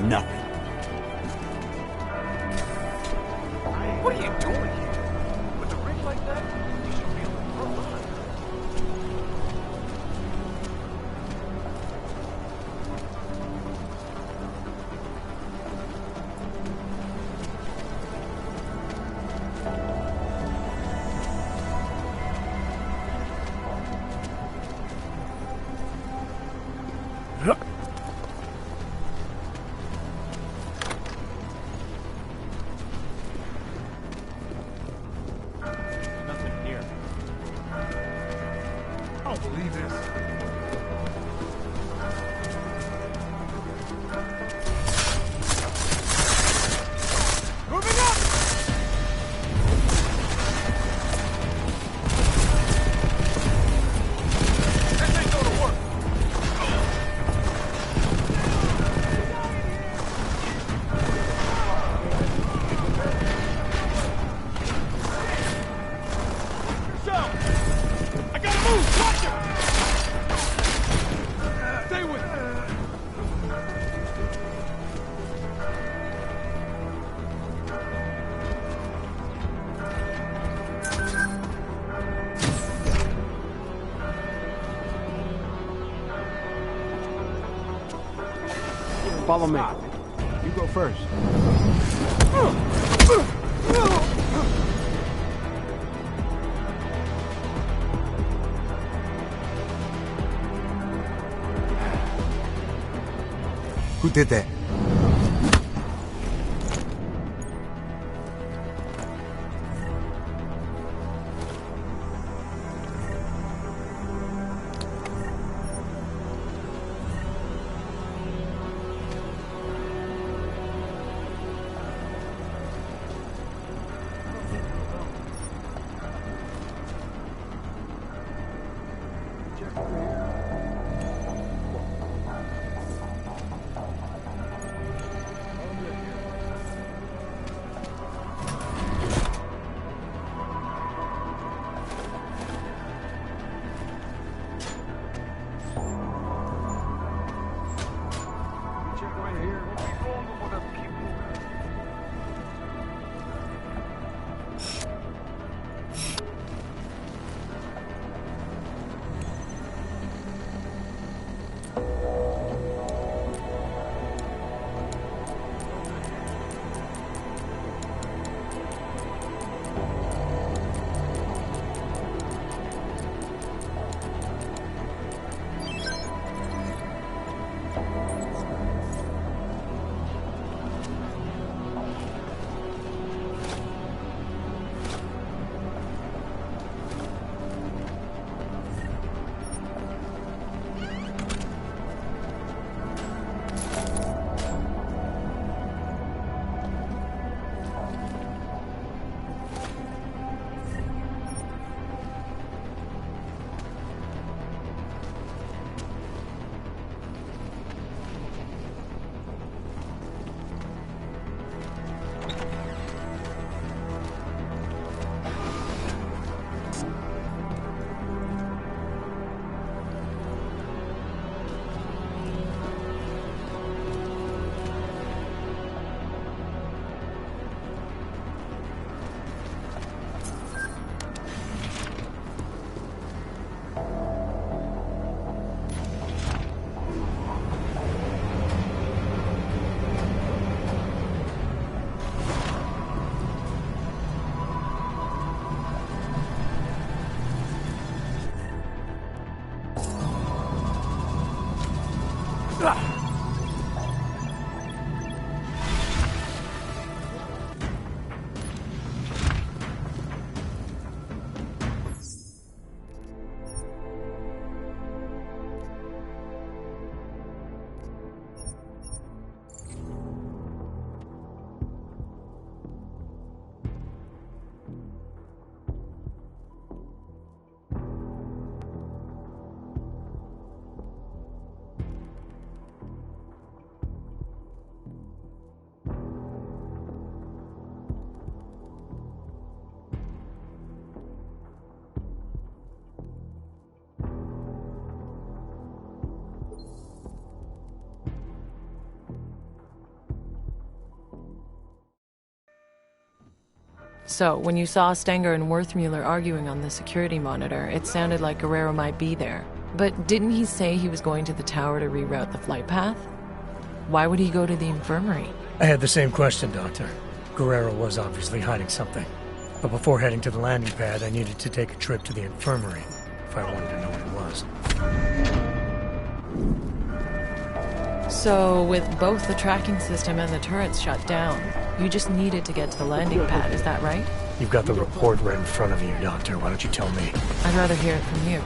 Nothing. What are you doing here? With a rig like that, you should be able to run on. Follow me. You go first. Who did that? So, when you saw Stenger and Werthmuller arguing on the security monitor, it sounded like Guerrero might be there. But didn't he say he was going to the tower to reroute the flight path? Why would he go to the infirmary? I had the same question, Doctor. Guerrero was obviously hiding something. But before heading to the landing pad, I needed to take a trip to the infirmary if I wanted to know what it was. So, with both the tracking system and the turrets shut down, you just needed to get to the landing pad, is that right? You've got the report right in front of you, Doctor. Why don't you tell me? I'd rather hear it from you.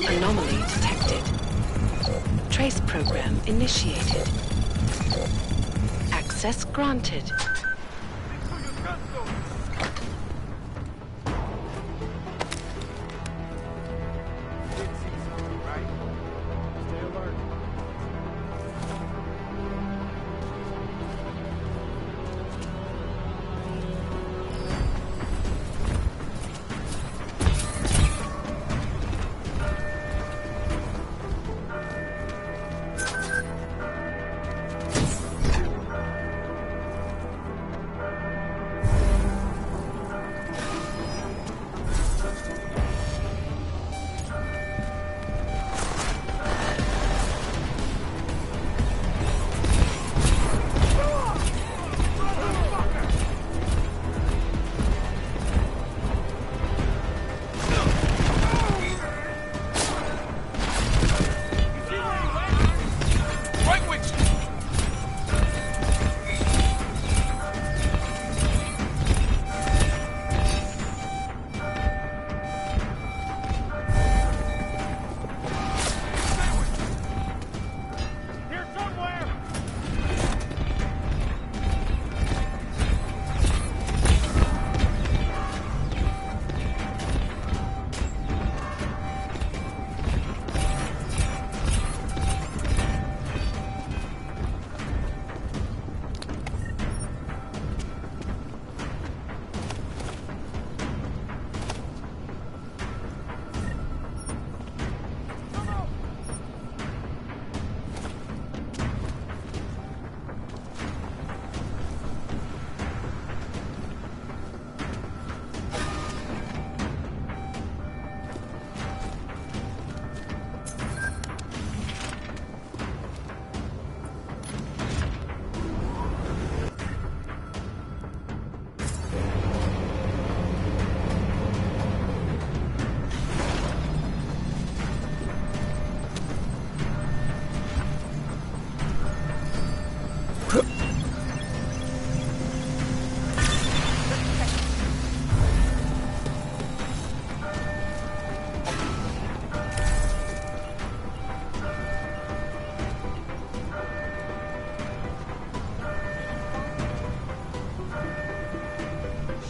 Anomaly detected. Trace program initiated. Access granted.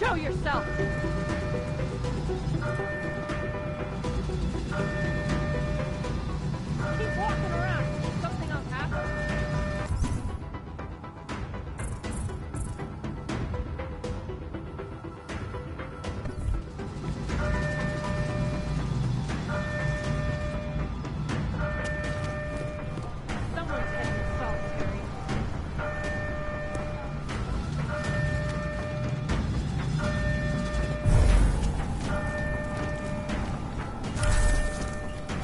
Show yourself! Keep walking around. Something else happens. Someone's heading solitary.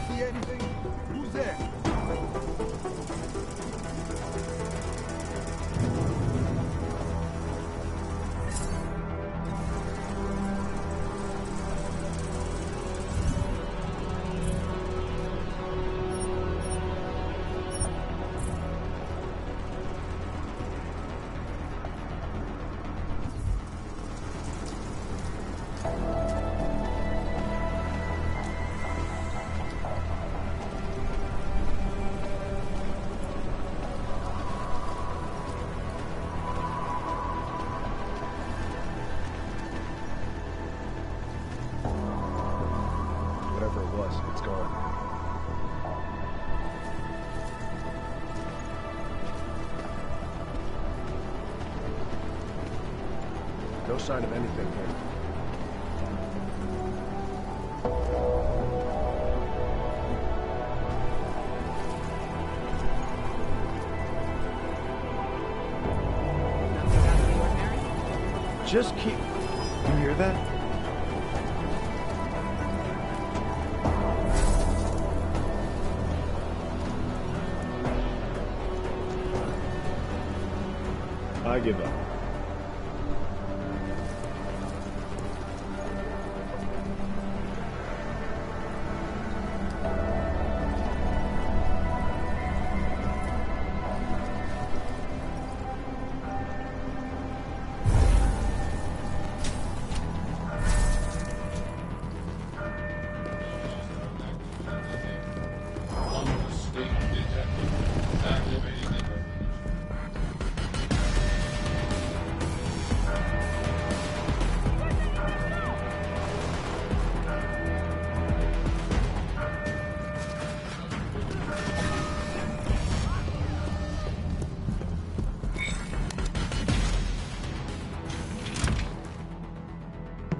See anything? Who's there? Whatever it was, it's gone. No sign of anything here. Just keep... You hear that? I give up.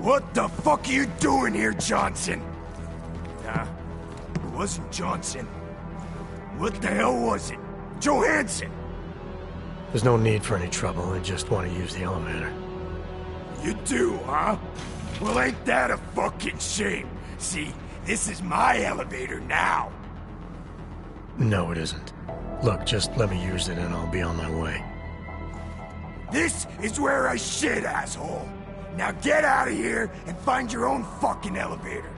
What the fuck are you doing here, Johnson? Nah, it wasn't Johnson. What the hell was it? Johansson! There's no need for any trouble. I just want to use the elevator. You do, huh? Well, ain't that a fucking shame? See, this is my elevator now. No, it isn't. Look, just let me use it and I'll be on my way. This is where I shit, asshole. Now get out of here and find your own fucking elevator.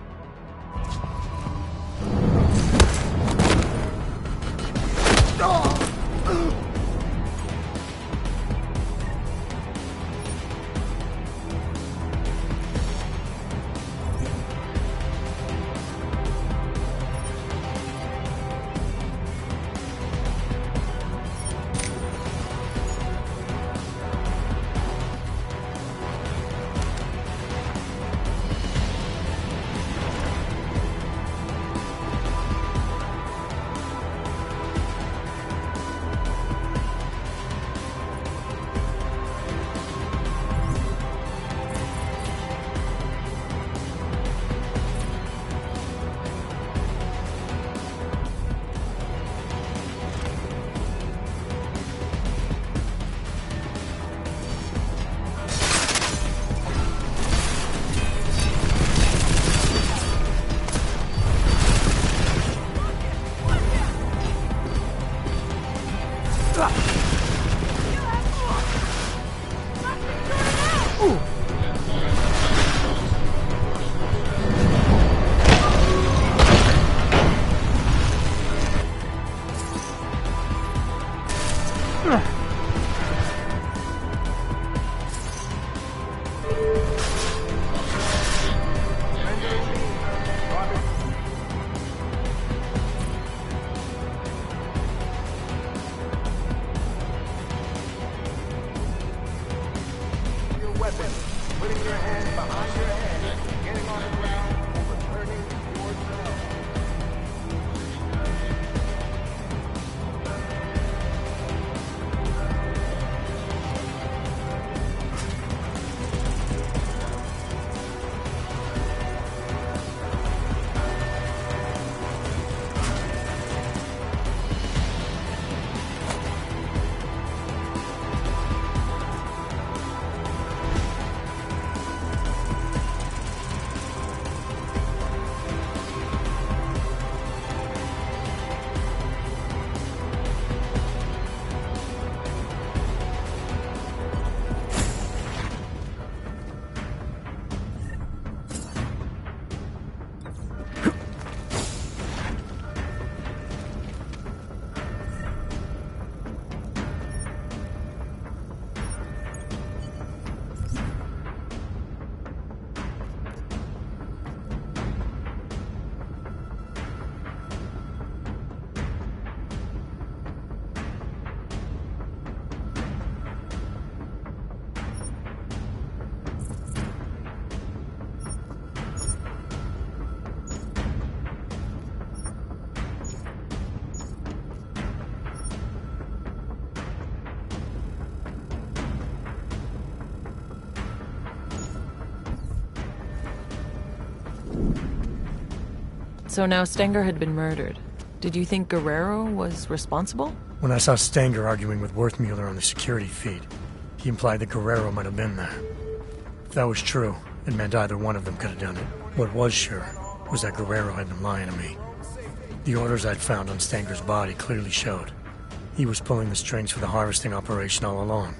your hands behind your head, getting on the ground, and returning towards hell. So now Stenger had been murdered. Did you think Guerrero was responsible? When I saw Stenger arguing with Worthmuller on the security feed, he implied that Guerrero might have been there. If that was true, it meant either one of them could have done it. What was sure was that Guerrero had been lying to me. The orders I'd found on Stenger's body clearly showed he was pulling the strings for the harvesting operation all along.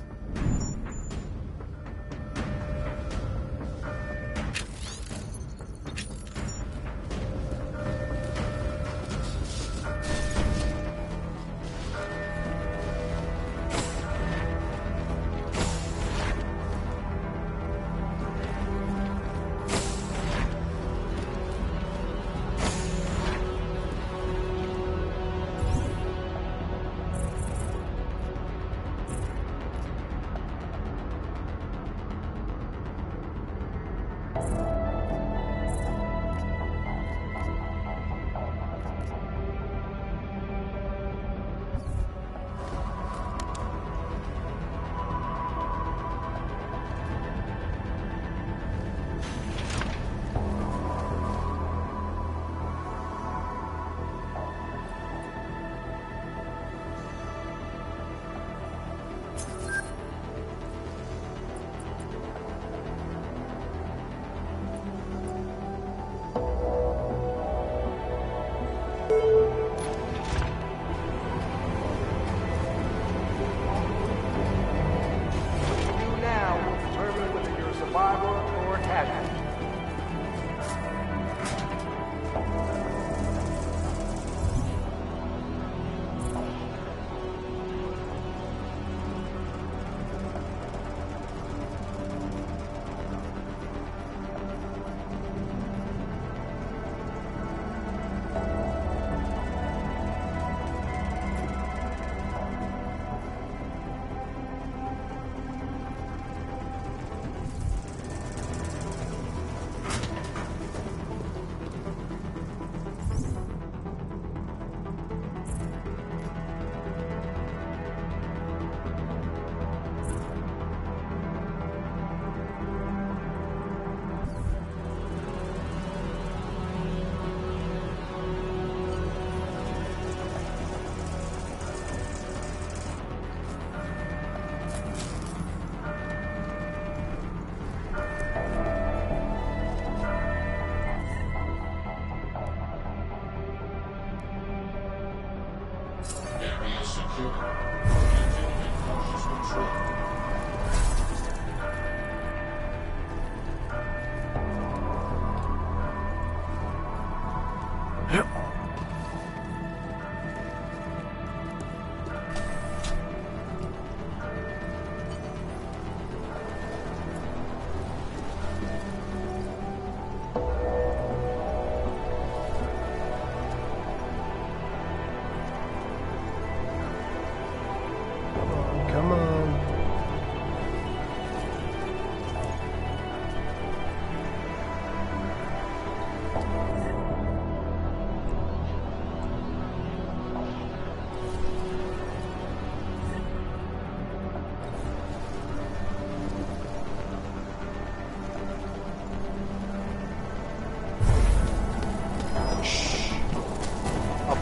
Come on.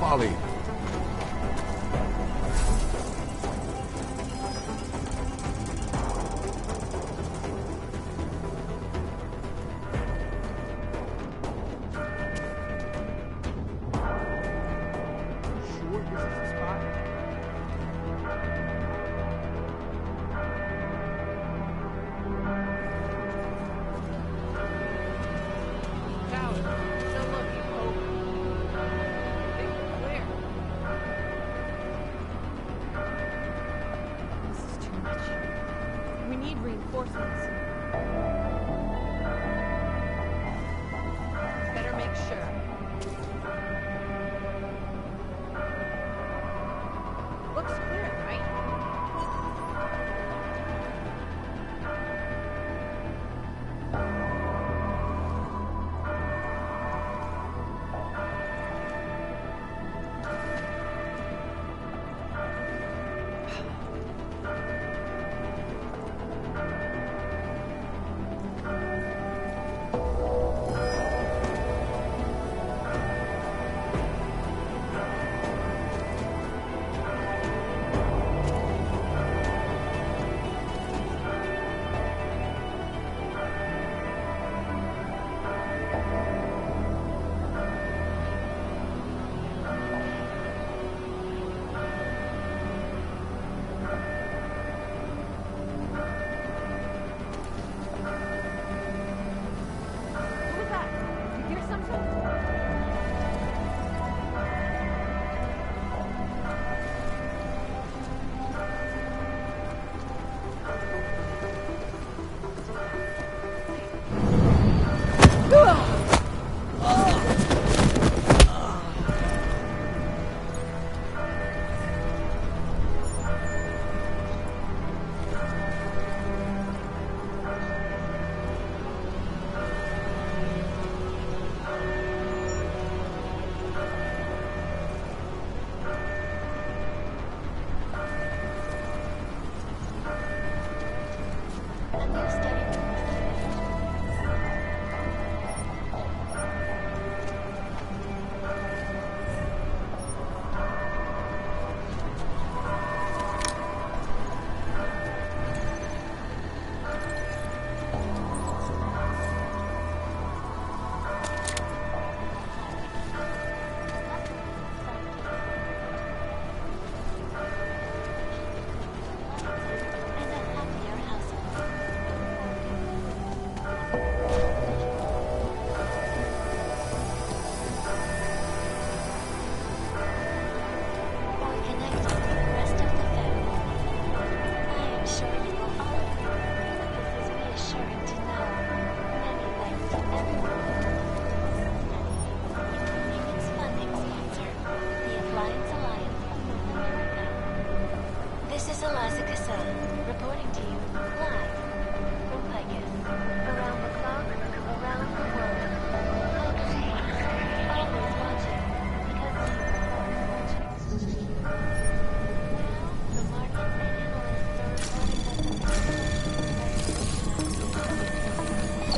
Ollie. We need reinforcements. Better make sure. Looks clear, right?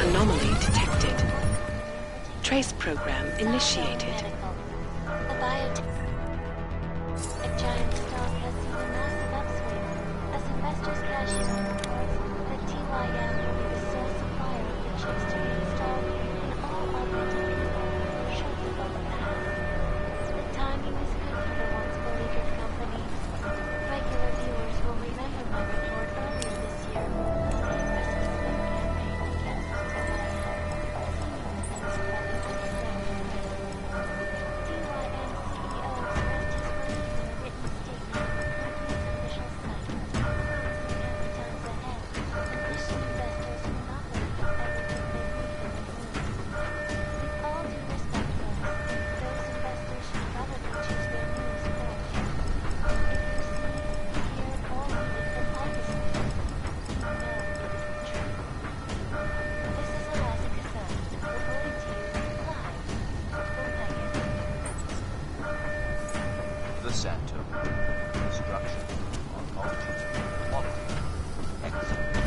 Anomaly detected. Trace program initiated. The biotech giant stock has seen a massive upswing as investors cash in on reports that TYM will be the sole supplier of the chips to be installed in all augmented people shortly above the past. The timing is good for the once beleaguered company. Regular viewers will remember my report earlier this year on the aggressive spin campaign against TYM. The center. Destruction. Oncology. Quality. Excellence.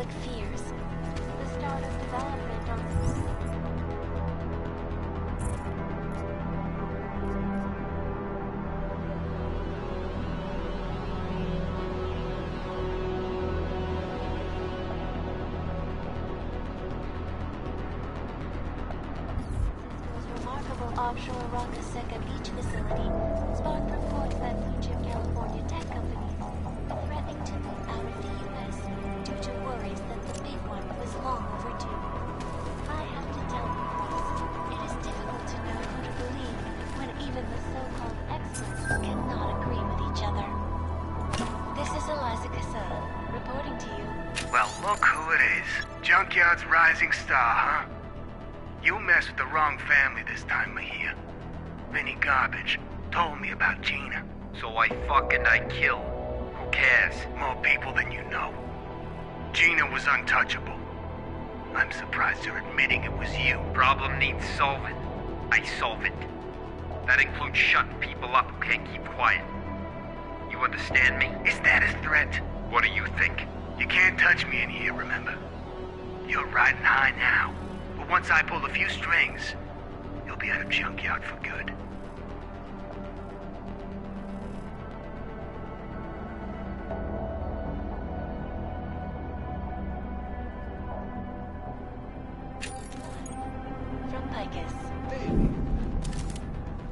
public fears. The start of development on offshore Rockasecca Beach facility spawned reports that blue-chip California tech companies are threatening to move out of the U.S. due to worries that the big one was long overdue. I have to tell you, it is difficult to know who to believe when even the so-called experts cannot agree with each other. This is Eliza Casella, reporting to you. Well, look who it is. Junkyard's rising star, huh? You messed with the wrong family this time, Mahia. Vinny Garbage told me about Gina. So I kill. Who cares? More people than you know. Gina was untouchable. I'm surprised you're admitting it was you. Problem needs solving. I solve it. That includes shutting people up who can't keep quiet. You understand me? Is that a threat? What do you think? You can't touch me in here, remember? You're riding high now. But once I pull a few strings, you'll be out of Junkyard for good. From Picus.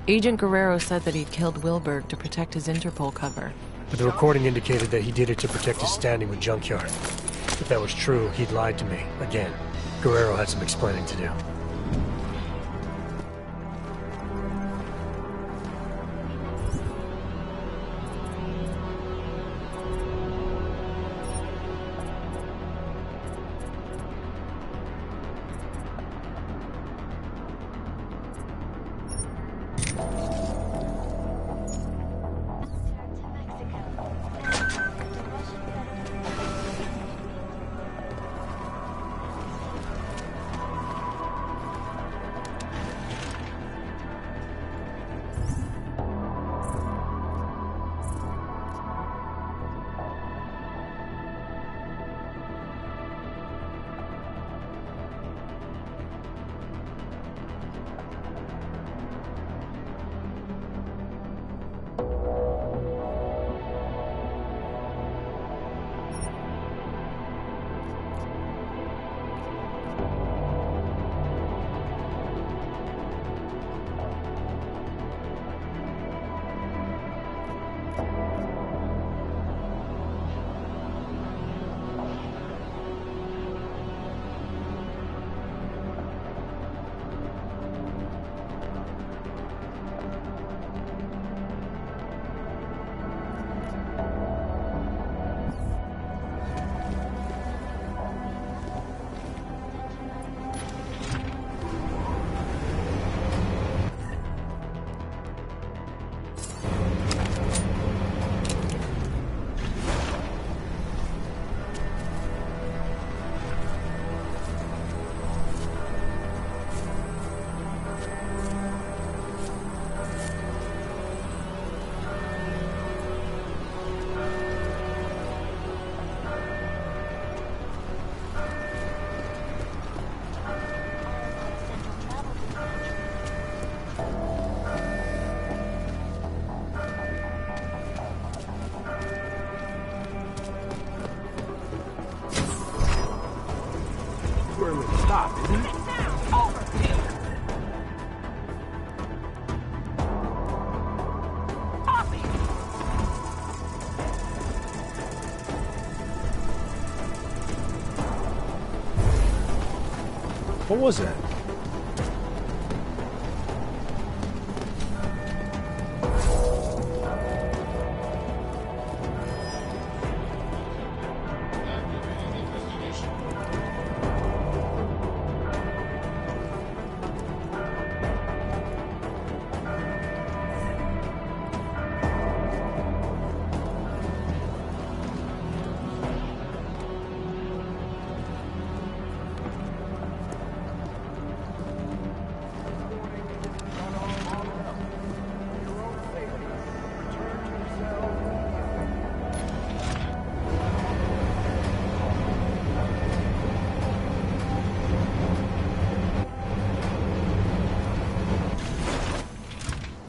Agent Guerrero said that he'd killed Wilberg to protect his Interpol cover. But the recording indicated that he did it to protect his standing with Junkyard. If that was true, he'd lied to me. Again, Guerrero had some explaining to do. Stop, isn't it? What was that?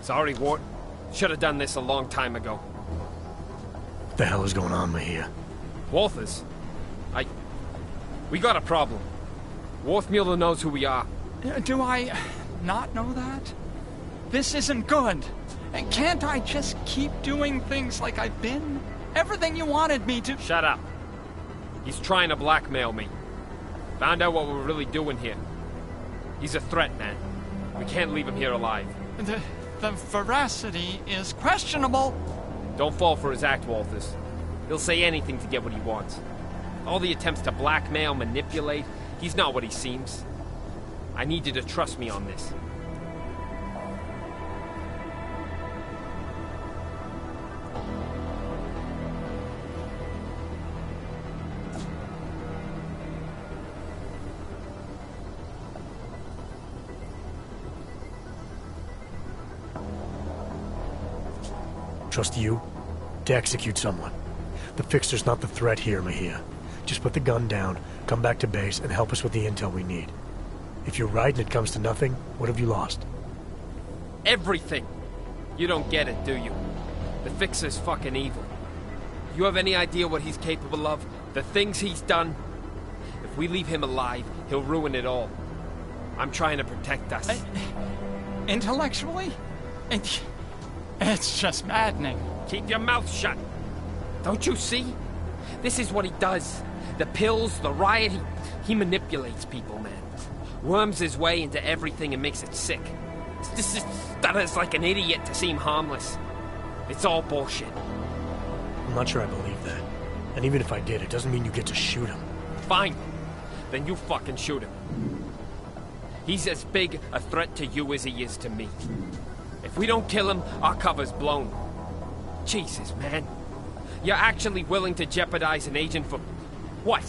Sorry, Wart. Should have done this a long time ago. What the hell is going on, Mejia? Walters? We got a problem. Worf Mueller knows who we are. Do I not know that? This isn't good. Can't I just keep doing things like I've been? Everything you wanted me to... Shut up. He's trying to blackmail me. Found out what we're really doing here. He's a threat, man. We can't leave him here alive. The veracity is questionable. Don't fall for his act, Walters. He'll say anything to get what he wants. All the attempts to blackmail, manipulate, he's not what he seems. I need you to trust me on this. Trust you to execute someone. The Fixer's not the threat here, Mejia. Just put the gun down, come back to base, and help us with the intel we need. If you're right and it comes to nothing, what have you lost? Everything! You don't get it, do you? The Fixer's fucking evil. You have any idea what he's capable of? The things he's done? If we leave him alive, he'll ruin it all. I'm trying to protect us. Intellectually? It's just maddening. Keep your mouth shut. Don't you see? This is what he does. The pills, the riot, he manipulates people, man. Worms his way into everything and makes it sick. This stutters like an idiot to seem harmless. It's all bullshit. I'm not sure I believe that. And even if I did, it doesn't mean you get to shoot him. Fine. Then you fucking shoot him. He's as big a threat to you as he is to me. If we don't kill him, our cover's blown. Jesus, man. You're actually willing to jeopardize an agent for... what?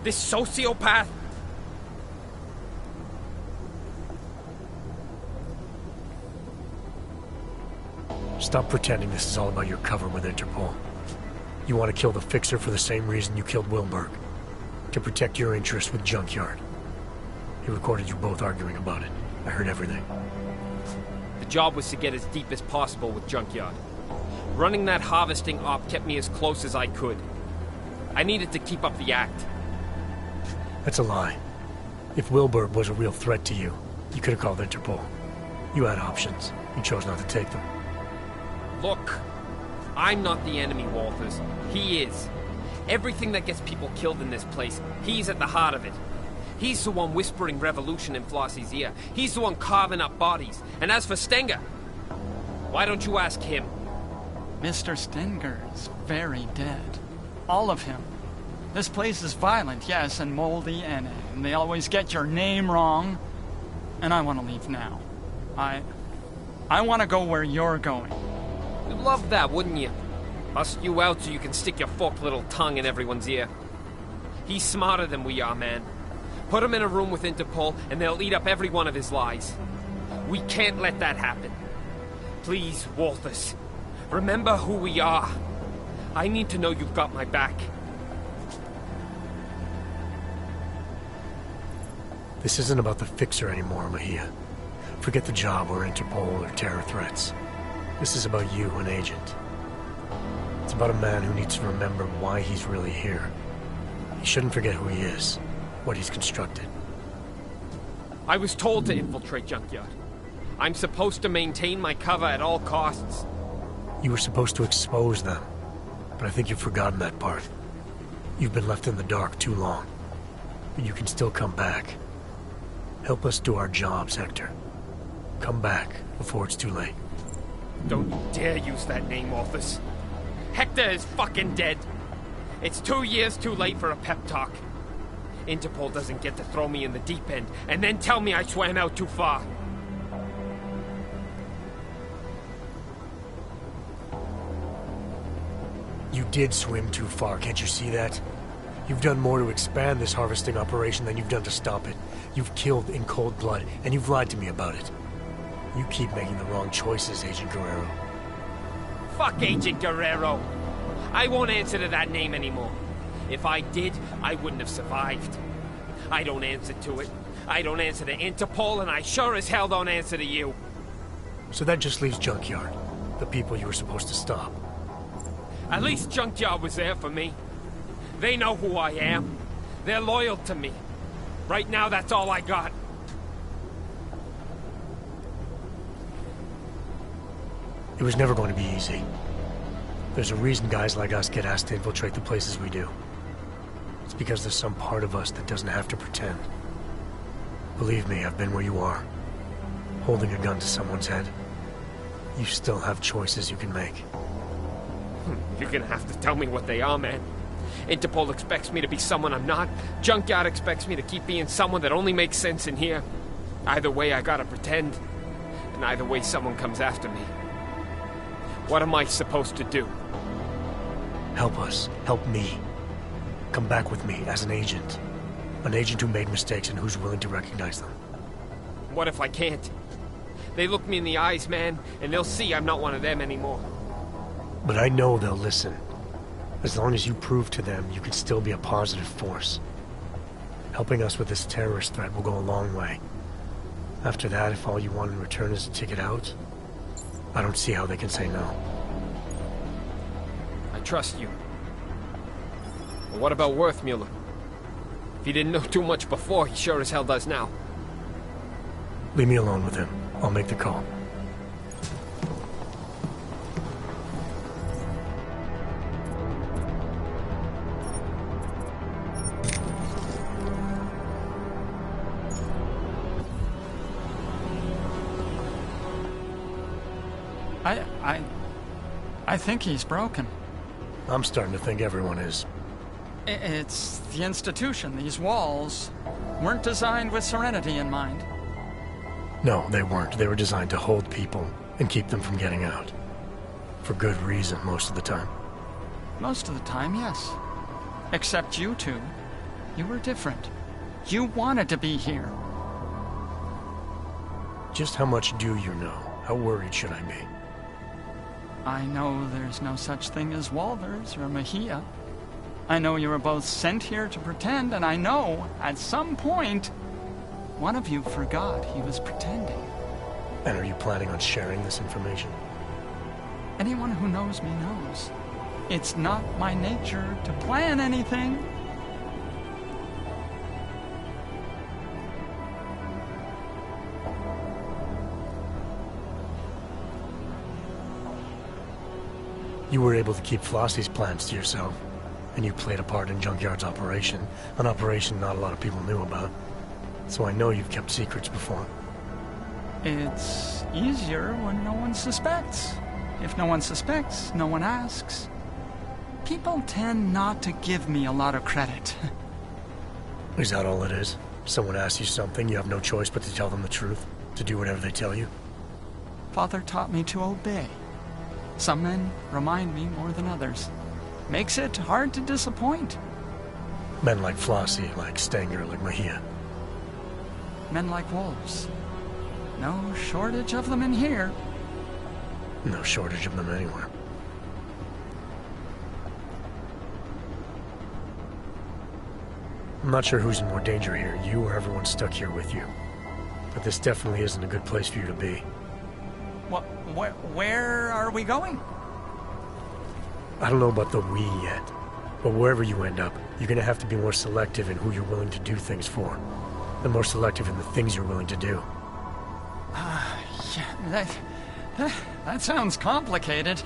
This sociopath? Stop pretending this is all about your cover with Interpol. You want to kill the Fixer for the same reason you killed Wilberg. To protect your interests with Junkyard. He recorded you both arguing about it. I heard everything. The job was to get as deep as possible with Junkyard. Running that harvesting op kept me as close as I could. I needed to keep up the act. That's a lie. If Wilberg was a real threat to you, you could have called Interpol. You had options. You chose not to take them. Look, I'm not the enemy, Walters. He is. Everything that gets people killed in this place, he's at the heart of it. He's the one whispering revolution in Flossie's ear. He's the one carving up bodies. And as for Stenger, why don't you ask him? Mr. Stenger's very dead. All of him. This place is violent, yes, and moldy, and they always get your name wrong. And I want to leave now. I want to go where you're going. You'd love that, wouldn't you? Bust you out so you can stick your forked little tongue in everyone's ear. He's smarter than we are, man. Put him in a room with Interpol, and they'll eat up every one of his lies. We can't let that happen. Please, Walters, remember who we are. I need to know you've got my back. This isn't about the Fixer anymore, Mejia. Forget the job or Interpol or terror threats. This is about you, an agent. It's about a man who needs to remember why he's really here. He shouldn't forget who he is, what he's constructed. I was told to infiltrate Junkyard. I'm supposed to maintain my cover at all costs. You were supposed to expose them, but I think you've forgotten that part. You've been left in the dark too long. But you can still come back. Help us do our jobs, Hector. Come back before it's too late. Don't you dare use that name, Walters. Hector is fucking dead. It's 2 years too late for a pep talk. Interpol doesn't get to throw me in the deep end and then tell me I swam out too far. You did swim too far, can't you see that? You've done more to expand this harvesting operation than you've done to stop it. You've killed in cold blood, and you've lied to me about it. You keep making the wrong choices, Agent Guerrero. Fuck Agent Guerrero. I won't answer to that name anymore. If I did, I wouldn't have survived. I don't answer to it. I don't answer to Interpol, and I sure as hell don't answer to you. So that just leaves Junkyard, the people you were supposed to stop. At least Junkyard was there for me. They know who I am. They're loyal to me. Right now, that's all I got. It was never going to be easy. There's a reason guys like us get asked to infiltrate the places we do. It's because there's some part of us that doesn't have to pretend. Believe me, I've been where you are. Holding a gun to someone's head. You still have choices you can make. You're gonna have to tell me what they are, man. Interpol expects me to be someone I'm not. Junkyard expects me to keep being someone that only makes sense in here. Either way, I gotta pretend. And either way, someone comes after me. What am I supposed to do? Help us. Help me. Come back with me as an agent. An agent who made mistakes and who's willing to recognize them. What if I can't? They look me in the eyes, man, and they'll see I'm not one of them anymore. But I know they'll listen. As long as you prove to them you can still be a positive force. Helping us with this terrorist threat will go a long way. After that, if all you want in return is a ticket out, I don't see how they can say no. I trust you. But what about Worthmuller? If he didn't know too much before, he sure as hell does now. Leave me alone with him. I'll make the call. I think he's broken. I'm starting to think everyone is. It's the institution. These walls weren't designed with serenity in mind. No, they weren't. They were designed to hold people and keep them from getting out. For good reason, most of the time. Most of the time, yes. Except you two. You were different. You wanted to be here. Just how much do you know? How worried should I be? I know there's no such thing as Walters or Mejia. I know you were both sent here to pretend, and I know, at some point, one of you forgot he was pretending. And are you planning on sharing this information? Anyone who knows me knows. It's not my nature to plan anything. You were able to keep Flossie's plans to yourself, and you played a part in Junkyard's operation, an operation not a lot of people knew about. So I know you've kept secrets before. It's easier when no one suspects. If no one suspects, no one asks. People tend not to give me a lot of credit. Is that all it is? Someone asks you something, you have no choice but to tell them the truth? To do whatever they tell you? Father taught me to obey. Some men remind me more than others. Makes it hard to disappoint. Men like Flossie, like Stanger, like Mejia. Men like wolves. No shortage of them in here. No shortage of them anywhere. I'm not sure who's in more danger here, you or everyone stuck here with you. But this definitely isn't a good place for you to be. Where are we going? I don't know about the we yet, but wherever you end up, you're gonna have to be more selective in who you're willing to do things for, and more selective in the things you're willing to do. Yeah, that sounds complicated.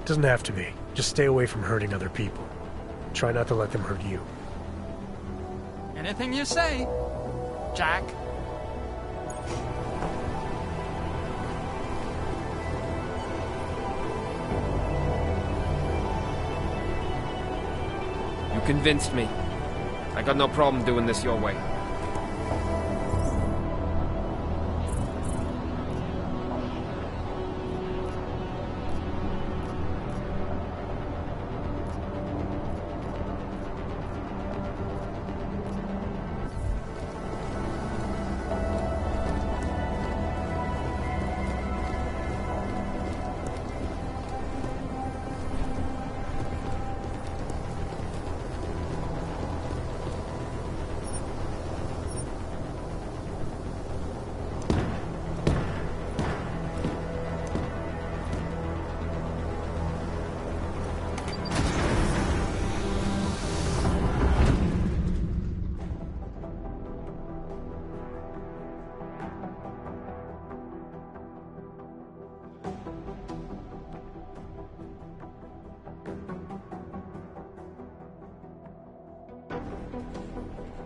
Doesn't have to be. Just stay away from hurting other people. Try not to let them hurt you. Anything you say, Jack. You convinced me. I got no problem doing this your way.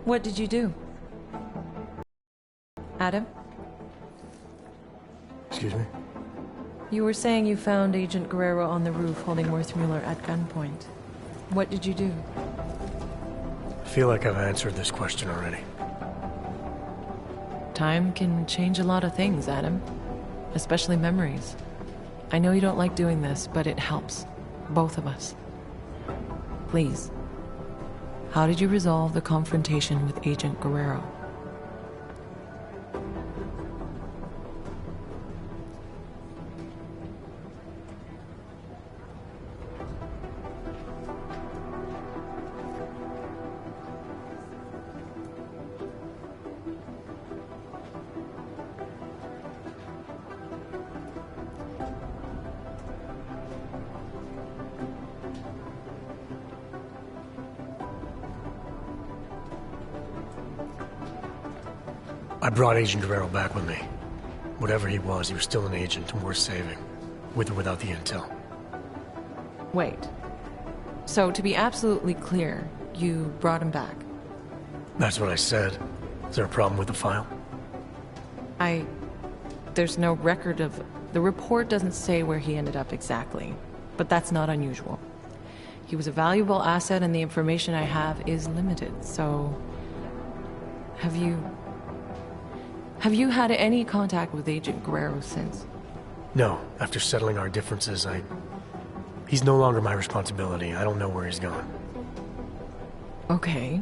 What did you do? Adam? Excuse me? You were saying you found Agent Guerrero on the roof holding Werthmüller at gunpoint. What did you do? I feel like I've answered this question already. Time can change a lot of things, Adam. Especially memories. I know you don't like doing this, but it helps. Both of us. Please. How did you resolve the confrontation with Agent Guerrero? I brought Agent Guerrero back with me. Whatever he was still an agent and worth saving. With or without the intel. Wait. So, to be absolutely clear, you brought him back? That's what I said. Is there a problem with the file? There's no record of... The report doesn't say where he ended up exactly, but that's not unusual. He was a valuable asset and the information I have is limited, so... Have you had any contact with Agent Guerrero since? No. After settling our differences, He's no longer my responsibility. I don't know where he's gone. Okay.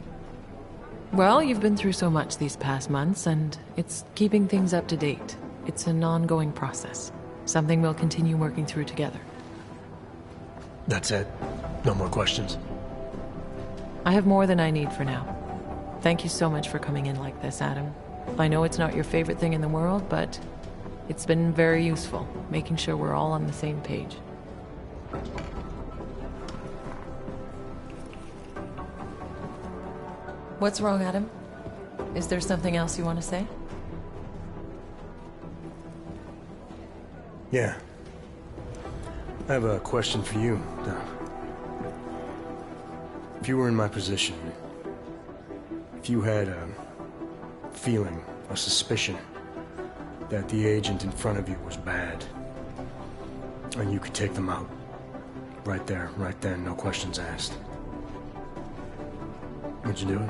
Well, you've been through so much these past months, and it's keeping things up to date. It's an ongoing process. Something we'll continue working through together. That's it? No more questions? I have more than I need for now. Thank you so much for coming in like this, Adam. I know it's not your favorite thing in the world, but it's been very useful, making sure we're all on the same page. What's wrong, Adam? Is there something else you want to say? Yeah. I have a question for you, If you were in my position, if you had a feeling, a suspicion, that the agent in front of you was bad, and you could take them out, right there, right then, no questions asked, would you do it?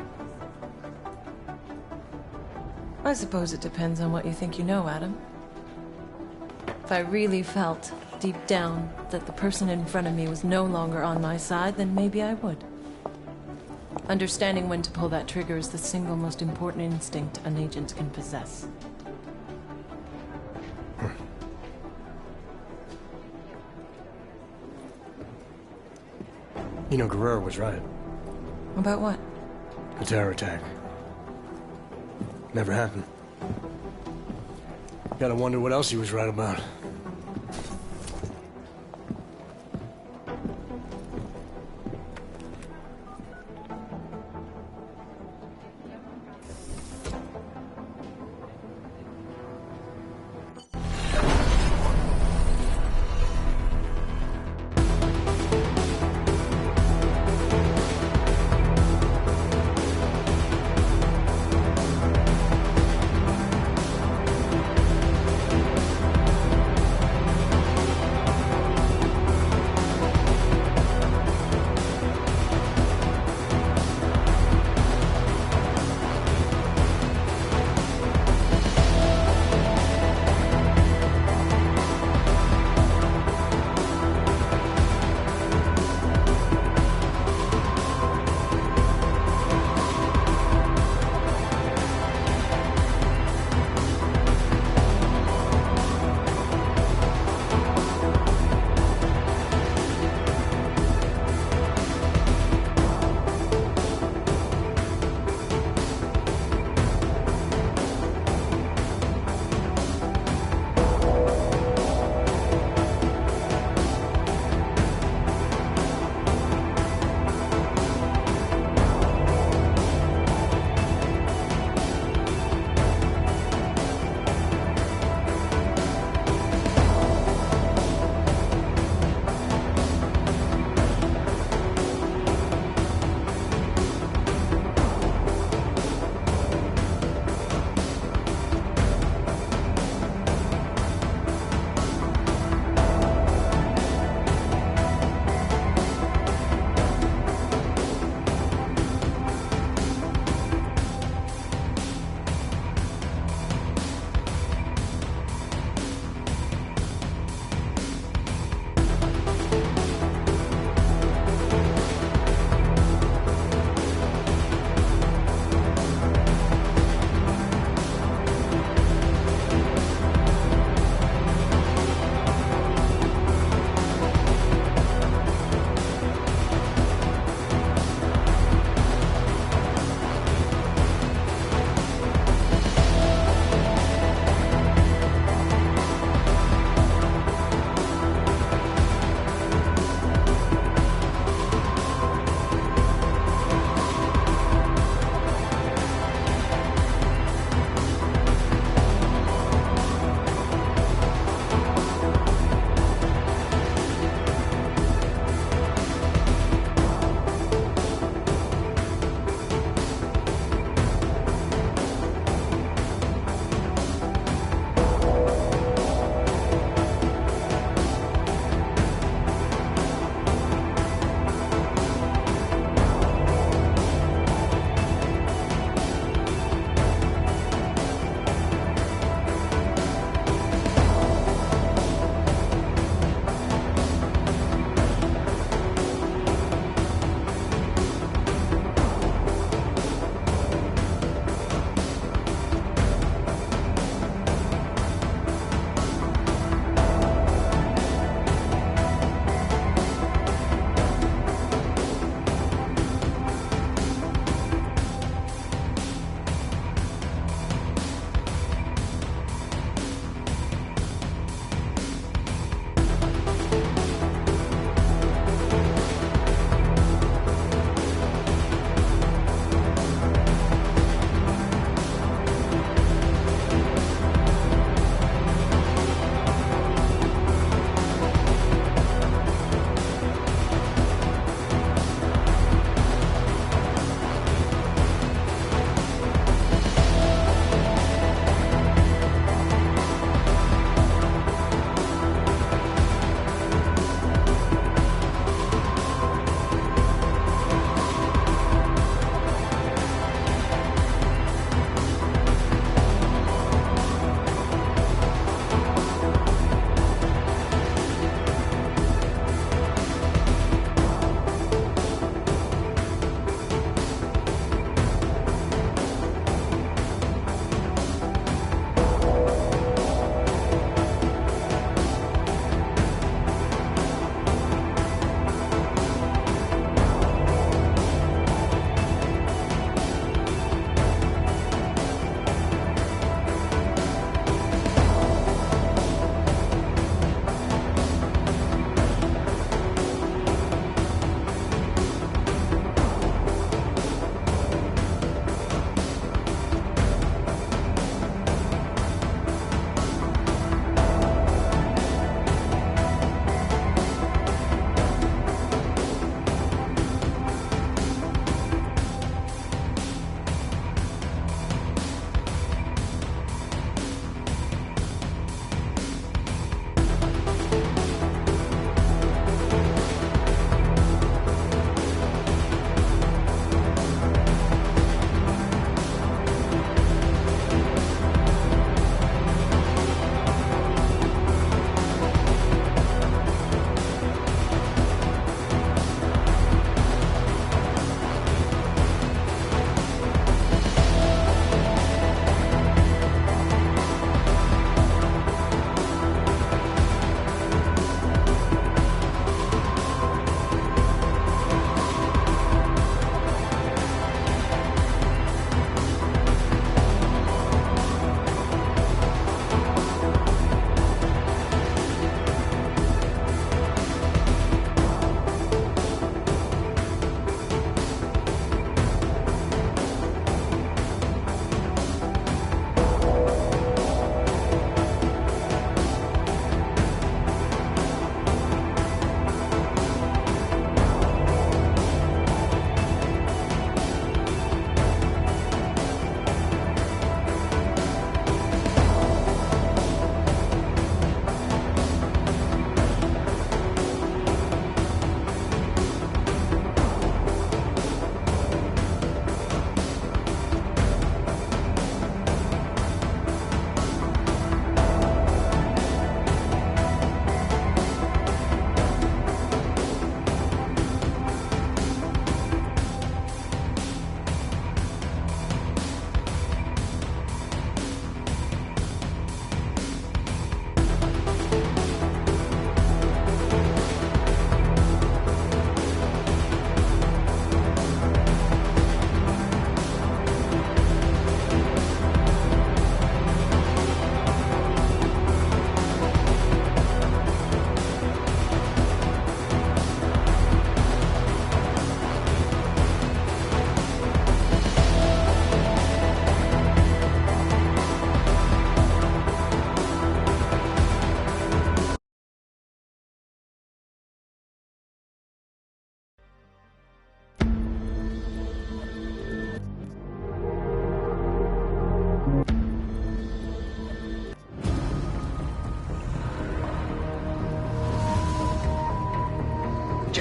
I suppose it depends on what you think you know, Adam. If I really felt, deep down, that the person in front of me was no longer on my side, then maybe I would. Understanding when to pull that trigger is the single most important instinct an agent can possess. You know, Guerrero was right. About what? The terror attack. Never happened. Gotta wonder what else he was right about.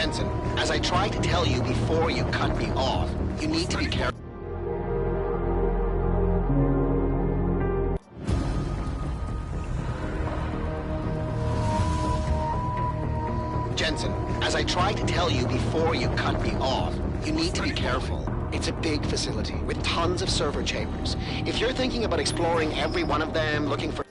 Jensen, as I tried to tell you before you cut me off, you need to be careful. Jensen, as I tried to tell you before you cut me off, you need to be careful. It's a big facility with tons of server chambers. If you're thinking about exploring every one of them, looking for